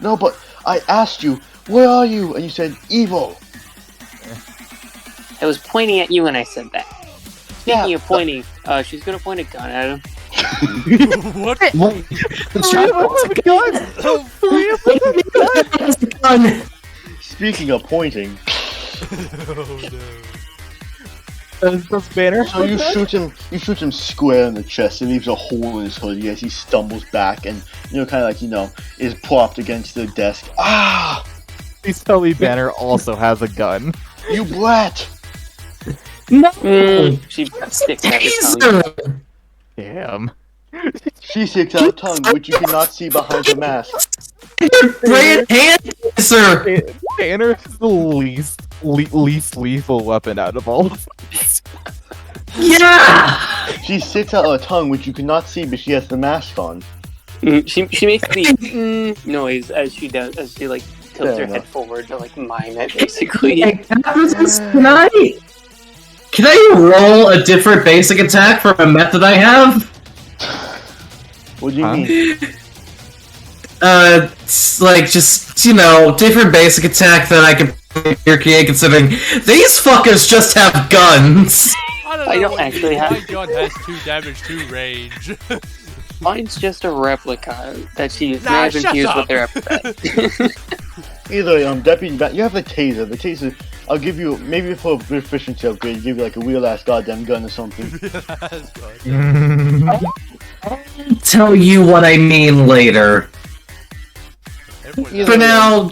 A: No, but I asked you, where are you? And you said evil.
C: I was pointing at you when I said that.
A: Yeah,
C: Speaking of pointing, she's gonna point a gun at him.
E: What?
A: Speaking of pointing,
E: Oh no.
D: That's Banner.
A: so you shoot him square in the chest. It leaves a hole in his hoodie as he stumbles back and, kind of like, is propped against the desk. Ah!
D: Please tell me Banner also has a gun.
A: You brat!
B: No!
C: She sticks out his tongue.
D: Damn.
A: She sticks out a tongue, which you cannot see behind her mask.
B: Great hand, sir!
D: Banner is the least lethal weapon out of all of us.
B: Yeah!
A: She sticks out a tongue, which you cannot see, but she has the mask on.
C: She makes the noise as she does, as she like tilts
A: Fair
C: her head
A: enough.
C: forward to like mime it, basically.
B: Can I roll a different basic attack for a method I have?
A: What do you
D: Huh?
A: mean?
B: It's like just, different basic attack that I can create considering these fuckers just have guns.
C: I don't actually have-
E: My gun has 2 damage, 2 range.
C: Mine's just a replica that she may
E: Nah,
C: have
E: shut
C: infused
E: up.
C: with their epithet.
A: Either way, Deputy Bat, you have the taser. The taser, I'll give you, maybe for a efficiency upgrade, give you like a real ass goddamn gun or something.
E: That's right.
B: Tell you what I mean later.
E: Everyone
B: For now,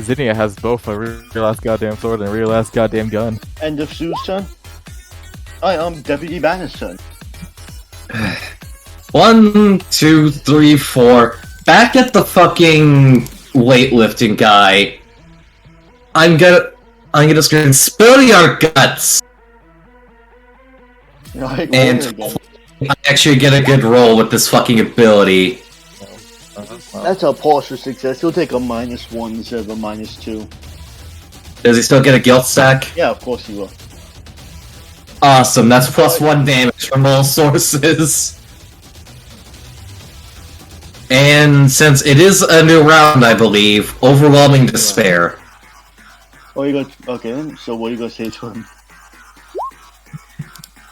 D: Zinnia has both a real ass goddamn sword and a real ass goddamn gun.
A: End of Sue's turn. I am Deputy Banner's turn.
B: 1, 2, 3, 4. Back at the fucking weightlifting guy. I'm gonna scream, spill your guts!
A: Right,
B: And
A: again.
B: I actually get a good roll with this fucking ability.
A: That's a partial success. He'll take a -1 instead of a -2.
B: Does he still get a guilt stack?
A: Yeah, of course he will.
B: Awesome, that's +1 damage from all sources. And since it is a new round, I believe, overwhelming despair.
A: Okay, then, so what are you gonna say to him?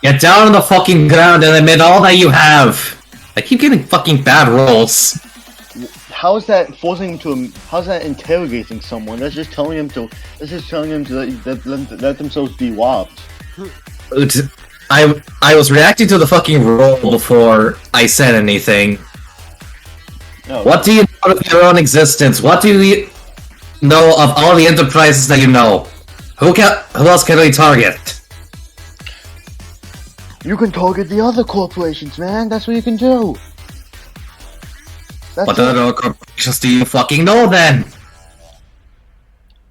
B: Get down on the fucking ground and admit all that you have. I keep getting fucking bad rolls.
A: How is that forcing him to? How's that interrogating someone? That's just telling him to. That's just telling him to let themselves be robbed.
B: I was reacting to the fucking roll before I said anything.
A: No.
B: What do you know of your own existence? What do you know of all the enterprises that you know? Who else can we target?
A: You can target the other corporations, man. That's what you can do. That's
B: What
A: it.
B: other corporations locations do you fucking know then?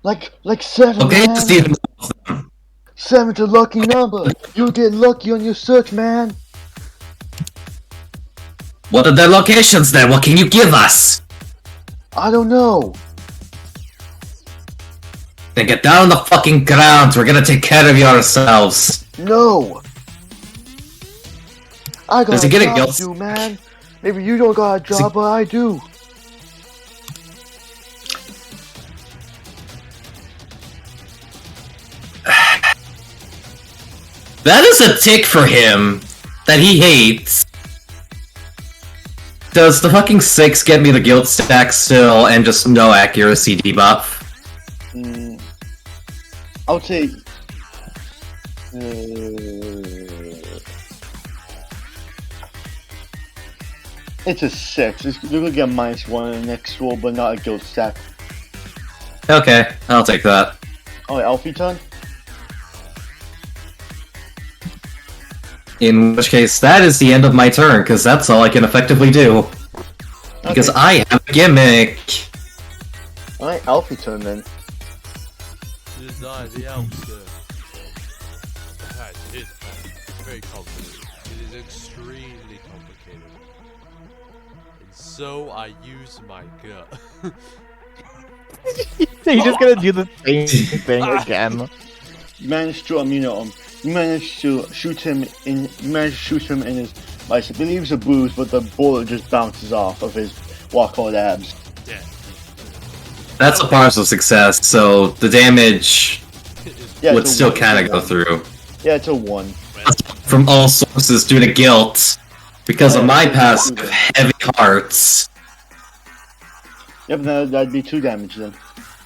A: Like 7,
B: Locations do
A: man.
B: you know them?
A: 7's a lucky number. You get lucky on your search, man.
B: What are their locations then? What can you give us?
A: I don't know.
B: Then get down on the fucking ground. We're gonna take care of you ourselves.
A: No. I got
B: Does
A: a
B: he get a
A: job
B: guilt?
A: to do, man. Maybe you don't got a job, but I do.
B: That is a tick for him that he hates. Does the fucking 6 get me the guilt stack still and just no accuracy debuff?
A: I would say. It's a 6. You're gonna get -1 in the next roll, but not a guild stack.
B: Okay, I'll take that.
A: Alright, Alfie turn?
B: In which case, that is the end of my turn, because that's all I can effectively do. Because
A: Okay.
B: I have a gimmick.
A: Alright, Alfie turn then.
E: Design the elster. That is very complicated. It is extremely complicated. And so I use my gut.
D: You're just gonna do the same thing again.
A: You managed to, you managed to shoot him in, his, I believe it's a bruise, but the bullet just bounces off of his rock-hard abs.
E: Yeah.
B: That's a partial success, so the damage
A: Yeah,
B: would
A: it's a
B: still
A: one,
B: kind
A: it's
B: of
A: a
B: go
A: one.
B: through.
A: Yeah, it's a 1.
B: From all sources due to guilt. Because of my past heavy hearts.
A: Yep, that'd be 2 damage then.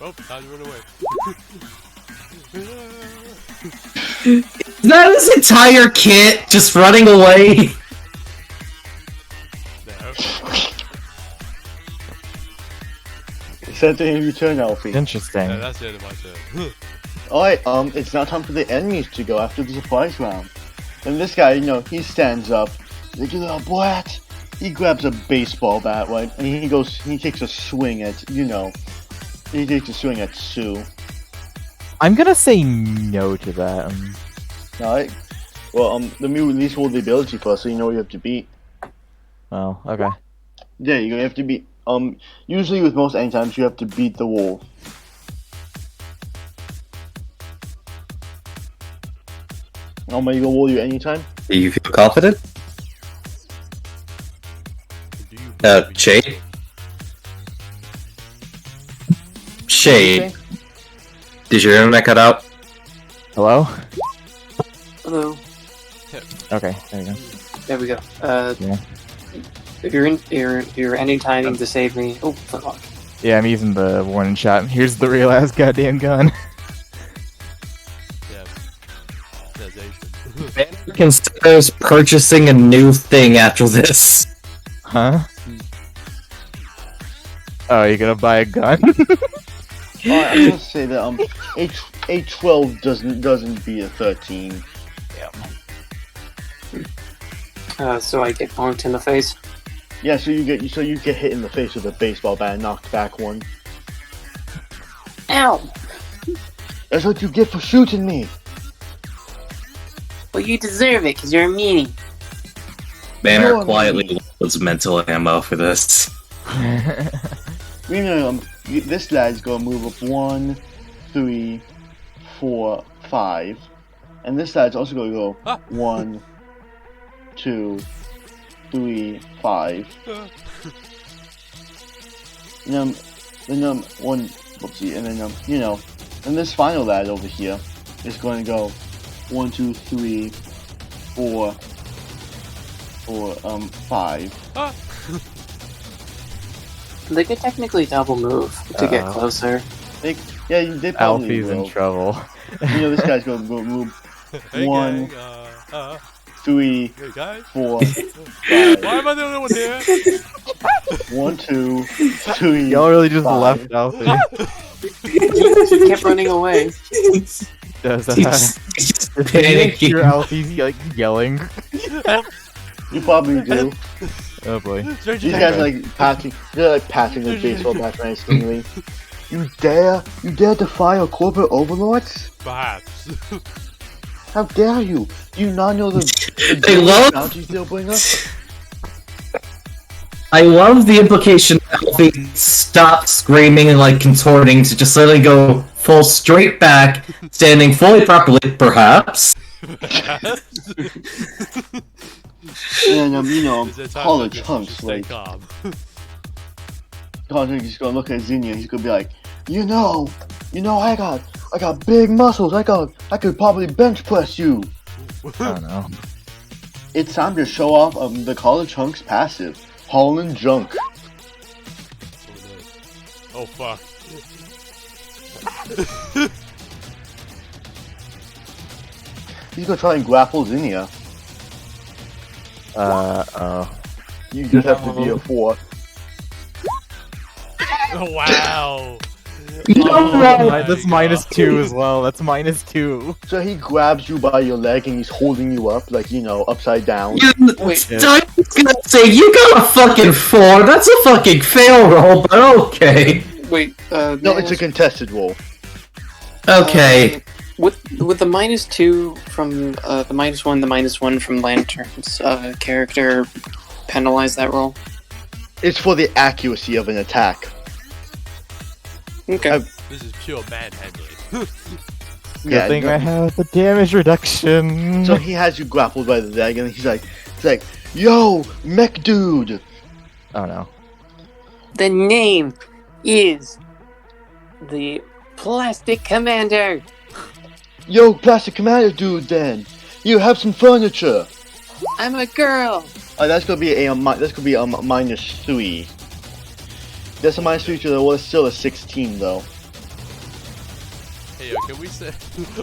E: Oh, time to run away.
B: Is that his entire kit just running away?
E: No.
A: Is that the end of your turn, Alfie?
D: Interesting.
E: No, that's the end of my turn.
A: Alright, it's now time for the enemies to go after the surprise round. And this guy, he stands up. Like a little brat. He grabs a baseball bat, right? And he takes a swing at, he takes a swing at Sue.
D: I'm gonna say no to that.
A: Alright. Well, let me at least roll the ability first so you know what you have to beat.
D: Oh, okay.
A: There you go, you have to beat, usually with most end times you have to beat the wolf. Am I gonna roll you anytime?
B: Do you feel confident?
E: Do you
B: Shade? Shade, did your internet cut out?
D: Hello?
C: Hello.
D: Okay, there you go.
C: There we go.
D: Yeah.
C: You're ending timing to save me. Oh, fuck.
D: Yeah, I'm using the warning shot. Here's the real ass goddamn gun.
E: Yeah.
B: Considers purchasing a new thing after this.
D: Huh? Oh, you're gonna buy a gun?
A: Alright, I'm gonna say that A12 doesn't beat a 13.
C: So I get bonked in the face.
A: Yeah, so you get hit in the face with a baseball bat and knocked back 1.
C: Ow!
A: That's what you get for shooting me.
C: Well, you deserve it, because you're a meanie.
B: Banner
A: You're
B: quietly loads mental ammo for this.
A: This lad's gonna move up 1, 3, 4, 5. And this lad's also gonna go 1, 2, 3, 5. And then one, whoopsie, and then and this final lad over here is going to go 1, 2, 3, 4, 5.
C: They could technically double move to get closer.
A: They probably
D: Alfie's
A: will.
D: in trouble.
A: This guy's gonna go move
E: Hey,
A: 1,
E: gang,
A: 3,
E: hey guys.
A: 4, 5.
E: Why am I the only one here?
A: 1, 2, 3.
D: Y'all really just
A: 5.
D: left Alfie.
C: He kept running away.
D: Does that?
B: He's
D: Did you make
B: panicking.
D: sure Alfie's like yelling?
A: You probably do.
D: Oh boy.
E: Stranger
A: These
E: danger.
A: guys are like patting. They're like patting the baseball bat menacingly. You dare defy our corporate overlords?
E: Perhaps.
A: How dare you? Do you not know the
B: They love-
A: bounties they'll bring us?
B: I love the implication that Alfie stopped screaming and like contorting to just suddenly go full straight back, standing fully properly, perhaps.
A: And you know,
E: Is there times
A: college
E: like this you
A: hunks
E: should stay
A: like
E: calm?
A: Connor's just gonna look at Zinnia and he's gonna be like, you know, I got big muscles. I could probably bench press you.
D: I don't know.
A: It's time to show off the college hunks passive, hauling junk.
E: Oh fuck.
A: He's gonna try and grapple Zinnia.
D: Oh.
A: You just have to be a 4.
E: Oh, wow.
D: That's -2 as well. That's -2.
A: So he grabs you by your leg and he's holding you up, like, you know, upside down.
C: Wait.
B: I was gonna say, you got a fucking 4, that's a fucking fail roll, but okay.
C: Wait,
A: No,
C: may I
A: it's a
C: ask-
A: contested roll.
B: Okay.
C: With the -2 from the -1, the -1 from Lanturn's character penalize that roll?
A: It's for the accuracy of an attack.
C: Okay.
E: This is pure manhandling.
D: Good thing
A: no-
D: I have the damage reduction.
A: So he has you grappled by the leg and he's like, yo, mech dude.
D: Oh no.
C: The name is the Plastic Commander.
A: Yo, plastic commander dude then. You have some furniture.
C: I'm a girl.
A: That's gonna be a -3. That's a -3 to the well, it's still a 16 though.
E: Hey, yo, can we say?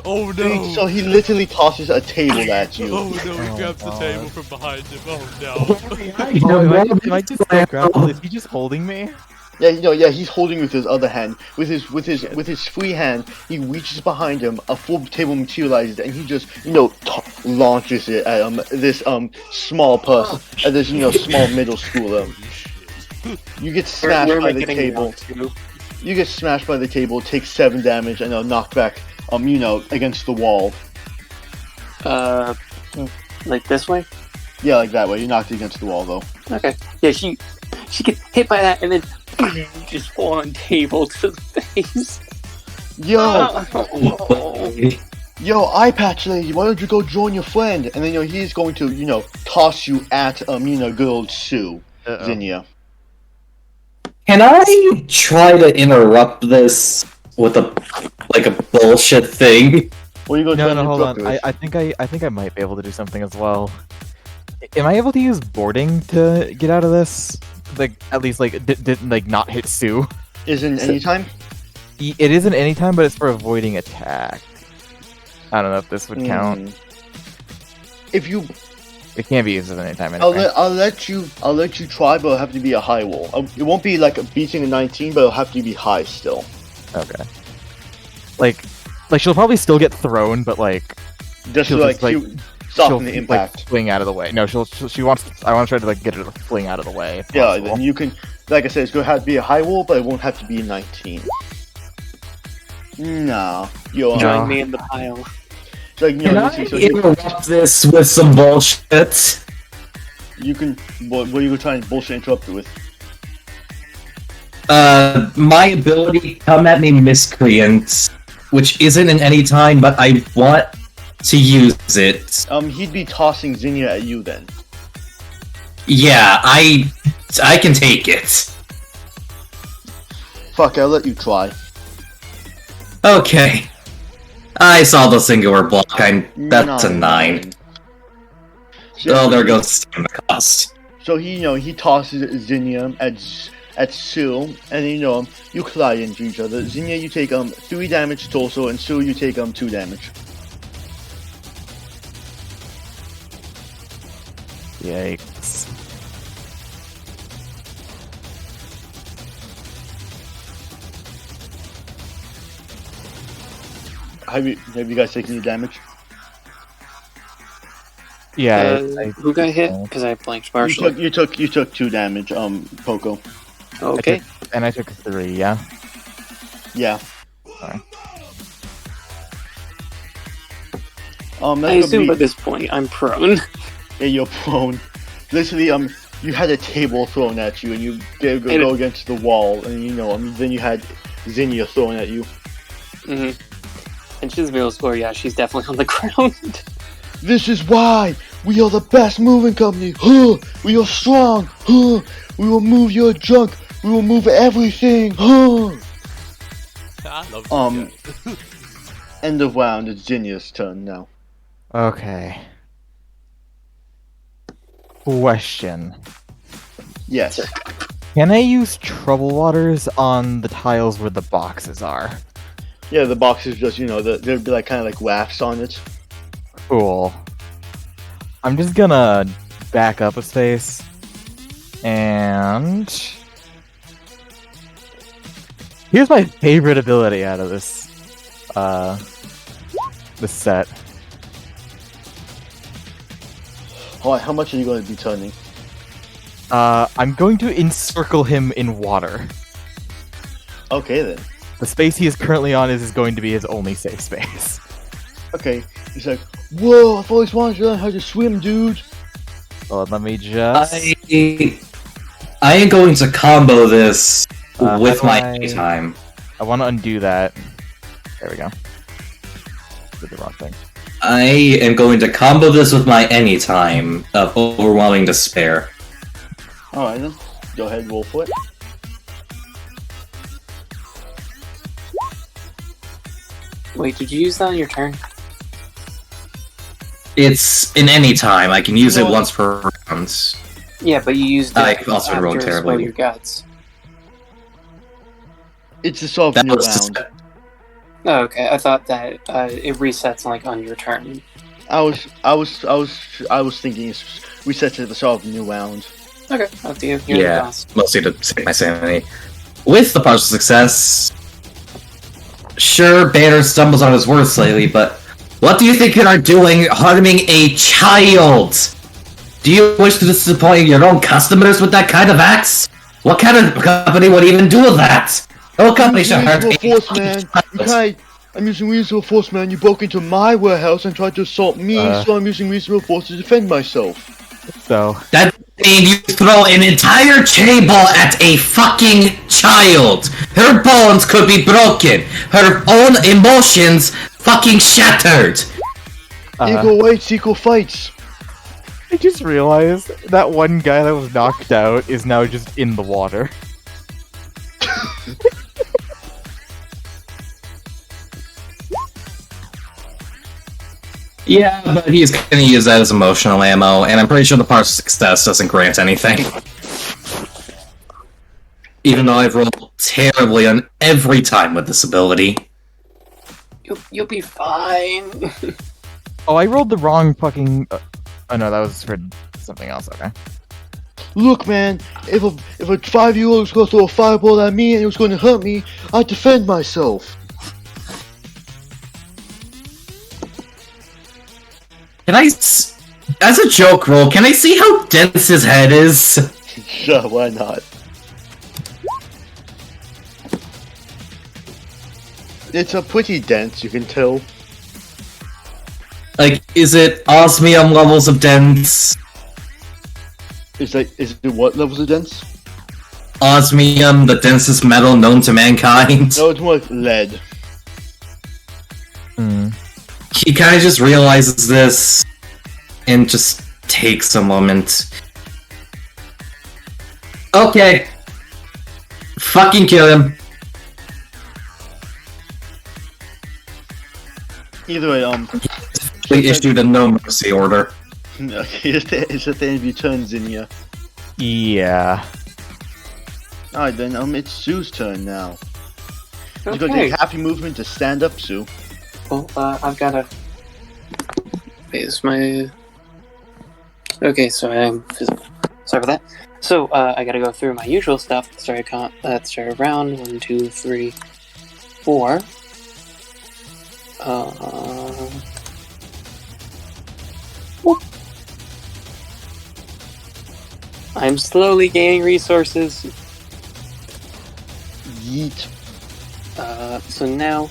E: Oh no!
A: So he literally tosses a table at you.
E: Oh no! He
D: Oh,
E: grabs the
D: God.
E: table from behind him. Oh no!
D: Oh, am I just so grappled? Is he just holding me?
A: Yeah, you know, yeah, he's holding with his other hand. With his free hand, he reaches behind him, a full table materializes, and he just, you know, launches it at this small person, at this, you know, small middle schooler. You get smashed
C: Where am
A: by
C: I
A: the
C: getting
A: table.
C: to?
A: You get smashed by the table, take 7 damage, and knocked back, you know, against the wall.
C: Like this way?
A: Yeah, like that way. You knocked it against the wall, though.
C: Okay. Yeah, she gets hit by that and then just fall on table to the face.
A: Yo, eye patch lady, why don't you go join your friend? And then, you know, he's going to, you know, toss you at, you know, good old Sue, Zinnia.
B: Can I try to interrupt this with a bullshit thing?
A: What are you going to
D: No,
A: try
D: no,
A: and
D: hold
A: interrupt
D: on.
A: her with?
D: I think I might be able to do something as well. Am I able to use boarding to get out of this? Like, at least, like, like not hit Sue?
A: Isn't any time?
D: It isn't anytime, but it's for avoiding attack. I don't know if this would count.
A: If you,
D: It can't be used as an anytime anyway.
A: I'll let you try, but it'll have to be a high roll. It won't be like beating a 19, but it'll have to be high still.
D: Okay. Like she'll probably still get thrown, but like
A: Just to
D: she'll
A: like,
D: just, like,
A: soften the
D: she'll
A: impact.
D: like fling out of the way. No, she wants. I want to try to like get her to fling out of the way. if
A: Yeah,
D: possible.
A: then you can, like I said, it's going to have to be a high roll, but it won't have to be a 19. No, you're
C: Join me in the pile.
A: It's like, you
B: Can
A: know,
B: I
A: so you,
B: interrupt this with some bullshit?
A: you can. What are you going to try and bullshit interrupt it with?
B: My ability come at me miscreant, which isn't in any time, but I want to use it.
A: He'd be tossing Zinnia at you then.
B: Yeah, I can take it.
A: Fuck, I'll let you try.
B: Okay. I saw the singular block. That's a 9. Oh, there goes the cost.
A: So he, you know, he tosses Zinnia at Sue, and then, you know, you collide into each other. Zinnia, you take 3 damage torso, and Sue, you take 2 damage.
D: Yikes.
A: Have you guys taken any damage?
D: Yeah.
C: Who got hit? Because I blanked partially.
A: You took 2 damage, Poco.
C: Okay.
D: I took 3. Yeah.
A: Yeah.
D: Sorry.
A: That's
C: I
A: gonna
C: assume
A: be-
C: by this point I'm prone.
A: Yeah, you're prone. Literally, you had a table thrown at you, and you go against the wall, and then you had Zinnia thrown at you.
C: And she's middle score, yeah, she's definitely on the ground.
A: This is why we are the best moving company. Huh? We are strong. Huh? We will move your junk. We will move everything. Huh?
E: I love this
A: End of round. It's Zinnia's turn now.
D: Okay. Question.
A: Yes.
D: Can I use trouble waters on the tiles where the boxes are?
A: Yeah, the box is just they're like kind of like rafts on it.
D: Cool. I'm just gonna back up a space and here's my favorite ability out of this set.
A: Alright, how much are you going to be turning?
D: I'm going to encircle him in water.
A: Okay then.
D: The space he is currently on is going to be his only safe space.
A: Okay. He's like, whoa! I've always wanted to learn how to swim, dude.
D: Well, let me just.
B: I am going to combo this with
D: how
B: my
D: do
B: time.
D: I want to undo that. There we go. Did the wrong thing.
B: I am going to combo this with my anytime of overwhelming despair.
A: Alright then. Go ahead, roll for it.
C: Wait, did you use that on your turn?
B: It's in any time. I can use it once per round.
C: Yeah, but you used it
B: I also rolled
C: after
B: terribly.
C: Swell Your Guts.
A: It's the start of
B: That
A: new
B: was
A: round.
B: just,
C: Oh, okay. I thought that it resets like on your turn.
A: I was thinking it resets at the start of a new round.
C: Okay, up to you. You're the
B: yeah,
C: boss.
B: mostly to save my sanity. With the partial success, sure, Banner stumbles on his words slightly, but what do you think you are doing harming a child? Do you wish to disappoint your own customers with that kind of axe? What kind of company would even do that? No company should hurt a
A: Force, man. I'm using reasonable force, man. You broke into my warehouse and tried to assault me, so I'm using reasonable force to defend myself.
D: So.
B: That means you throw an entire table at a fucking child. Her bones could be broken. Her own emotions fucking shattered.
A: Equal weights, equal fights.
D: I just realized that one guy that was knocked out is now just in the water.
B: Yeah, but he's gonna use that as emotional ammo, and I'm pretty sure the partial success doesn't grant anything. Even though I've rolled terribly on every time with this ability.
C: You'll be fine.
D: Oh, I rolled the wrong fucking. Oh no, that was for something else. Okay.
A: Look, man, if a 5-year-old was going to throw a fireball at me and it was going to hurt me, I'd defend myself.
B: Can I, as a joke roll, can I see how dense his head is?
A: Sure, why not? It's a pretty dense, you can tell.
B: Like, is it osmium levels of dense?
A: Is it what levels of dense?
B: Osmium, the densest metal known to mankind.
A: No, it's more like lead.
B: He kind of just realizes this and just takes a moment. Okay. Fucking kill him.
A: Either way,
B: We issued a no mercy order.
A: okay, it's at the end of your turn, Zinnia.
D: Yeah.
A: Alright then, it's Sue's turn now. You're gonna
C: Okay.
A: take half your movement to stand up, Sue.
C: Well, I've gotta. Wait, is my. Okay, so I'm. Sorry for that. So, I gotta go through my usual stuff. Start a round. 1, 2, 3, 4. Whoop. I'm slowly gaining resources.
A: Yeet.
C: So now,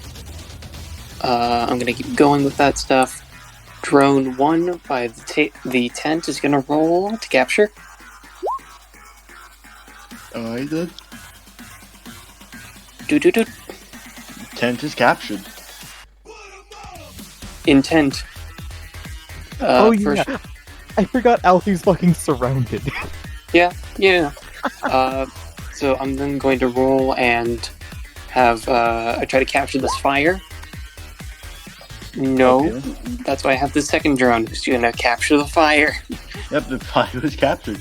C: I'm gonna keep going with that stuff. Drone 1 by the tent is gonna roll to capture.
A: Alright then.
C: Do.
A: Tent is captured.
C: Intent.
D: Oh yeah,
C: First,
D: I forgot Alfie's fucking surrounded.
C: yeah. So I'm then going to roll and have I try to capture this fire. No,
A: Okay.
C: that's why I have the second drone who's gonna capture the fire.
A: Yep, the fire was captured.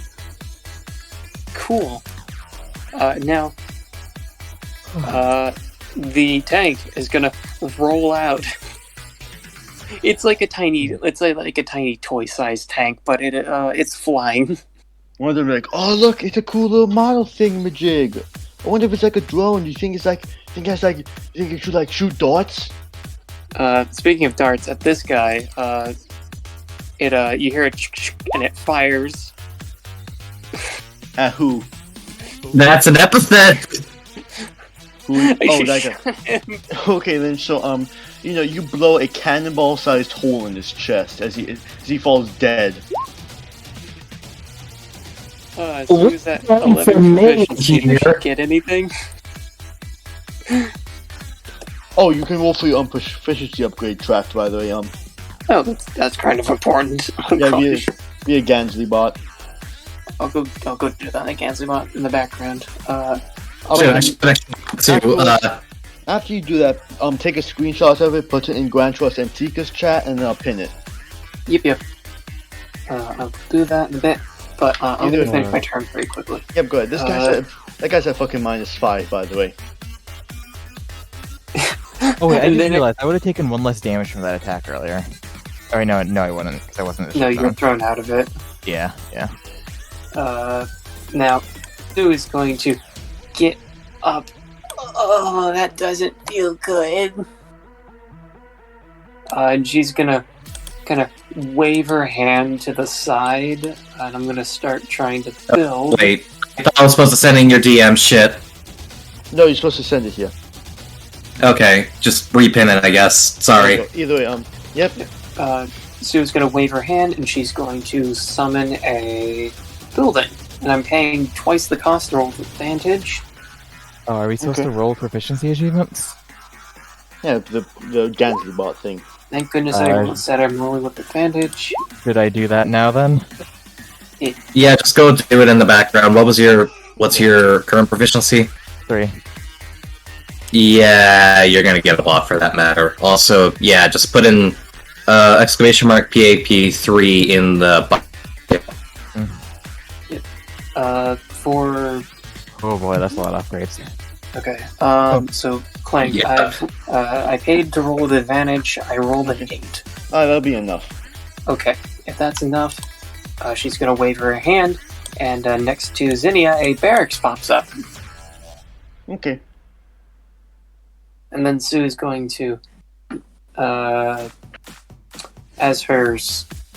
C: Cool. Now, the tank is gonna roll out. It's like a tiny toy-sized tank, but it's flying.
A: One of them like, oh look, it's a cool little model thingamajig. I wonder if it's like a drone. You think it should like shoot darts?
C: Speaking of darts, at this guy, you hear it and it fires.
A: At who?
B: That's an epithet.
A: Who?
C: I
A: Oh,
C: should
A: that
C: shot
A: guy.
C: him.
A: Okay then. So you blow a cannonball-sized hole in his chest as he falls dead.
C: So is that 11 proficiency? Did you get anything?
A: Oh, you can roll for your proficiency upgrade tracked, by the way.
C: Oh, that's kind of important.
A: Yeah,
C: Gosh.
A: be a Gansley bot.
C: I'll go do that. I can't see bot in the background.
A: After you do that, take a screenshot of it, put it in Grand Trust Antiqua's chat, and then I'll pin it.
C: Yep. I'll do that in a bit, but I'm
A: Either
C: gonna finish my turn very quickly.
A: Yep, go ahead. That guy's at fucking -5, by the way.
D: Oh wait, I
C: And
D: didn't
C: then
D: realize I would have taken 1 less damage from that attack earlier. Oh wait, no, I wouldn't, because I wasn't.
C: No, you were thrown out of it.
D: Yeah.
C: Now, Sue is going to get up. Oh, that doesn't feel good. And she's gonna kind of wave her hand to the side, and I'm gonna start trying to build.
B: Wait, I thought I was supposed to send in your DM shit.
A: No, you're supposed to send it here.
B: Okay, just repin it, I guess. Sorry.
A: Either way, yep.
C: Sue's gonna wave her hand, and she's going to summon a building. And I'm paying twice the cost to roll with advantage.
D: Oh, are we supposed
A: Okay.
D: to roll proficiency achievements?
A: Yeah, the Gansley bot thing.
C: Thank goodness I said I'm rolling with advantage.
D: Should I do that now then?
B: Yeah, just go do it in the background. What's your current proficiency?
D: 3.
B: Yeah, you're gonna get a bot for that matter. Also, yeah, just put in exclamation mark PAP3 in the
C: For
D: Oh boy, that's a lot of upgrades.
C: okay. So Clank,
B: Yeah.
C: I paid to roll with advantage. I rolled an 8.
A: That'll be enough.
C: Okay, if that's enough, she's gonna wave her hand, and next to Zinnia, a barracks pops up,
A: Okay.
C: and then Sue is going to,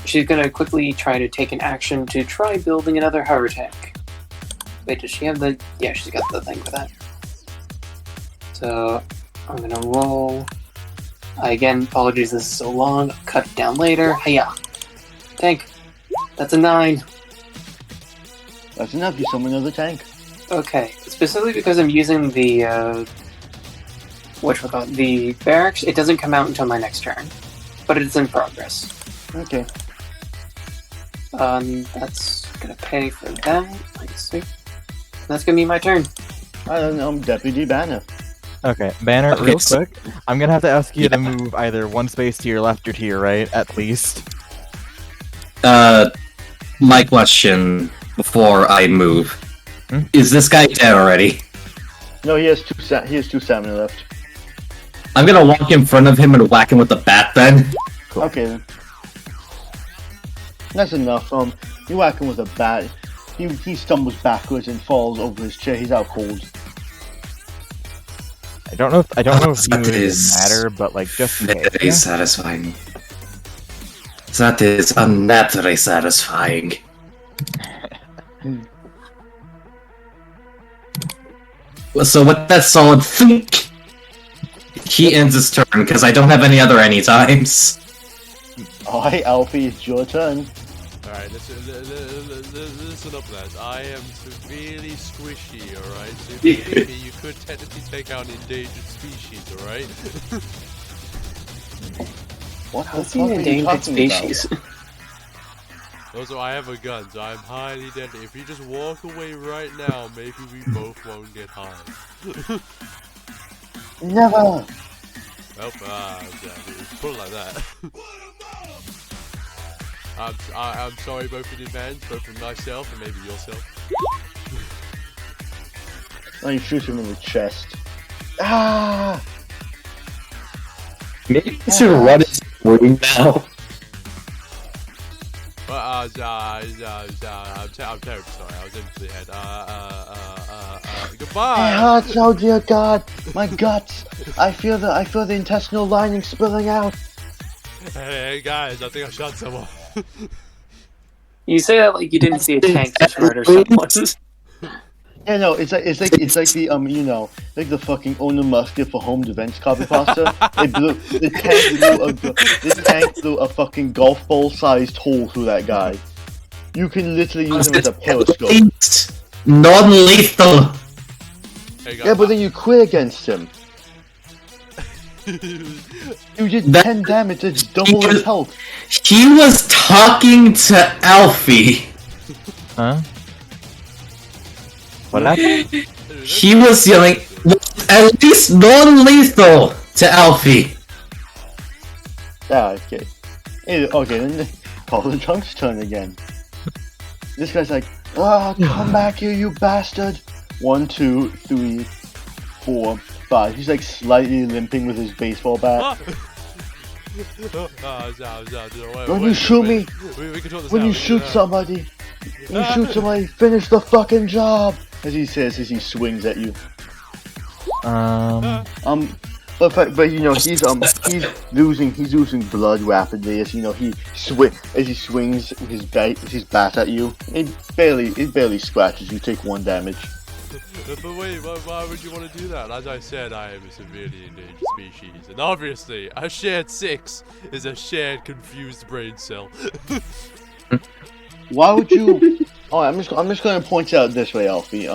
C: she's gonna quickly try to take an action to try building another hover tank. Wait, does she have the? Yeah, she's got the thing for that. So I'm gonna roll. Again, apologies, this is so long. I'll cut it down later. Hiya! Tank. That's a 9.
A: That's enough. You summon another tank.
C: Okay, specifically because I'm using the the barracks. It doesn't come out until my next turn, but it's in progress.
A: Okay.
C: That's gonna pay for that. Let's see. That's gonna be my turn.
A: I don't know. I'm Deputy Banner.
D: Okay, Banner,
B: Okay,
D: real
B: so-
D: quick. I'm gonna have to ask you to move either 1 space to your left or to your right, at least.
B: My question before I move.
D: Hmm?
B: Is this guy dead already?
A: No, he has two stamina left.
B: I'm gonna walk in front of him and whack him with the bat then.
A: Okay then. That's enough. You whack him with a bat. He stumbles backwards and falls over his chair. He's out cold.
D: I don't know if you
B: That
D: would
B: is
D: matter, but like just in case.
B: very satisfying. That is unnaturally satisfying. So with that solid think, he ends his turn because I don't have any other anytimes.
A: Alright, Alfie, it's your turn.
E: Alright, listen up, lads. I am severely squishy, alright? So if you hit me, you could technically take out an endangered species, alright?
A: What the
C: What's
A: fuck
C: an
A: are you
C: endangered
A: talking
C: species?
E: Also, I have a gun, so I'm highly deadly. If you just walk away right now, maybe we both won't get high.
A: Never!
E: Well, put it like that. I'm sorry both in advance, both for myself and maybe yourself.
A: Oh, you shoot him in the chest. Ah!
B: Maybe you should run his room now.
E: I'm terribly sorry. I was into the head. Goodbye.
A: My heart, oh dear God! My guts! I feel the intestinal lining spilling out.
E: Hey guys, I think I shot someone.
C: You say that like you didn't see a tank just murder someone.
A: Yeah, no, it's like the like the fucking owner musket for home defense copy pasta. The tank blew a fucking golf ball sized hole through that guy. You can literally use him as a periscope.
B: Non-lethal.
E: Hey, guys,
A: Yeah, but then you quit against him. You did 10 damage, it's double his health.
B: He was talking to Alfie.
D: Huh? What happened?
B: He was yelling, at least non-lethal to Alfie.
A: Ah, okay. Okay, then call the Trunk's turn again. This guy's like, come back here, you bastard! 1, 2, 3, 4, 5. He's like slightly limping with his baseball bat. When you shoot me, when you shoot somebody, finish the fucking job! As he says as he swings at you. But you know he's losing blood rapidly as you know he swings his bat at you. It barely scratches you. Take 1 damage.
E: But wait, why would you want to do that? As I said, I am a severely endangered species, and obviously, a shared 6 is a shared confused brain cell.
A: Why would you? Oh, I'm just going to point out this way, Alfie.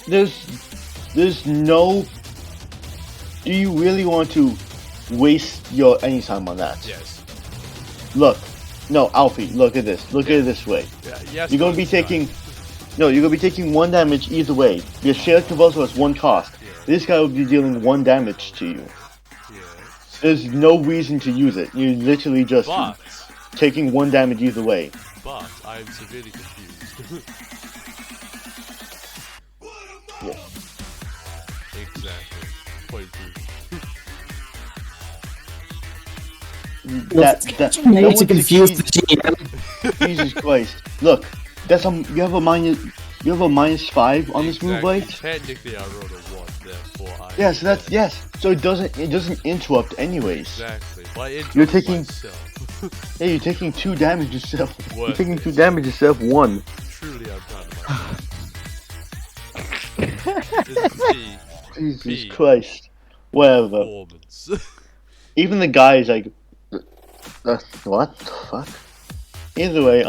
A: There's no. Do you really want to waste your any time on that?
E: Yes.
A: Look, no, Alfie. Look at this. Look at it this way.
E: Yeah, yes.
A: You're going to be taking. No, you're going to be taking 1 damage either way. Your shared convulsion has 1 cost.
E: Yeah.
A: This guy will be dealing 1 damage to you.
E: Yeah.
A: There's no reason to use it. You're literally just
E: But
A: taking 1 damage either way.
E: I am severely confused.
A: Yeah.
E: Exactly. Point proven.
B: You need to confuse the GM.
A: Jesus Christ! Look, that's you have a -5 on this move, right?
E: Technically, I rolled a 1, therefore I.
A: Yeah, so that's So it doesn't interrupt anyways.
E: Exactly. Well,
A: You're taking.
E: myself.
A: Yeah, you're taking 2 damage yourself. You're
E: Worth
A: taking
E: it.
A: 2 damage yourself. 1.
E: Truly, I'm proud of myself. This is
A: Jesus
E: B.
A: Christ. Whatever.
E: performance.
A: Even the guy is like, what the fuck? Either way,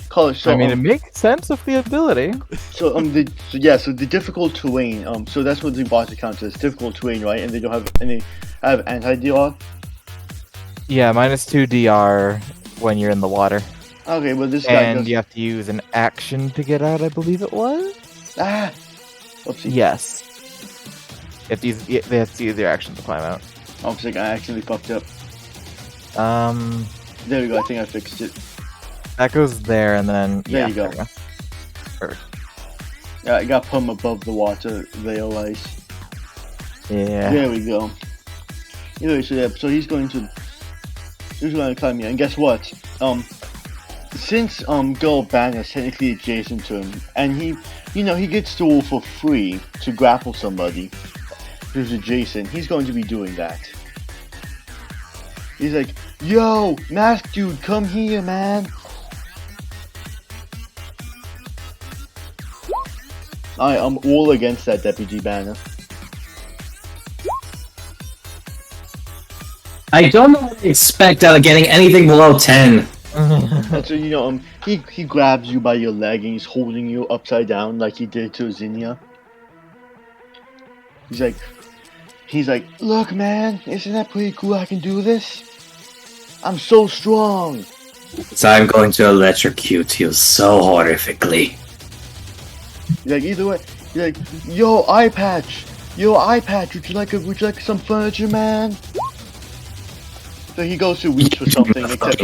A: college. So,
D: I mean, it makes sense of the ability.
A: so the difficult terrain. So that's what the boss counts as difficult terrain, right? And they don't have any. Have anti-DR.
D: Yeah, -2 DR when you're in the water.
A: Okay, well this guy
D: And
A: goes,
D: you have to use an action to get out, I believe it was?
A: Oopsie.
D: Yes. They have to use their action to climb out.
A: Oh, sick, I actually fucked up.
D: Um,
A: There we go. I think I fixed it.
D: that goes there, and then
A: There
D: yeah,
A: you go.
D: we Perfect.
A: Yeah, I got put above the water veil ice.
D: Yeah.
A: There we go. Anyway, so he's going to climb here, and guess what? Since Girl Ban is technically adjacent to him, and he gets to roll for free to grapple somebody who's adjacent, he's going to be doing that. He's like, yo, mask dude, come here, man. I am all against that deputy banner.
B: I don't know what to expect out of getting anything below 10.
A: And so he grabs you by your leg and he's holding you upside down like he did to Zinnia. He's like, look, man, isn't that pretty cool? I can do this. I'm so strong.
B: So I'm going to electrocute you so horrifically.
A: He's like, either way, he's like, yo, eye patch, would you like some furniture, man? So he goes to reach for something, except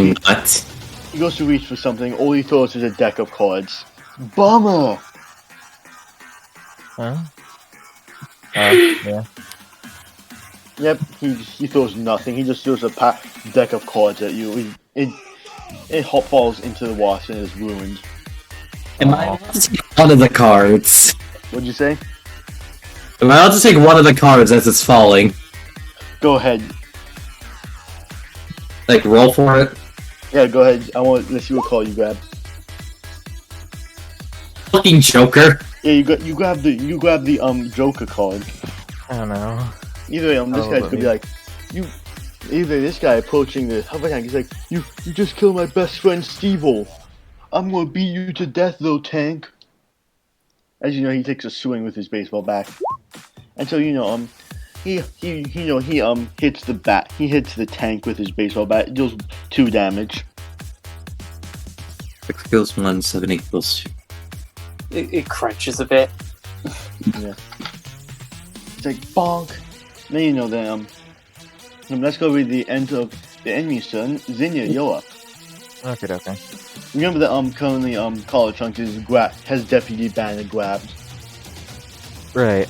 A: he goes to reach for something. All he throws is a deck of cards. Bummer.
D: Huh? Yeah.
A: Yep, he throws nothing. He just throws a deck of cards at you. It hop falls into the water and is ruined.
B: Am I allowed to take one of the cards?
A: What'd you say?
B: Am I allowed to take one of the cards as it's falling?
A: Go ahead.
B: Like, roll for it?
A: Yeah, go ahead. Let's see what card you grab.
B: Fucking Joker.
A: Yeah, you grab the Joker card.
D: I don't know.
A: Either way, this guy could be like, either this guy approaching the hover tank, he's like, you just killed my best friend Steve-O. I'm gonna beat you to death, though, tank. As you know, he takes a swing with his baseball bat, and so he hits the bat. He hits the tank with his baseball bat. It deals 2 damage.
B: 6 kills 1, 7 equals 2.
C: It crunches a bit.
A: Yeah. It's like bonk. Then you know that let's go read the end of the enemy's turn. Zinnia, you're up.
D: Okay.
A: Remember that currently Collar Trunks has Deputy Banner grabbed.
D: Right.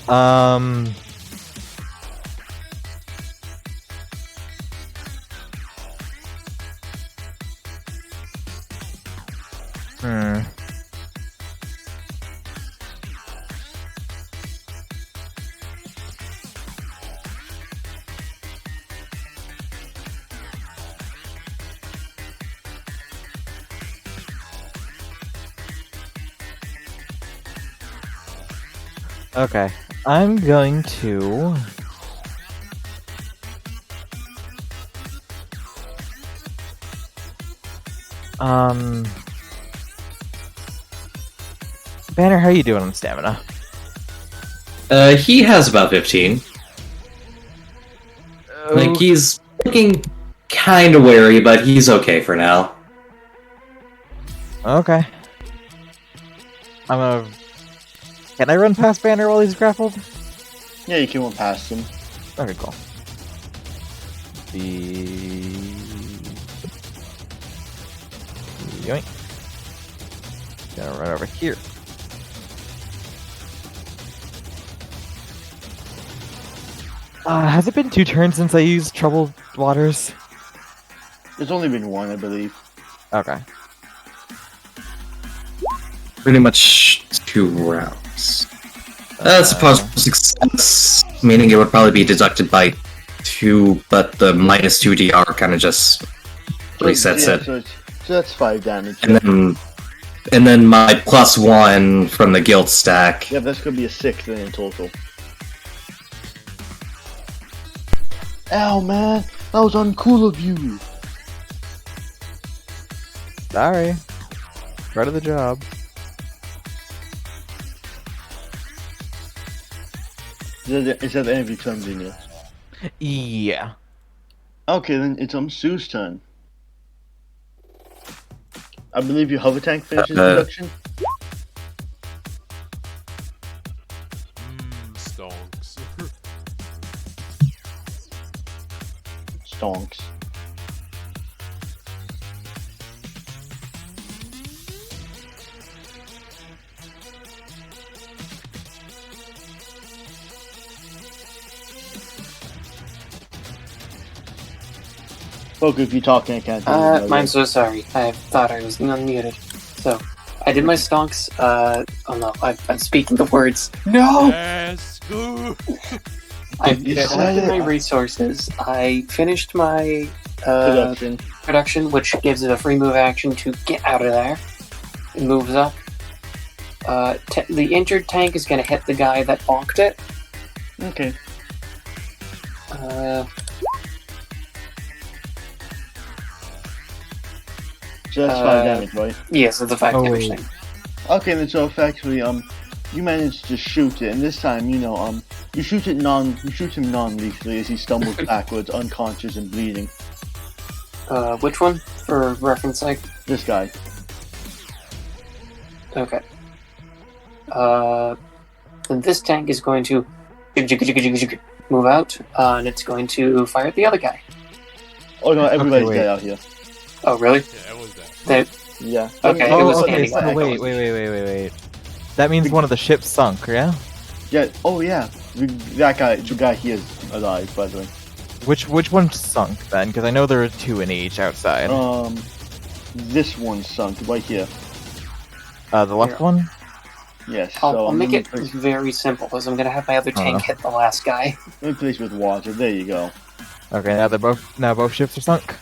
D: Okay, I'm going to... Banner, how are you doing on stamina?
B: He has about 15. Like, he's looking kinda wary, but he's okay for now.
D: Okay. I'm gonna... Can I run past Banner while he's grappled?
A: Yeah, you can run past him.
D: Okay, cool. Yoink. Gonna run over here. Has it been 2 turns since I used Troubled Waters?
A: There's only been 1, I believe.
D: Okay.
B: Pretty much 2 rounds. That's a possible success, meaning it would probably be deducted by 2, but the minus 2 DR kind of just resets it.
A: So that's 5 damage.
B: And then my plus 1 from the guild stack.
A: Yeah, that's gonna be a 6 then in total. Ow, man! That was uncool of you!
D: Sorry. Part of the job.
A: Is that the end of your turn, Zinnia?
D: Yeah.
A: Okay, then it's Sue's turn. I believe your hover tank finishes production?
E: Stonks.
A: Stonks. Poke, if you're talking, I can't hear you.
C: I'm so sorry. I thought I was unmuted. So, I did my stonks. Oh no, I'm speaking the words. No!
E: Yes, go!
C: I collected my resources. I finished my production, which gives it a free move action to get out of there. It moves up. The injured tank is going to hit the guy that bonked it.
A: Okay. So that's 5 damage, right?
C: Yes, it's a 5
D: Oh,
C: damage
D: wait.
C: thing.
A: Okay, then so effectively, you managed to shoot it, and this time, you shoot him non-lethally as he stumbles backwards, unconscious and bleeding.
C: Which one? For reference sake?
A: This guy.
C: Okay. Then this tank is going to move out, and it's going to fire at the other guy.
A: Oh no, everybody's
D: wait.
A: dead out here.
C: Oh, really?
E: Yeah, everyone's dead.
A: Yeah.
C: Okay,
D: Oh,
C: it was
D: okay.
C: standing
D: So
C: back.
D: wait. That means one of the ships sunk, yeah?
A: Yeah. Oh yeah. The guy here is alive, by the way.
D: Which one sunk then? Because I know there are 2 in each outside.
A: This one sunk right here.
D: The left
C: Here.
D: one?
A: Yes.
C: I'll
A: So
C: make it
A: replace,
C: very simple, because I'm going to have my other tank hit the last guy.
A: replace with water. There you go.
D: Okay, now both ships are sunk.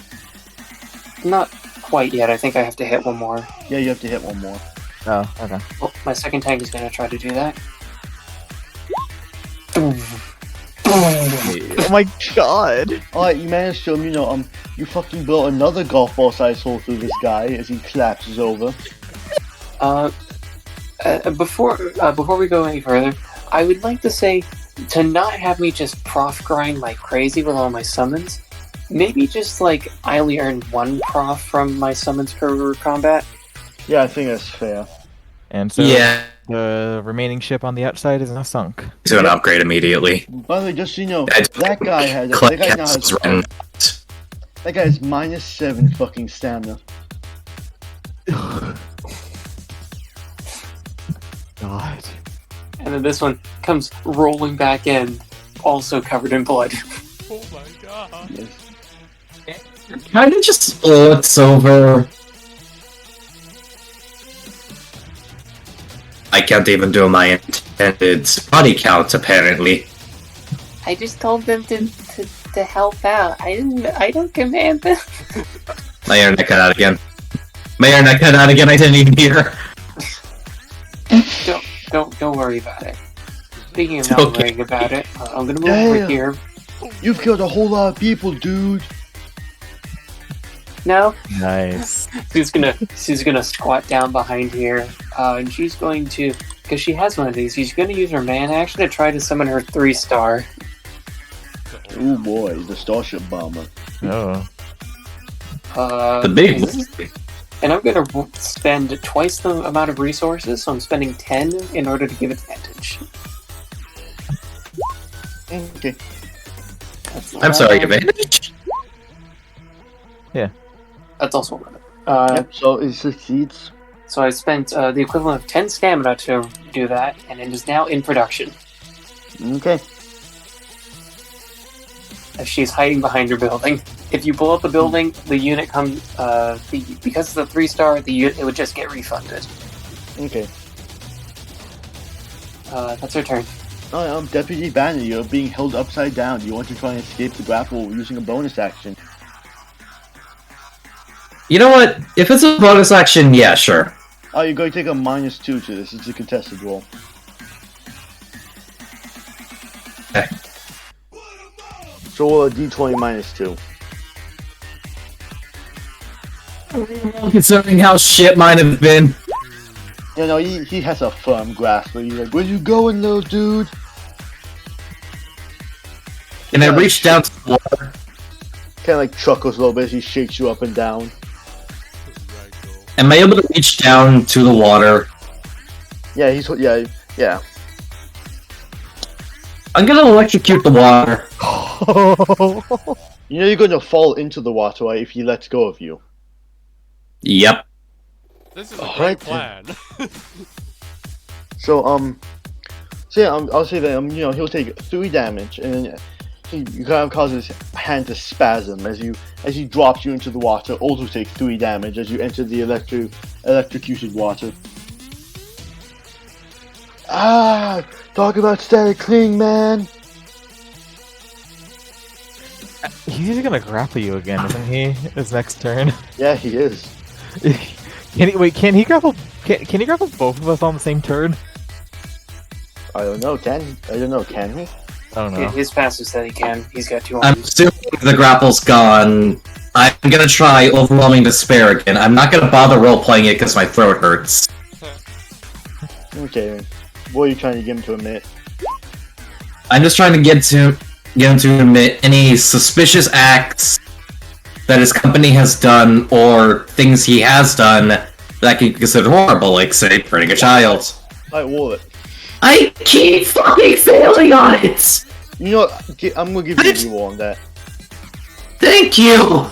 C: Not quite yet. I think I have to hit one more.
A: Yeah, you have to hit one more.
D: Oh, okay.
C: Well, my second tank is going to try to do that.
D: Oh my god!
A: Alright, you managed to, you fucking blow another golf ball sized hole through this guy as he collapses over.
C: Before we go any further, I would like to say to not have me just prof grind like crazy with all my summons. Maybe just like I only earned 1 prof from my summons per combat.
A: Yeah, I think that's fair.
D: And so
B: Yeah,
D: the remaining ship on the outside is now sunk.
B: he's gonna upgrade immediately.
A: By the way, just so you know,
B: I-
A: that guy has
B: Collect
A: that guy now
B: casts
A: has
B: run.
A: that guy has -7 fucking stamina.
D: God.
C: And then this one comes rolling back in, also covered in blood.
E: Oh my god.
A: Yes.
B: Kinda just looks over. I can't even do my intended body count, apparently.
C: I just told them to help out. I don't command them.
B: My internet cut out again. I didn't even hear.
C: Don't worry about it. Speaking of not
B: Okay.
C: worrying about it, I'm gonna move over
A: Damn.
C: here.
A: You've killed a whole lot of people, dude.
C: No,
D: Nice.
C: she's gonna squat down behind here, and she's going to, because she has one of these. She's gonna use her man action to try to summon her 3-star.
A: Oh boy, the Starship Bomber.
D: Oh.
B: The big
C: And I'm gonna spend twice the amount of resources, so I'm spending 10 in order to give advantage.
A: Okay.
B: I'm sorry, advantage.
C: That's also one.
A: Yep, so it succeeds.
C: So I spent the equivalent of 10 stamina to do that, and it is now in production.
A: Okay.
C: As she's hiding behind her building. If you blow up the building, the unit comes. Because it's a 3-star, the unit it would just get refunded.
A: Okay.
C: That's her turn.
A: Alright, Deputy Banner, you're being held upside down. Do you want to try and escape the grapple using a bonus action?
B: You know what? If it's a bonus action, yeah, sure.
A: Oh, you're going to take a -2 to this. It's a contested roll.
B: Okay.
A: So roll a d20 -2.
B: Considering how shit mine have been.
A: You know, he has a firm grasp, but he's like, where you going, little dude?
B: And I reached down to the water.
A: Kind of like chuckles a little bit as he shakes you up and down.
E: Ragdoll.
B: Am I able to reach down to the water?
A: Yeah, yeah.
B: I'm gonna electrocute the water.
A: You know you're going to fall into the water, right, if he lets go of you.
B: Yep.
E: This is a
A: Alright
E: great plan.
A: So, I'll say that, he'll take 3 damage, and then you kind of cause his hand to spasm as he drops you into the water. Also take 3 damage as you enter the electrocuted water. Ah! Talk about static cling, man!
D: He's gonna grapple you again, isn't he? His next turn.
A: Yeah, he is.
D: Can he grapple Can you grab both of us on the same turn?
A: I don't know, can he?
D: I don't know.
C: His fastest that he can. He's got 2
B: I'm
C: arms.
B: assuming the grapple's gone. I'm gonna try Overwhelming Despair again. I'm not gonna bother role-playing it because my throat hurts.
A: Okay, what are you trying to get him to admit?
B: I'm just trying to get him to admit any suspicious acts that his company has done or things he has done that can be considered horrible, like, say, hurting a child.
A: Alright, Wallet.
B: I keep fucking failing on it!
A: You know what? I'm gonna give you a reroll on that.
B: Thank you!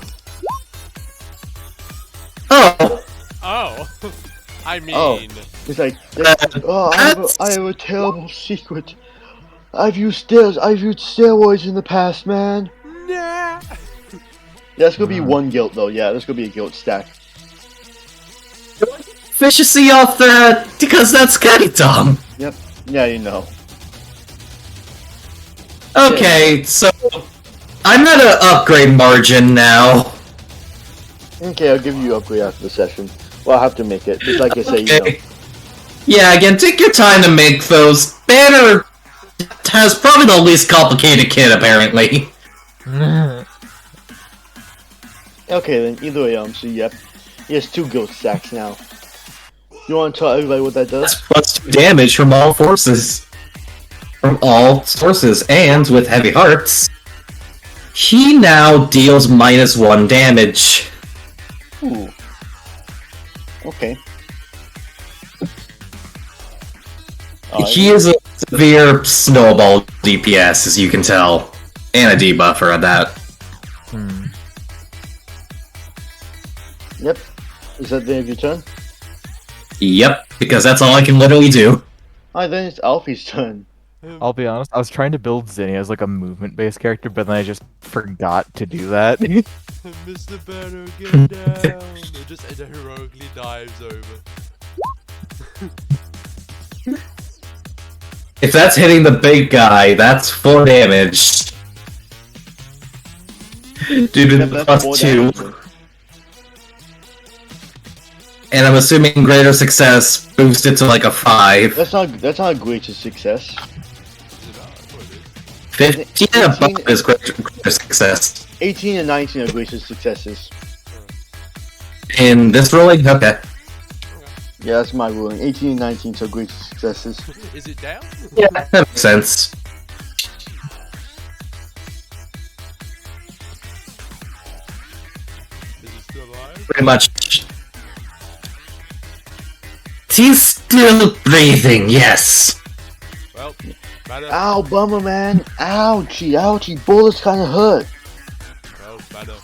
B: Oh!
E: Oh! I mean...
A: Oh. It's like, I have a terrible secret. I've used steroids in the past, man.
E: Nah!
A: That's gonna be one guilt though, yeah, that's gonna be a guilt stack.
B: Efficiency off that, because that's kinda dumb.
A: Yep, yeah, you know.
B: Okay, so... I'm at an upgrade margin now.
A: Okay, I'll give you an upgrade after the session. Well, I'll have to make it, just like I say, you know.
B: Yeah, again, take your time to make those. Banner has probably the least complicated kit, apparently.
A: Okay then, either way, so yep. He has 2 guilt stacks now. You wanna tell everybody what that does?
B: That's +2 damage from all forces. From all sources, and with heavy hearts, he now deals -1 damage.
A: Ooh. Okay.
B: He is a severe snowball DPS, as you can tell. And a debuffer at that.
A: Yep. Is that the end of your turn?
B: Yep, because that's all I can literally do.
A: Alright, then it's Alfie's turn.
D: I'll be honest, I was trying to build Zinnia as like a movement-based character, but then I just forgot to do that.
E: Mr. Banner, get down! It just heroically dives over.
B: If that's hitting the big guy, that's 4 damage. Due to
A: Yep,
B: the
A: that's 4
B: +2.
A: damage.
B: And I'm assuming greater success boosted to like a 5.
A: That's not a great success.
B: 15 and above is greater success.
A: 18 and 19 are great successes.
B: In this rolling? Okay.
A: Yeah, that's my ruling. 18 and 19 are great successes.
E: Is it down?
B: Yeah, that makes sense.
E: Is it still alive?
B: Pretty much. He's still breathing, yes.
E: Well, Banner.
A: Ow, bummer, man. Ouchie, ouchie. Bullets kinda hurt.
E: Well, Banner.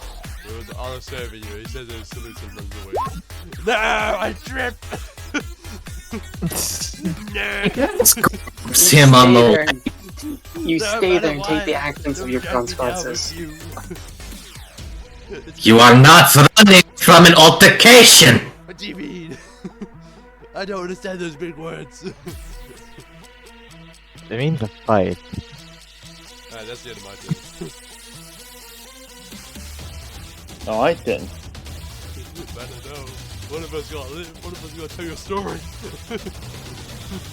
E: It was honor serving you. He says there's salutes and runs away. No, I tripped! No!
B: It's him on the...
C: You
E: No,
C: stay there and
E: Banner,
C: take the
E: why?
C: actions of
E: Don't
C: your
E: drag me down
C: consequences.
E: with
B: You are not running from an altercation!
E: What do you mean? I don't understand those big words.
D: It means a fight.
E: Alright, that's the end of my turn.
A: Alright then.
E: Banner, no. One of us gotta live. One of us gotta tell your story.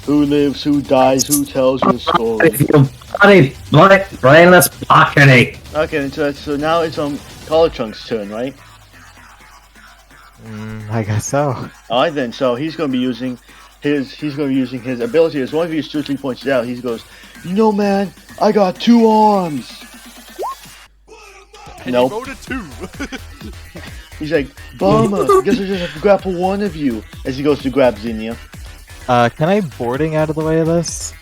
A: Who lives, who dies, who tells your story?
B: If you bloody brainless blockady.
A: Okay, so now it's Collar Chunk's turn, right?
D: I guess so.
A: Alright then, so he's gonna be using his ability. As one of you astutely pointed out, he goes, you know, man, I got 2 arms.
E: And
A: Nope.
E: he rolled a 2.
A: He's like, bummer. Guess I just have to grapple one of you. As he goes to grab Zinnia.
D: Can I boarding out of the way of this?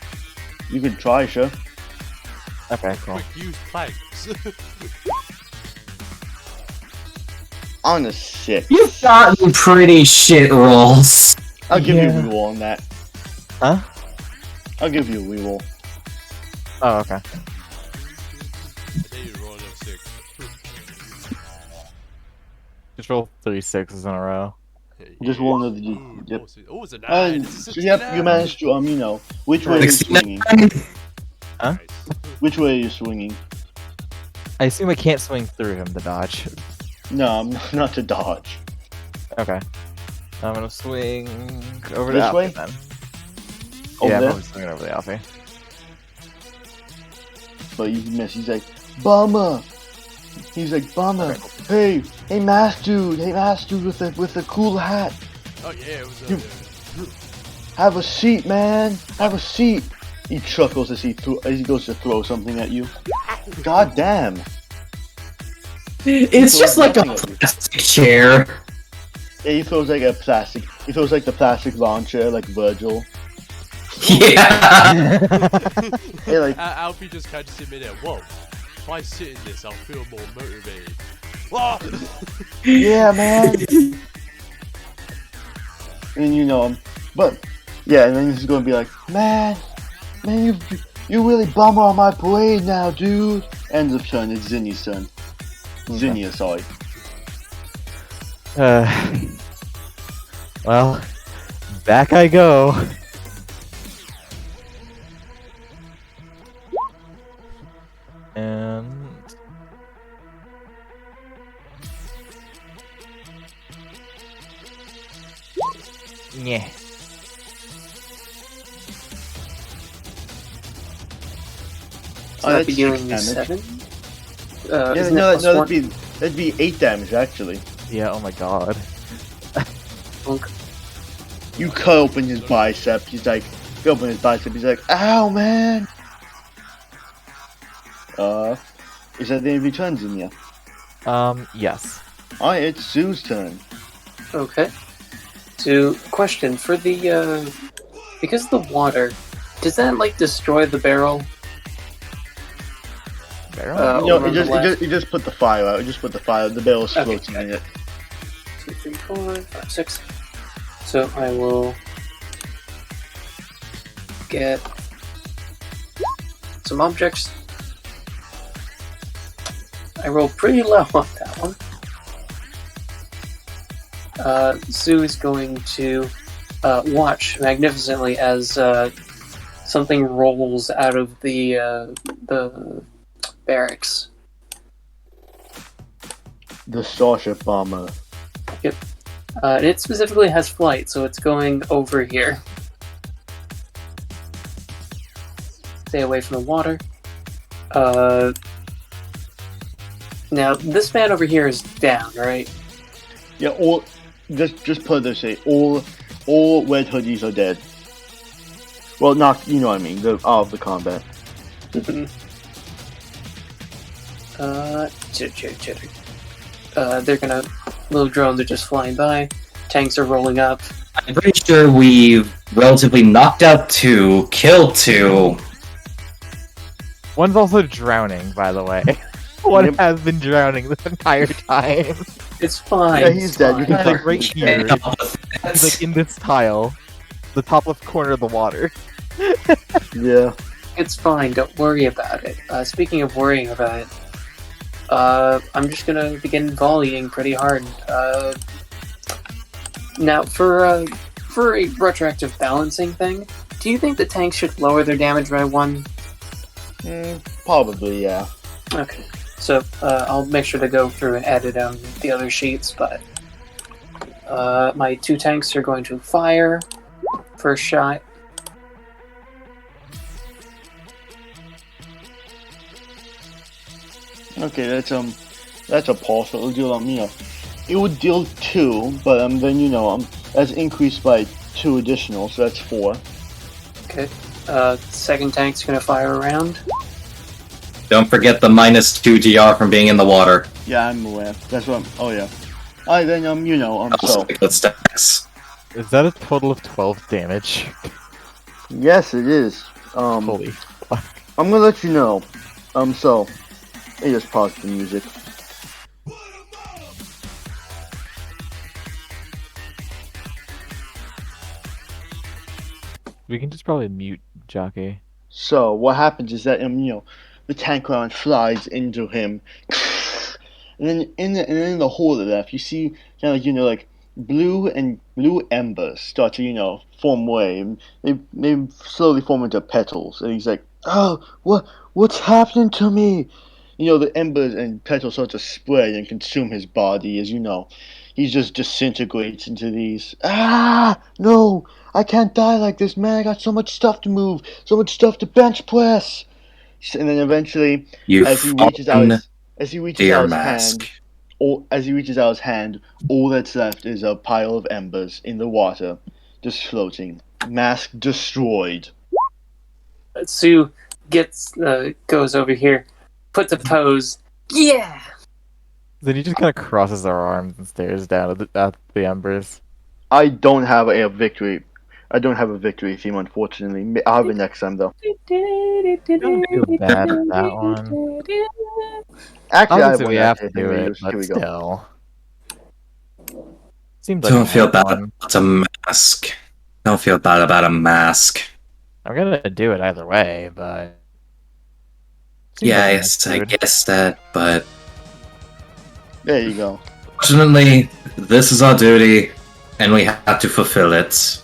A: You can try, sure.
D: Okay, cool.
E: Quick, use planks.
A: On a 6.
B: You've gotten pretty shit rolls.
A: I'll give you a
D: Yeah.
A: reroll on that.
D: Huh?
A: I'll give you a reroll.
D: Oh, okay.
E: Hey, you rolled a 6.
D: Just roll 3 6s in a row.
A: Just one of the.
E: Ooh,
A: Yep.
E: Oh, it's a 9.
A: And
E: It's a
A: so yep,
E: 69.
A: you managed to which way are you
B: 69.
A: swinging?
D: Huh?
E: Nice.
A: Which way are you swinging?
D: I assume I can't swing through him to dodge.
A: No, I'm not to dodge.
D: Okay. I'm gonna swing over
A: This
D: to
A: way?
D: Alfie then.
A: Over
D: Yeah, I'm
A: there?
D: probably swinging over to Alfie.
A: But you miss. He's like, bummer. He's like, bummer. Hey, mask dude with the cool hat.
E: Oh yeah, it was.
A: You- Have a seat, man. Have a seat. He chuckles as he goes to throw something at you. God damn.
B: It's just like a plastic chair.
A: Yeah, he throws like a plastic. He throws like the plastic launcher, like Virgil.
B: Yeah.
A: Hey, like,
E: Alfie just catches him in there. Whoa! If I sit in this, I'll feel more motivated. Whoa!
A: yeah, man. And you know him, but yeah, and then he's gonna be like, man, you really bummer on my parade now, dude. Ends of turn. It's Zinnia's turn. Zinnia, sorry.
D: Well, back I go. And yeah.
C: So that'd be
A: that's
C: doing
A: 6 damage.
C: 7?
A: Yeah,
C: Isn't
A: no,
C: it plus one?
A: that'd be 8 damage actually.
D: Yeah, oh my god.
C: Bonk.
A: You cut open his bicep. He's like, you open his bicep. He's like, ow, man. Is that the end of your turn, Zinnia?
D: Yes.
A: Alright, it's Sue's turn.
C: Okay. So, question for the because of the water, does that like destroy the barrel?
D: Barrel?
A: No,
C: over on the left?
A: it just put the fire out. It just put the fire. The barrel's
C: Okay,
A: floating in it.
C: 2, 3, 4, 5, 6. So I will get some objects. I rolled pretty low on that one. Sue is going to watch magnificently as something rolls out of the barracks.
A: The Starship Bomber.
C: And it specifically has flight, so it's going over here. Stay away from the water. Now, this man over here is down, right?
A: Yeah, all just put it this way, all red hoodies are dead. Well, not, you know what I mean, out of the combat.
C: Chitter. They're gonna. Little drones are just flying by. Tanks are rolling up.
B: I'm pretty sure we've relatively knocked out 2, killed 2.
D: One's also drowning, by the way. One
A: Yep.
D: has been drowning this entire time.
C: It's fine.
A: Yeah, he's
C: it's
A: dead, you
C: fine.
A: can
D: Like
A: talk
D: right
A: to
D: here.
A: him.
D: He's like in this tile. The top left corner of the water.
A: Yeah.
C: It's fine. Don't worry about it. Speaking of worrying about it, I'm just gonna begin volleying pretty hard. Now, for a retroactive balancing thing, do you think the tanks should lower their damage by 1?
A: Probably, yeah.
C: Okay. So, I'll make sure to go through and edit the other sheets, but my 2 tanks are going to fire. First shot.
A: Okay, that's a partial. It'll deal, it would deal 2, but then that's increased by 2 additional, so that's 4.
C: Okay. Second tank's gonna fire around.
B: Don't forget the -2 GR from being in the water.
A: Yeah, I'm aware. That's what. Oh yeah. Alright then,
B: Also,
A: so
B: good stacks.
D: Is that a total of 12 damage?
A: yes, it is.
D: Holy fuck.
A: I'm gonna let you know. So, I just pause the music.
D: We can just probably mute Jockey.
A: So what happens is that the tank round flies into him, and then in the hole left, you see kind of like blue embers start to form way. And they slowly form into petals, and he's like, "Oh, what's happening to me?" The embers and petals start to spread and consume his body as he just disintegrates into these. Ah, no, I can't die like this, man. I got so much stuff to move, so much stuff to bench press. And then eventually,
B: You
A: as he reaches out
B: fallen
A: his hand, all that's left is a pile of embers in the water, just floating. Mask destroyed.
C: Sue goes over here, puts a pose. Yeah.
D: Then he just kind of crosses our arms and stares down at the embers.
A: I don't have a victory. I don't have a victory theme, unfortunately. I'll have it next time, though.
D: I don't feel bad at that one.
A: Actually, I have
D: Obviously,
A: one
D: we have to
A: actually
D: do
A: to
D: it,
A: use. Here
D: but
A: we go.
D: still. Seems like
B: Don't
D: a
B: feel
D: hard
B: bad
D: one.
B: about a mask. Don't feel bad about a mask.
D: I'm gonna do it either way, but seems
B: Yeah,
D: like a
B: yes,
D: nice
B: I
D: food.
B: guess that, but
A: There you go.
B: fortunately, this is our duty, and we have to fulfill it.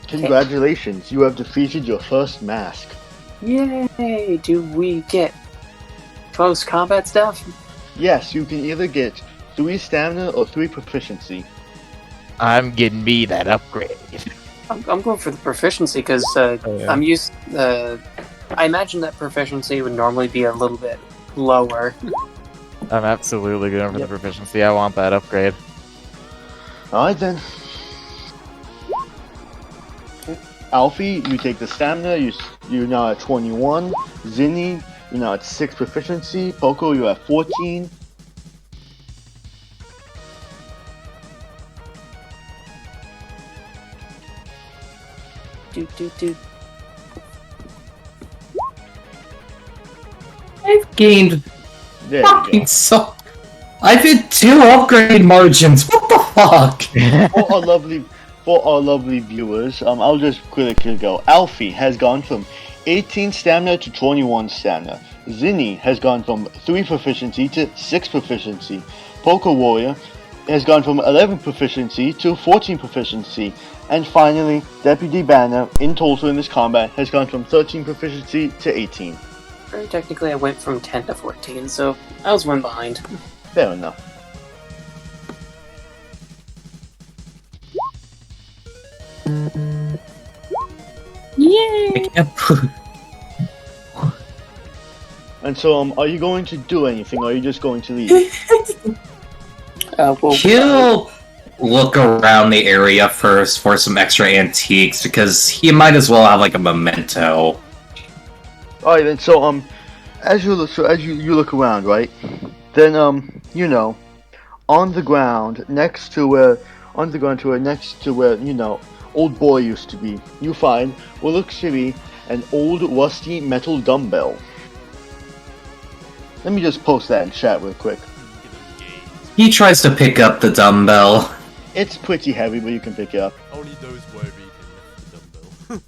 A: Congratulations, you have defeated your first mask.
C: Yay! Do we get close combat stuff?
A: Yes, you can either get 3 stamina or 3 proficiency.
D: I'm getting me that upgrade.
C: I'm going for the proficiency because
D: Oh, yeah.
C: I'm used. I imagine that proficiency would normally be a little bit lower.
D: I'm absolutely going for
A: Yep.
D: the proficiency. I want that upgrade.
A: Alright then. Alfie, you take the stamina, you're now at 21. Zinni, you're now at 6 proficiency. Poco, you're at 14.
C: Do.
B: I've gained
A: There you go.
B: so. I've hit 2 upgrade margins. What the fuck?
A: For our lovely viewers, I'll just quickly go. Alfie has gone from 18 stamina to 21 stamina. Zinni has gone from 3 proficiency to 6 proficiency. PocoWarrior has gone from 11 proficiency to 14 proficiency. And finally, Deputy Banner, in total in this combat, has gone from 13 proficiency to 18.
C: Very technically, I went from 10 to 14, so I was one behind.
A: Fair enough.
C: Yay!
B: I can't.
A: And so, are you going to do anything, or are you just going to leave?
B: He'll look around the area first for some extra antiques because he might as well have like a memento.
A: Alright then, so as you look around, right? Then on the ground next to where old boy used to be, you find what looks to be an old rusty metal dumbbell. Let me just post that in chat real quick.
B: He tries to pick up the dumbbell.
A: It's pretty heavy, but you can pick it up.
E: Only those worthy can lift the dumbbell.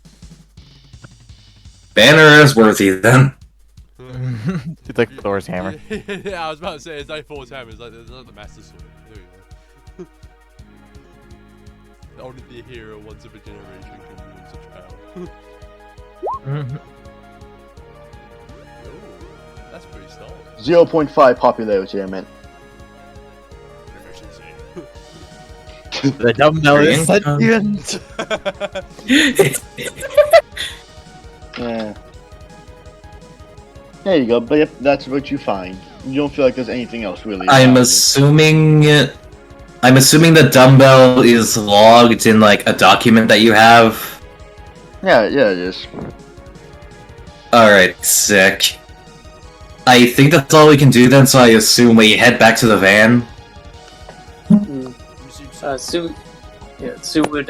B: Banner is worthy then.
D: It's like Thor's hammer.
E: Yeah, I was about to say, it's like Thor's hammer, it's like the Master Sword. There we go. Only the hero once of a generation can wield such power. Oh, that's pretty solid.
A: 0.5 popularity, I meant.
E: Proficiency.
D: The dumbbell is
B: Brilliant.
D: sentient.
A: Yeah. There you go, but yep, that's what you find. You don't feel like there's anything else really.
B: I'm assuming the dumbbell is logged in like a document that you have.
A: Yeah, it is.
B: Alright, sick. I think that's all we can do then, so I assume we head back to the van.
C: Sue would,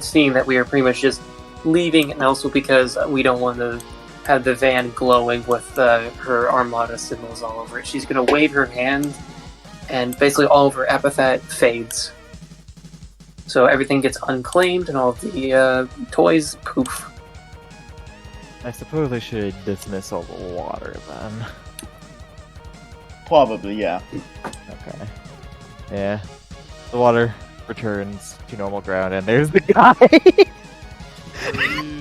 C: seeing that we are pretty much just leaving, and also because we don't want to have the van glowing with her Armada symbols all over it, she's going to wave her hand, and basically all of her epithet fades. So everything gets unclaimed, and all of the toys poof.
D: I suppose I should dismiss all the water then.
A: Probably, yeah.
D: Okay. Yeah. The water returns to normal ground, and there's the guy!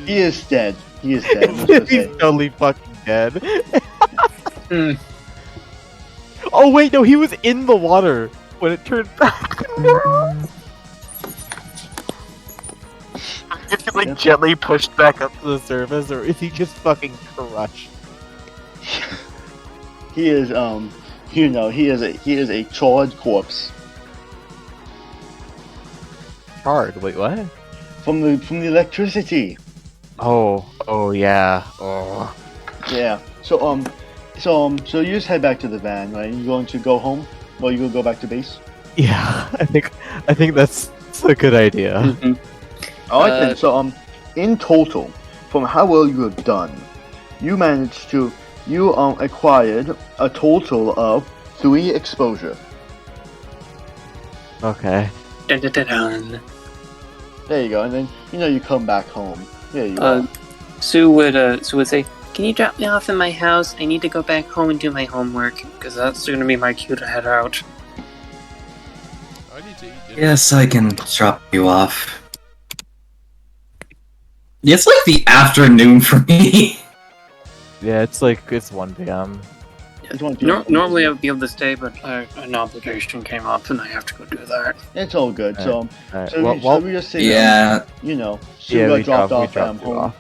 A: He is dead. He is dead. I'm just gonna
D: He's
A: say.
D: totally fucking dead. Oh wait, no, he was in the water when it turned back. Is he like
A: Yep.
D: gently pushed back up to the surface, or is he just fucking crushed?
A: He is he is a charred corpse
D: Hard. Wait, what?
A: from the electricity.
D: Oh yeah. Oh.
A: Yeah. So you just head back to the van, right? You going to go home? Or you gonna go back to base?
D: Yeah, I think that's a good idea.
C: Mhm.
A: Alright then, so in total, from how well you have done, you acquired a total of 3 exposure.
D: Okay.
C: Dun, dun, dun, dun.
A: There you go, and then you come back home. There you go.
C: Sue would say, "Can you drop me off in my house? I need to go back home and do my homework, because that's going to be my cue to head out."
E: I need to eat dinner.
B: Yes, I can drop you off. It's like the afternoon for me.
D: Yeah, it's 1 p.m.
A: Just want to-
C: Normally I would be able to stay, but an obligation came up and I have to go do that.
A: It's all good. So,
D: Alright,
A: so we just say,
B: Yeah,
A: Sue
D: yeah,
A: got
D: we
A: dropped off
D: dropped you
A: home.
D: off.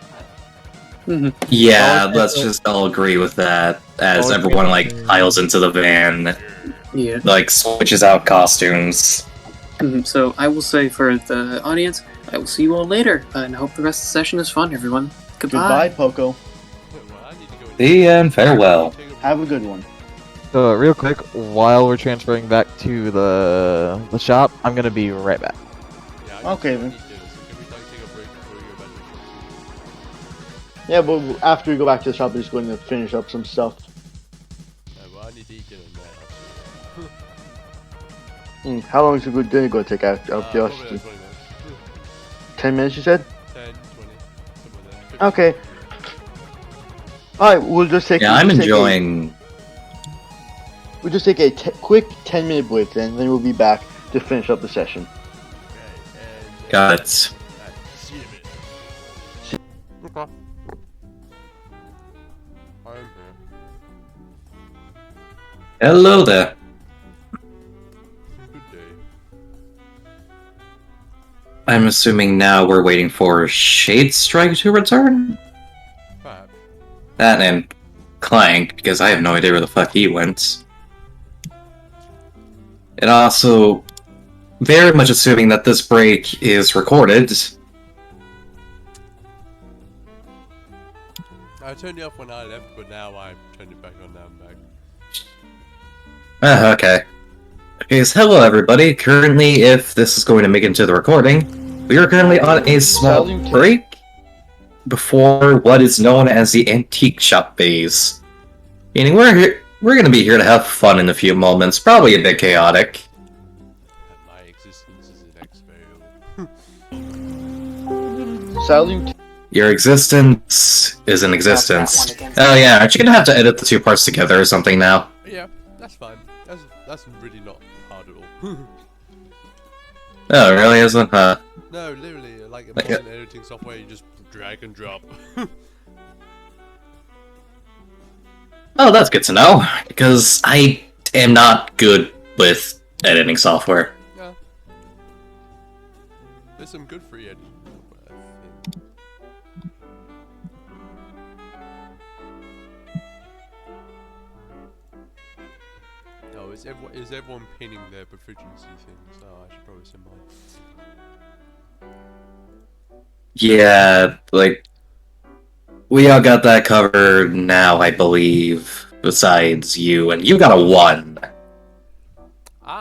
B: yeah,
D: Oh,
B: let's just all agree with that as
D: Oh,
B: everyone
D: okay.
B: piles into the van,
C: Yeah.
B: switches out costumes.
C: So I will say for the audience, I will see you all later, and I hope the rest of the session is fun, everyone.
A: Goodbye, Poco.
E: Well, I need to go
B: See ya and farewell.
A: Have a good one.
D: So real quick, while we're transferring back to the shop, I'm gonna be right back.
E: Yeah,
A: Okay,
E: I
A: then.
E: need dinner, so can we take a break before we go back to the shop?
A: Yeah, but after we go back to the shop, we're just going to finish up some stuff.
E: Yeah, well, I need to eat dinner now.
A: How long is a good dinner going to take out of
E: Probably like
A: curiosity?
E: 20 minutes.
A: 10 minutes, you said?
E: 10, 20, somewhere there. 15.
A: Okay. Alright, we'll just take
B: Yeah, I'm
A: we'll take
B: enjoying.
A: We'll just take a quick 10-minute break then we'll be back to finish up the session.
E: Okay, and...
B: Got it.
E: Alright, see you in a bit. Okay. I'm here.
B: Hello there.
E: Good day.
B: I'm assuming now we're waiting for Shadestrike to return?
E: Perhaps.
B: That and Clank, because I have no idea where the fuck he went. And also, very much assuming that this break is recorded.
E: I turned it off when I left, but now I turned it back on. Now I'm back.
B: Okay. Okay, so hello everybody. Currently, if this is going to make it into the recording, we are currently on a small break before what is known as the antique shop phase. Meaning we're going to be here to have fun in a few moments, probably a bit chaotic.
E: My existence is an exhale.
A: Salute.
B: Your existence is an existence.
C: That one again.
B: Oh yeah, aren't you gonna have to edit the two parts together or something now?
E: Yeah, that's fine. That's really not hard at all.
B: Oh, it really isn't? Huh.
E: No, literally, like
B: Like
E: modern editing software, you just drag and drop.
B: Oh, that's good to know, because I am not good with editing software.
E: Yeah. There's some good free editing. I think. No, is everyone pinning their proficiency things? Oh, I should probably send mine.
B: Yeah, we all got that covered now, I believe, besides you, and you got a 1.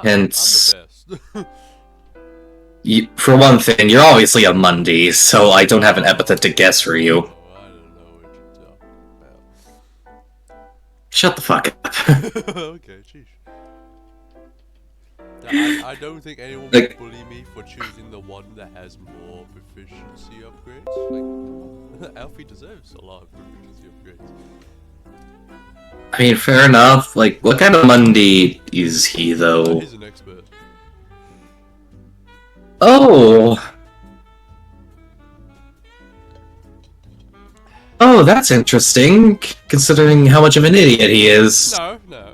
B: Hence-
E: I'm the best.
B: For one thing, you're obviously a Mundy, so I don't have an epithet to guess for you.
E: Oh, I don't know what you're talking
B: Shut the fuck up.
E: about. Okay, sheesh. Yeah, I don't think anyone would
B: Like-
E: bully me for choosing the one that has more proficiency upgrades. Like, Alfie deserves a lot of proficiency upgrades.
B: I mean, fair enough. What kind of Mundy is he, though?
E: He's an expert.
B: Oh! Oh, that's interesting, considering how much of an idiot he is.
E: No. No,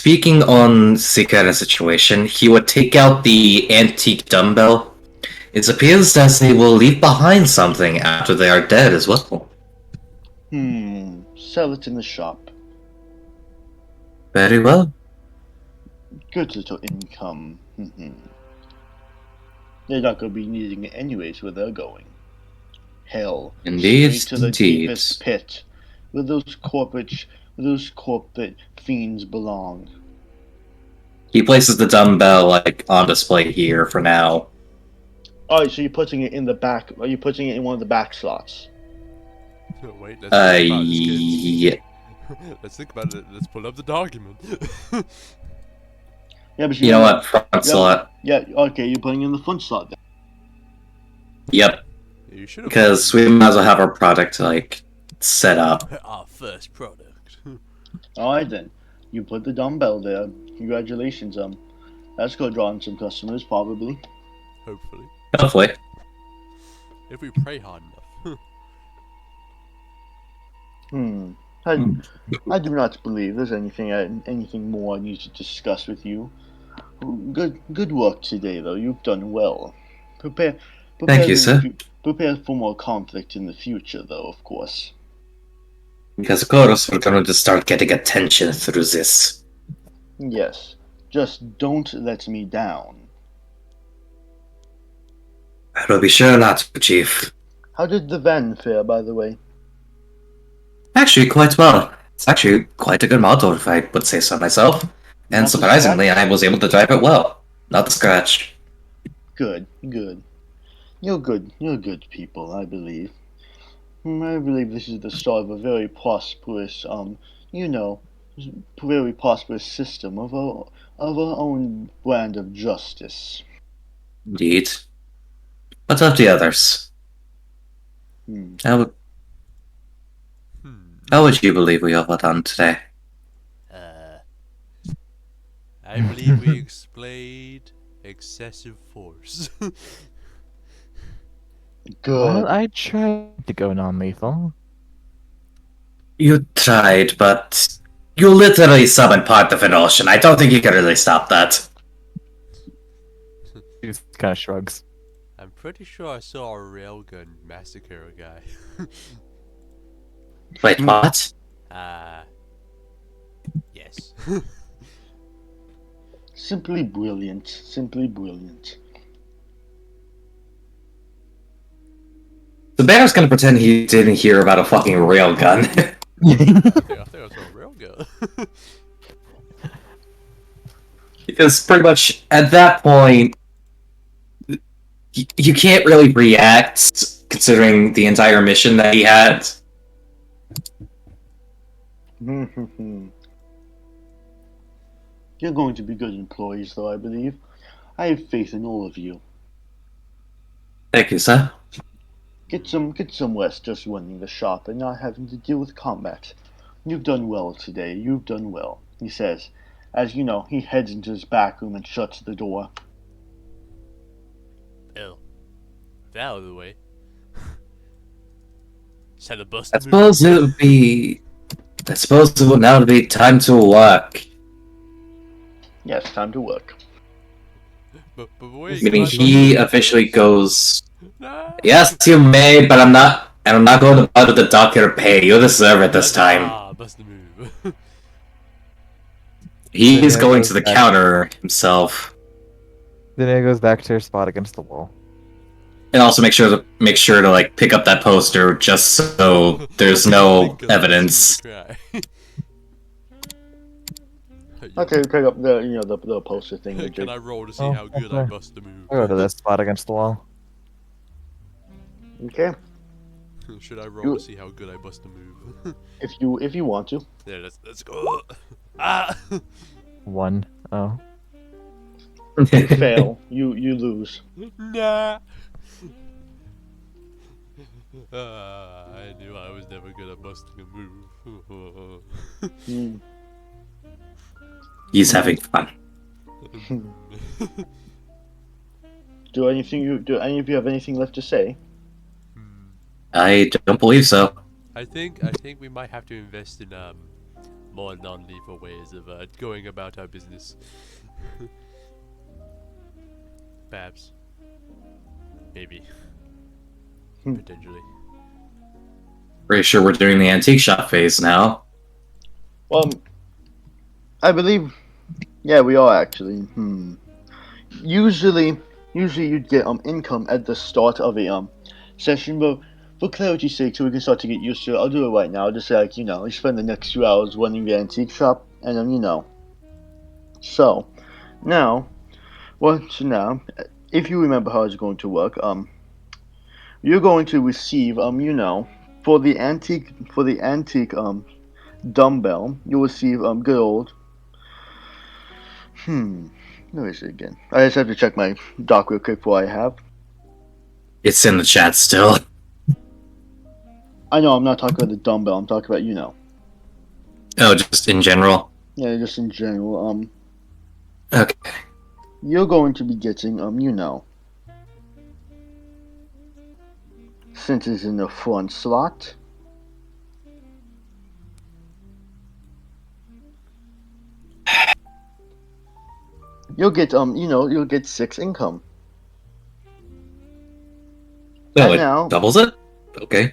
B: speaking on Sikara's situation, he would take out the antique dumbbell. It appears that they will leave behind something after they are dead as well.
A: Sell it in the shop.
B: Very well.
A: Good little income. They're not going to be needing it anyways where they're going. Hell,
B: Indeed,
A: straight to the
B: indeed.
A: deepest pit, where those corporate fiends belong.
B: He places the dumbbell like on display here for now.
A: Alright, so you're putting it in the back. Are you putting it in one of the back slots?
E: Wait, let's think about this, kids.
B: Yeah.
E: Let's think about it. Let's pull up the document.
A: Yeah, but
B: You know what? Front slot.
A: Yeah, okay, you're putting it in the front slot then.
B: Yep.
E: You should have.
B: Because we might as well have our product like set up.
E: Our first product.
A: Alright then. You put the dumbbell there. Congratulations, that's gonna draw in some customers, probably.
E: Hopefully,
B: Hopefully.
E: if we pray hard enough.
A: I do not believe there's anything more I need to discuss with you. Good work today, though. You've done well. Prepare
B: Thank you, sir.
A: Prepare for more conflict in the future, though, of course.
B: Because of course we're going to start getting attention through this.
A: Yes. Just don't let me down.
B: I will be sure not to, Chief.
A: How did the van fare, by the way?
B: Actually, quite well. It's actually quite a good model, if I would say so myself. And
A: Not a
B: surprisingly,
A: scratch?
B: I was able to drive it well. Not the scratch.
A: Good. You're good people, I believe. I believe this is the start of a very prosperous, very prosperous system of our own brand of justice.
B: Indeed. What of the others? How would you believe we have done today?
E: I believe we displayed excessive force.
A: Good.
D: Well, I tried to go non-lethal.
B: You tried, but you literally summoned part of an ocean. I don't think you can really stop that.
D: He just kind of shrugs.
E: I'm pretty sure I saw a railgun massacre a guy.
B: Wait, what?
E: Yes.
A: Simply brilliant. Simply brilliant.
B: The bear's gonna pretend he didn't hear about a fucking railgun.
E: I think I saw a railgun.
B: Because pretty much at that point, you can't really react considering the entire mission that he had.
A: You're going to be good employees, though, I believe. I have faith in all of you.
B: Thank you, sir.
A: Get some rest just running the shop and not having to deal with combat. You've done well today. You've done well, he says, as he heads into his back room and shuts the door.
E: Ill. That out of the way. Just had to bust
B: I
E: the
B: suppose it would be. I suppose it would now be time to work.
A: Yes, time to work.
E: But wait,
B: Meaning
E: can I
B: he
E: bust
B: officially goes.
E: Nah.
B: Yes, you may, but I'm not. And I'm not going to bother the doctor pay. You deserve it this time.
E: Ah, bust the move.
B: He's
D: Yeah,
B: going
D: goes
B: to the
D: back.
B: counter himself,
D: Then it goes back to her spot against the wall.
B: and also make sure to like pick up that poster just so there's no evidence.
A: Okay, pick up the poster thing.
E: Can I roll to see
D: Oh,
E: how good I
D: okay.
E: bust the move?
D: I'll go to this spot against the wall.
A: Okay,
E: Should I roll to see how good I bust the move?
A: if you want to.
E: Yeah, let's go. Ah!
D: 1. Oh.
A: Fail. You lose.
E: Nah. I knew I was never good at busting a move.
B: He's having fun.
A: Do any of you have anything left to say?
B: I don't believe so.
E: I think we might have to invest in more non-lethal ways of going about our business. Perhaps. Maybe. Potentially.
B: Pretty sure we're doing the antique shop phase now.
A: Well, I believe, yeah, we are actually. Usually you'd get income at the start of a session, but for clarity's sake, so we can start to get used to it, I'll do it right now. Just say, like, you spend the next 2 hours running the antique shop, and then. So now, if you remember how it's going to work, you're going to receive for the antique dumbbell, you'll receive good old where is it again? I just have to check my doc real quick before I have.
B: It's in the chat still.
A: I know I'm not talking about the dumbbell, I'm talking about
B: Oh, just in general?
A: yeah, just in general.
B: Okay.
A: You're going to be getting since it's in the front slot. You'll get you'll get 6 income.
B: Oh,
A: And
B: it
A: now,
B: doubles it? Okay.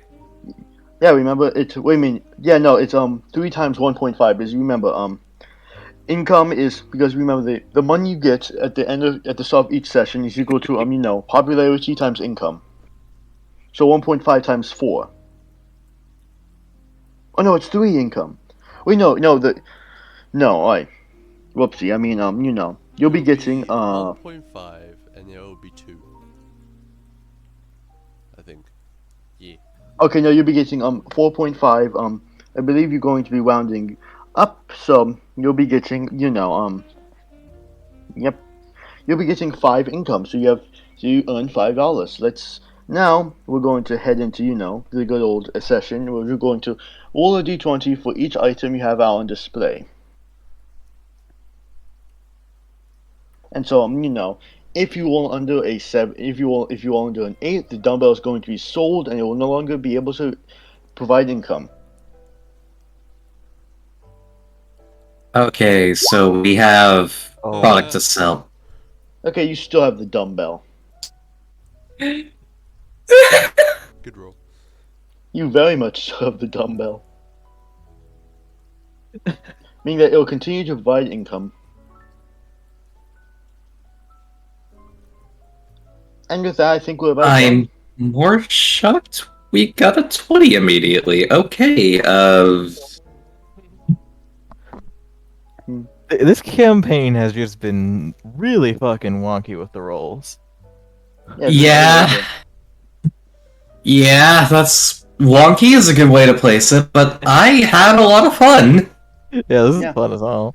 A: yeah, remember it's wait a minute. Yeah, no, it's 3 times 1.5 is remember income is because remember the money you get at the start of each session is equal to popularity times income. So 1.5 times 4. Oh no, it's 3 income. Wait, alright. Whoopsie. I mean you'll be getting
E: 1.5 and it will be 2. I think. Yeah.
A: okay, no, you'll be getting 4.5. I believe you're going to be rounding up, so you'll be getting yep, you'll be getting 5 income. So you earn $5. Now we're going to head into the good old session where we're going to roll a d20 for each item you have out on display. And so if you roll under a 7, if you roll under an 8, the dumbbell is going to be sold and it will no longer be able to provide income.
B: Okay, so we have product to sell.
A: Okay, you still have the dumbbell.
E: Good roll.
A: You very much still have the dumbbell. Meaning that it will continue to provide income. And with that, I think we're about
B: I'm
A: done.
B: more shocked we got a 20 immediately. Okay,
D: This campaign has just been really fucking wonky with the rolls.
B: Yeah. Yeah, that's... Wonky is a good way to place it, but I had a lot of fun.
D: Yeah, this is
A: Yeah.
D: fun as hell.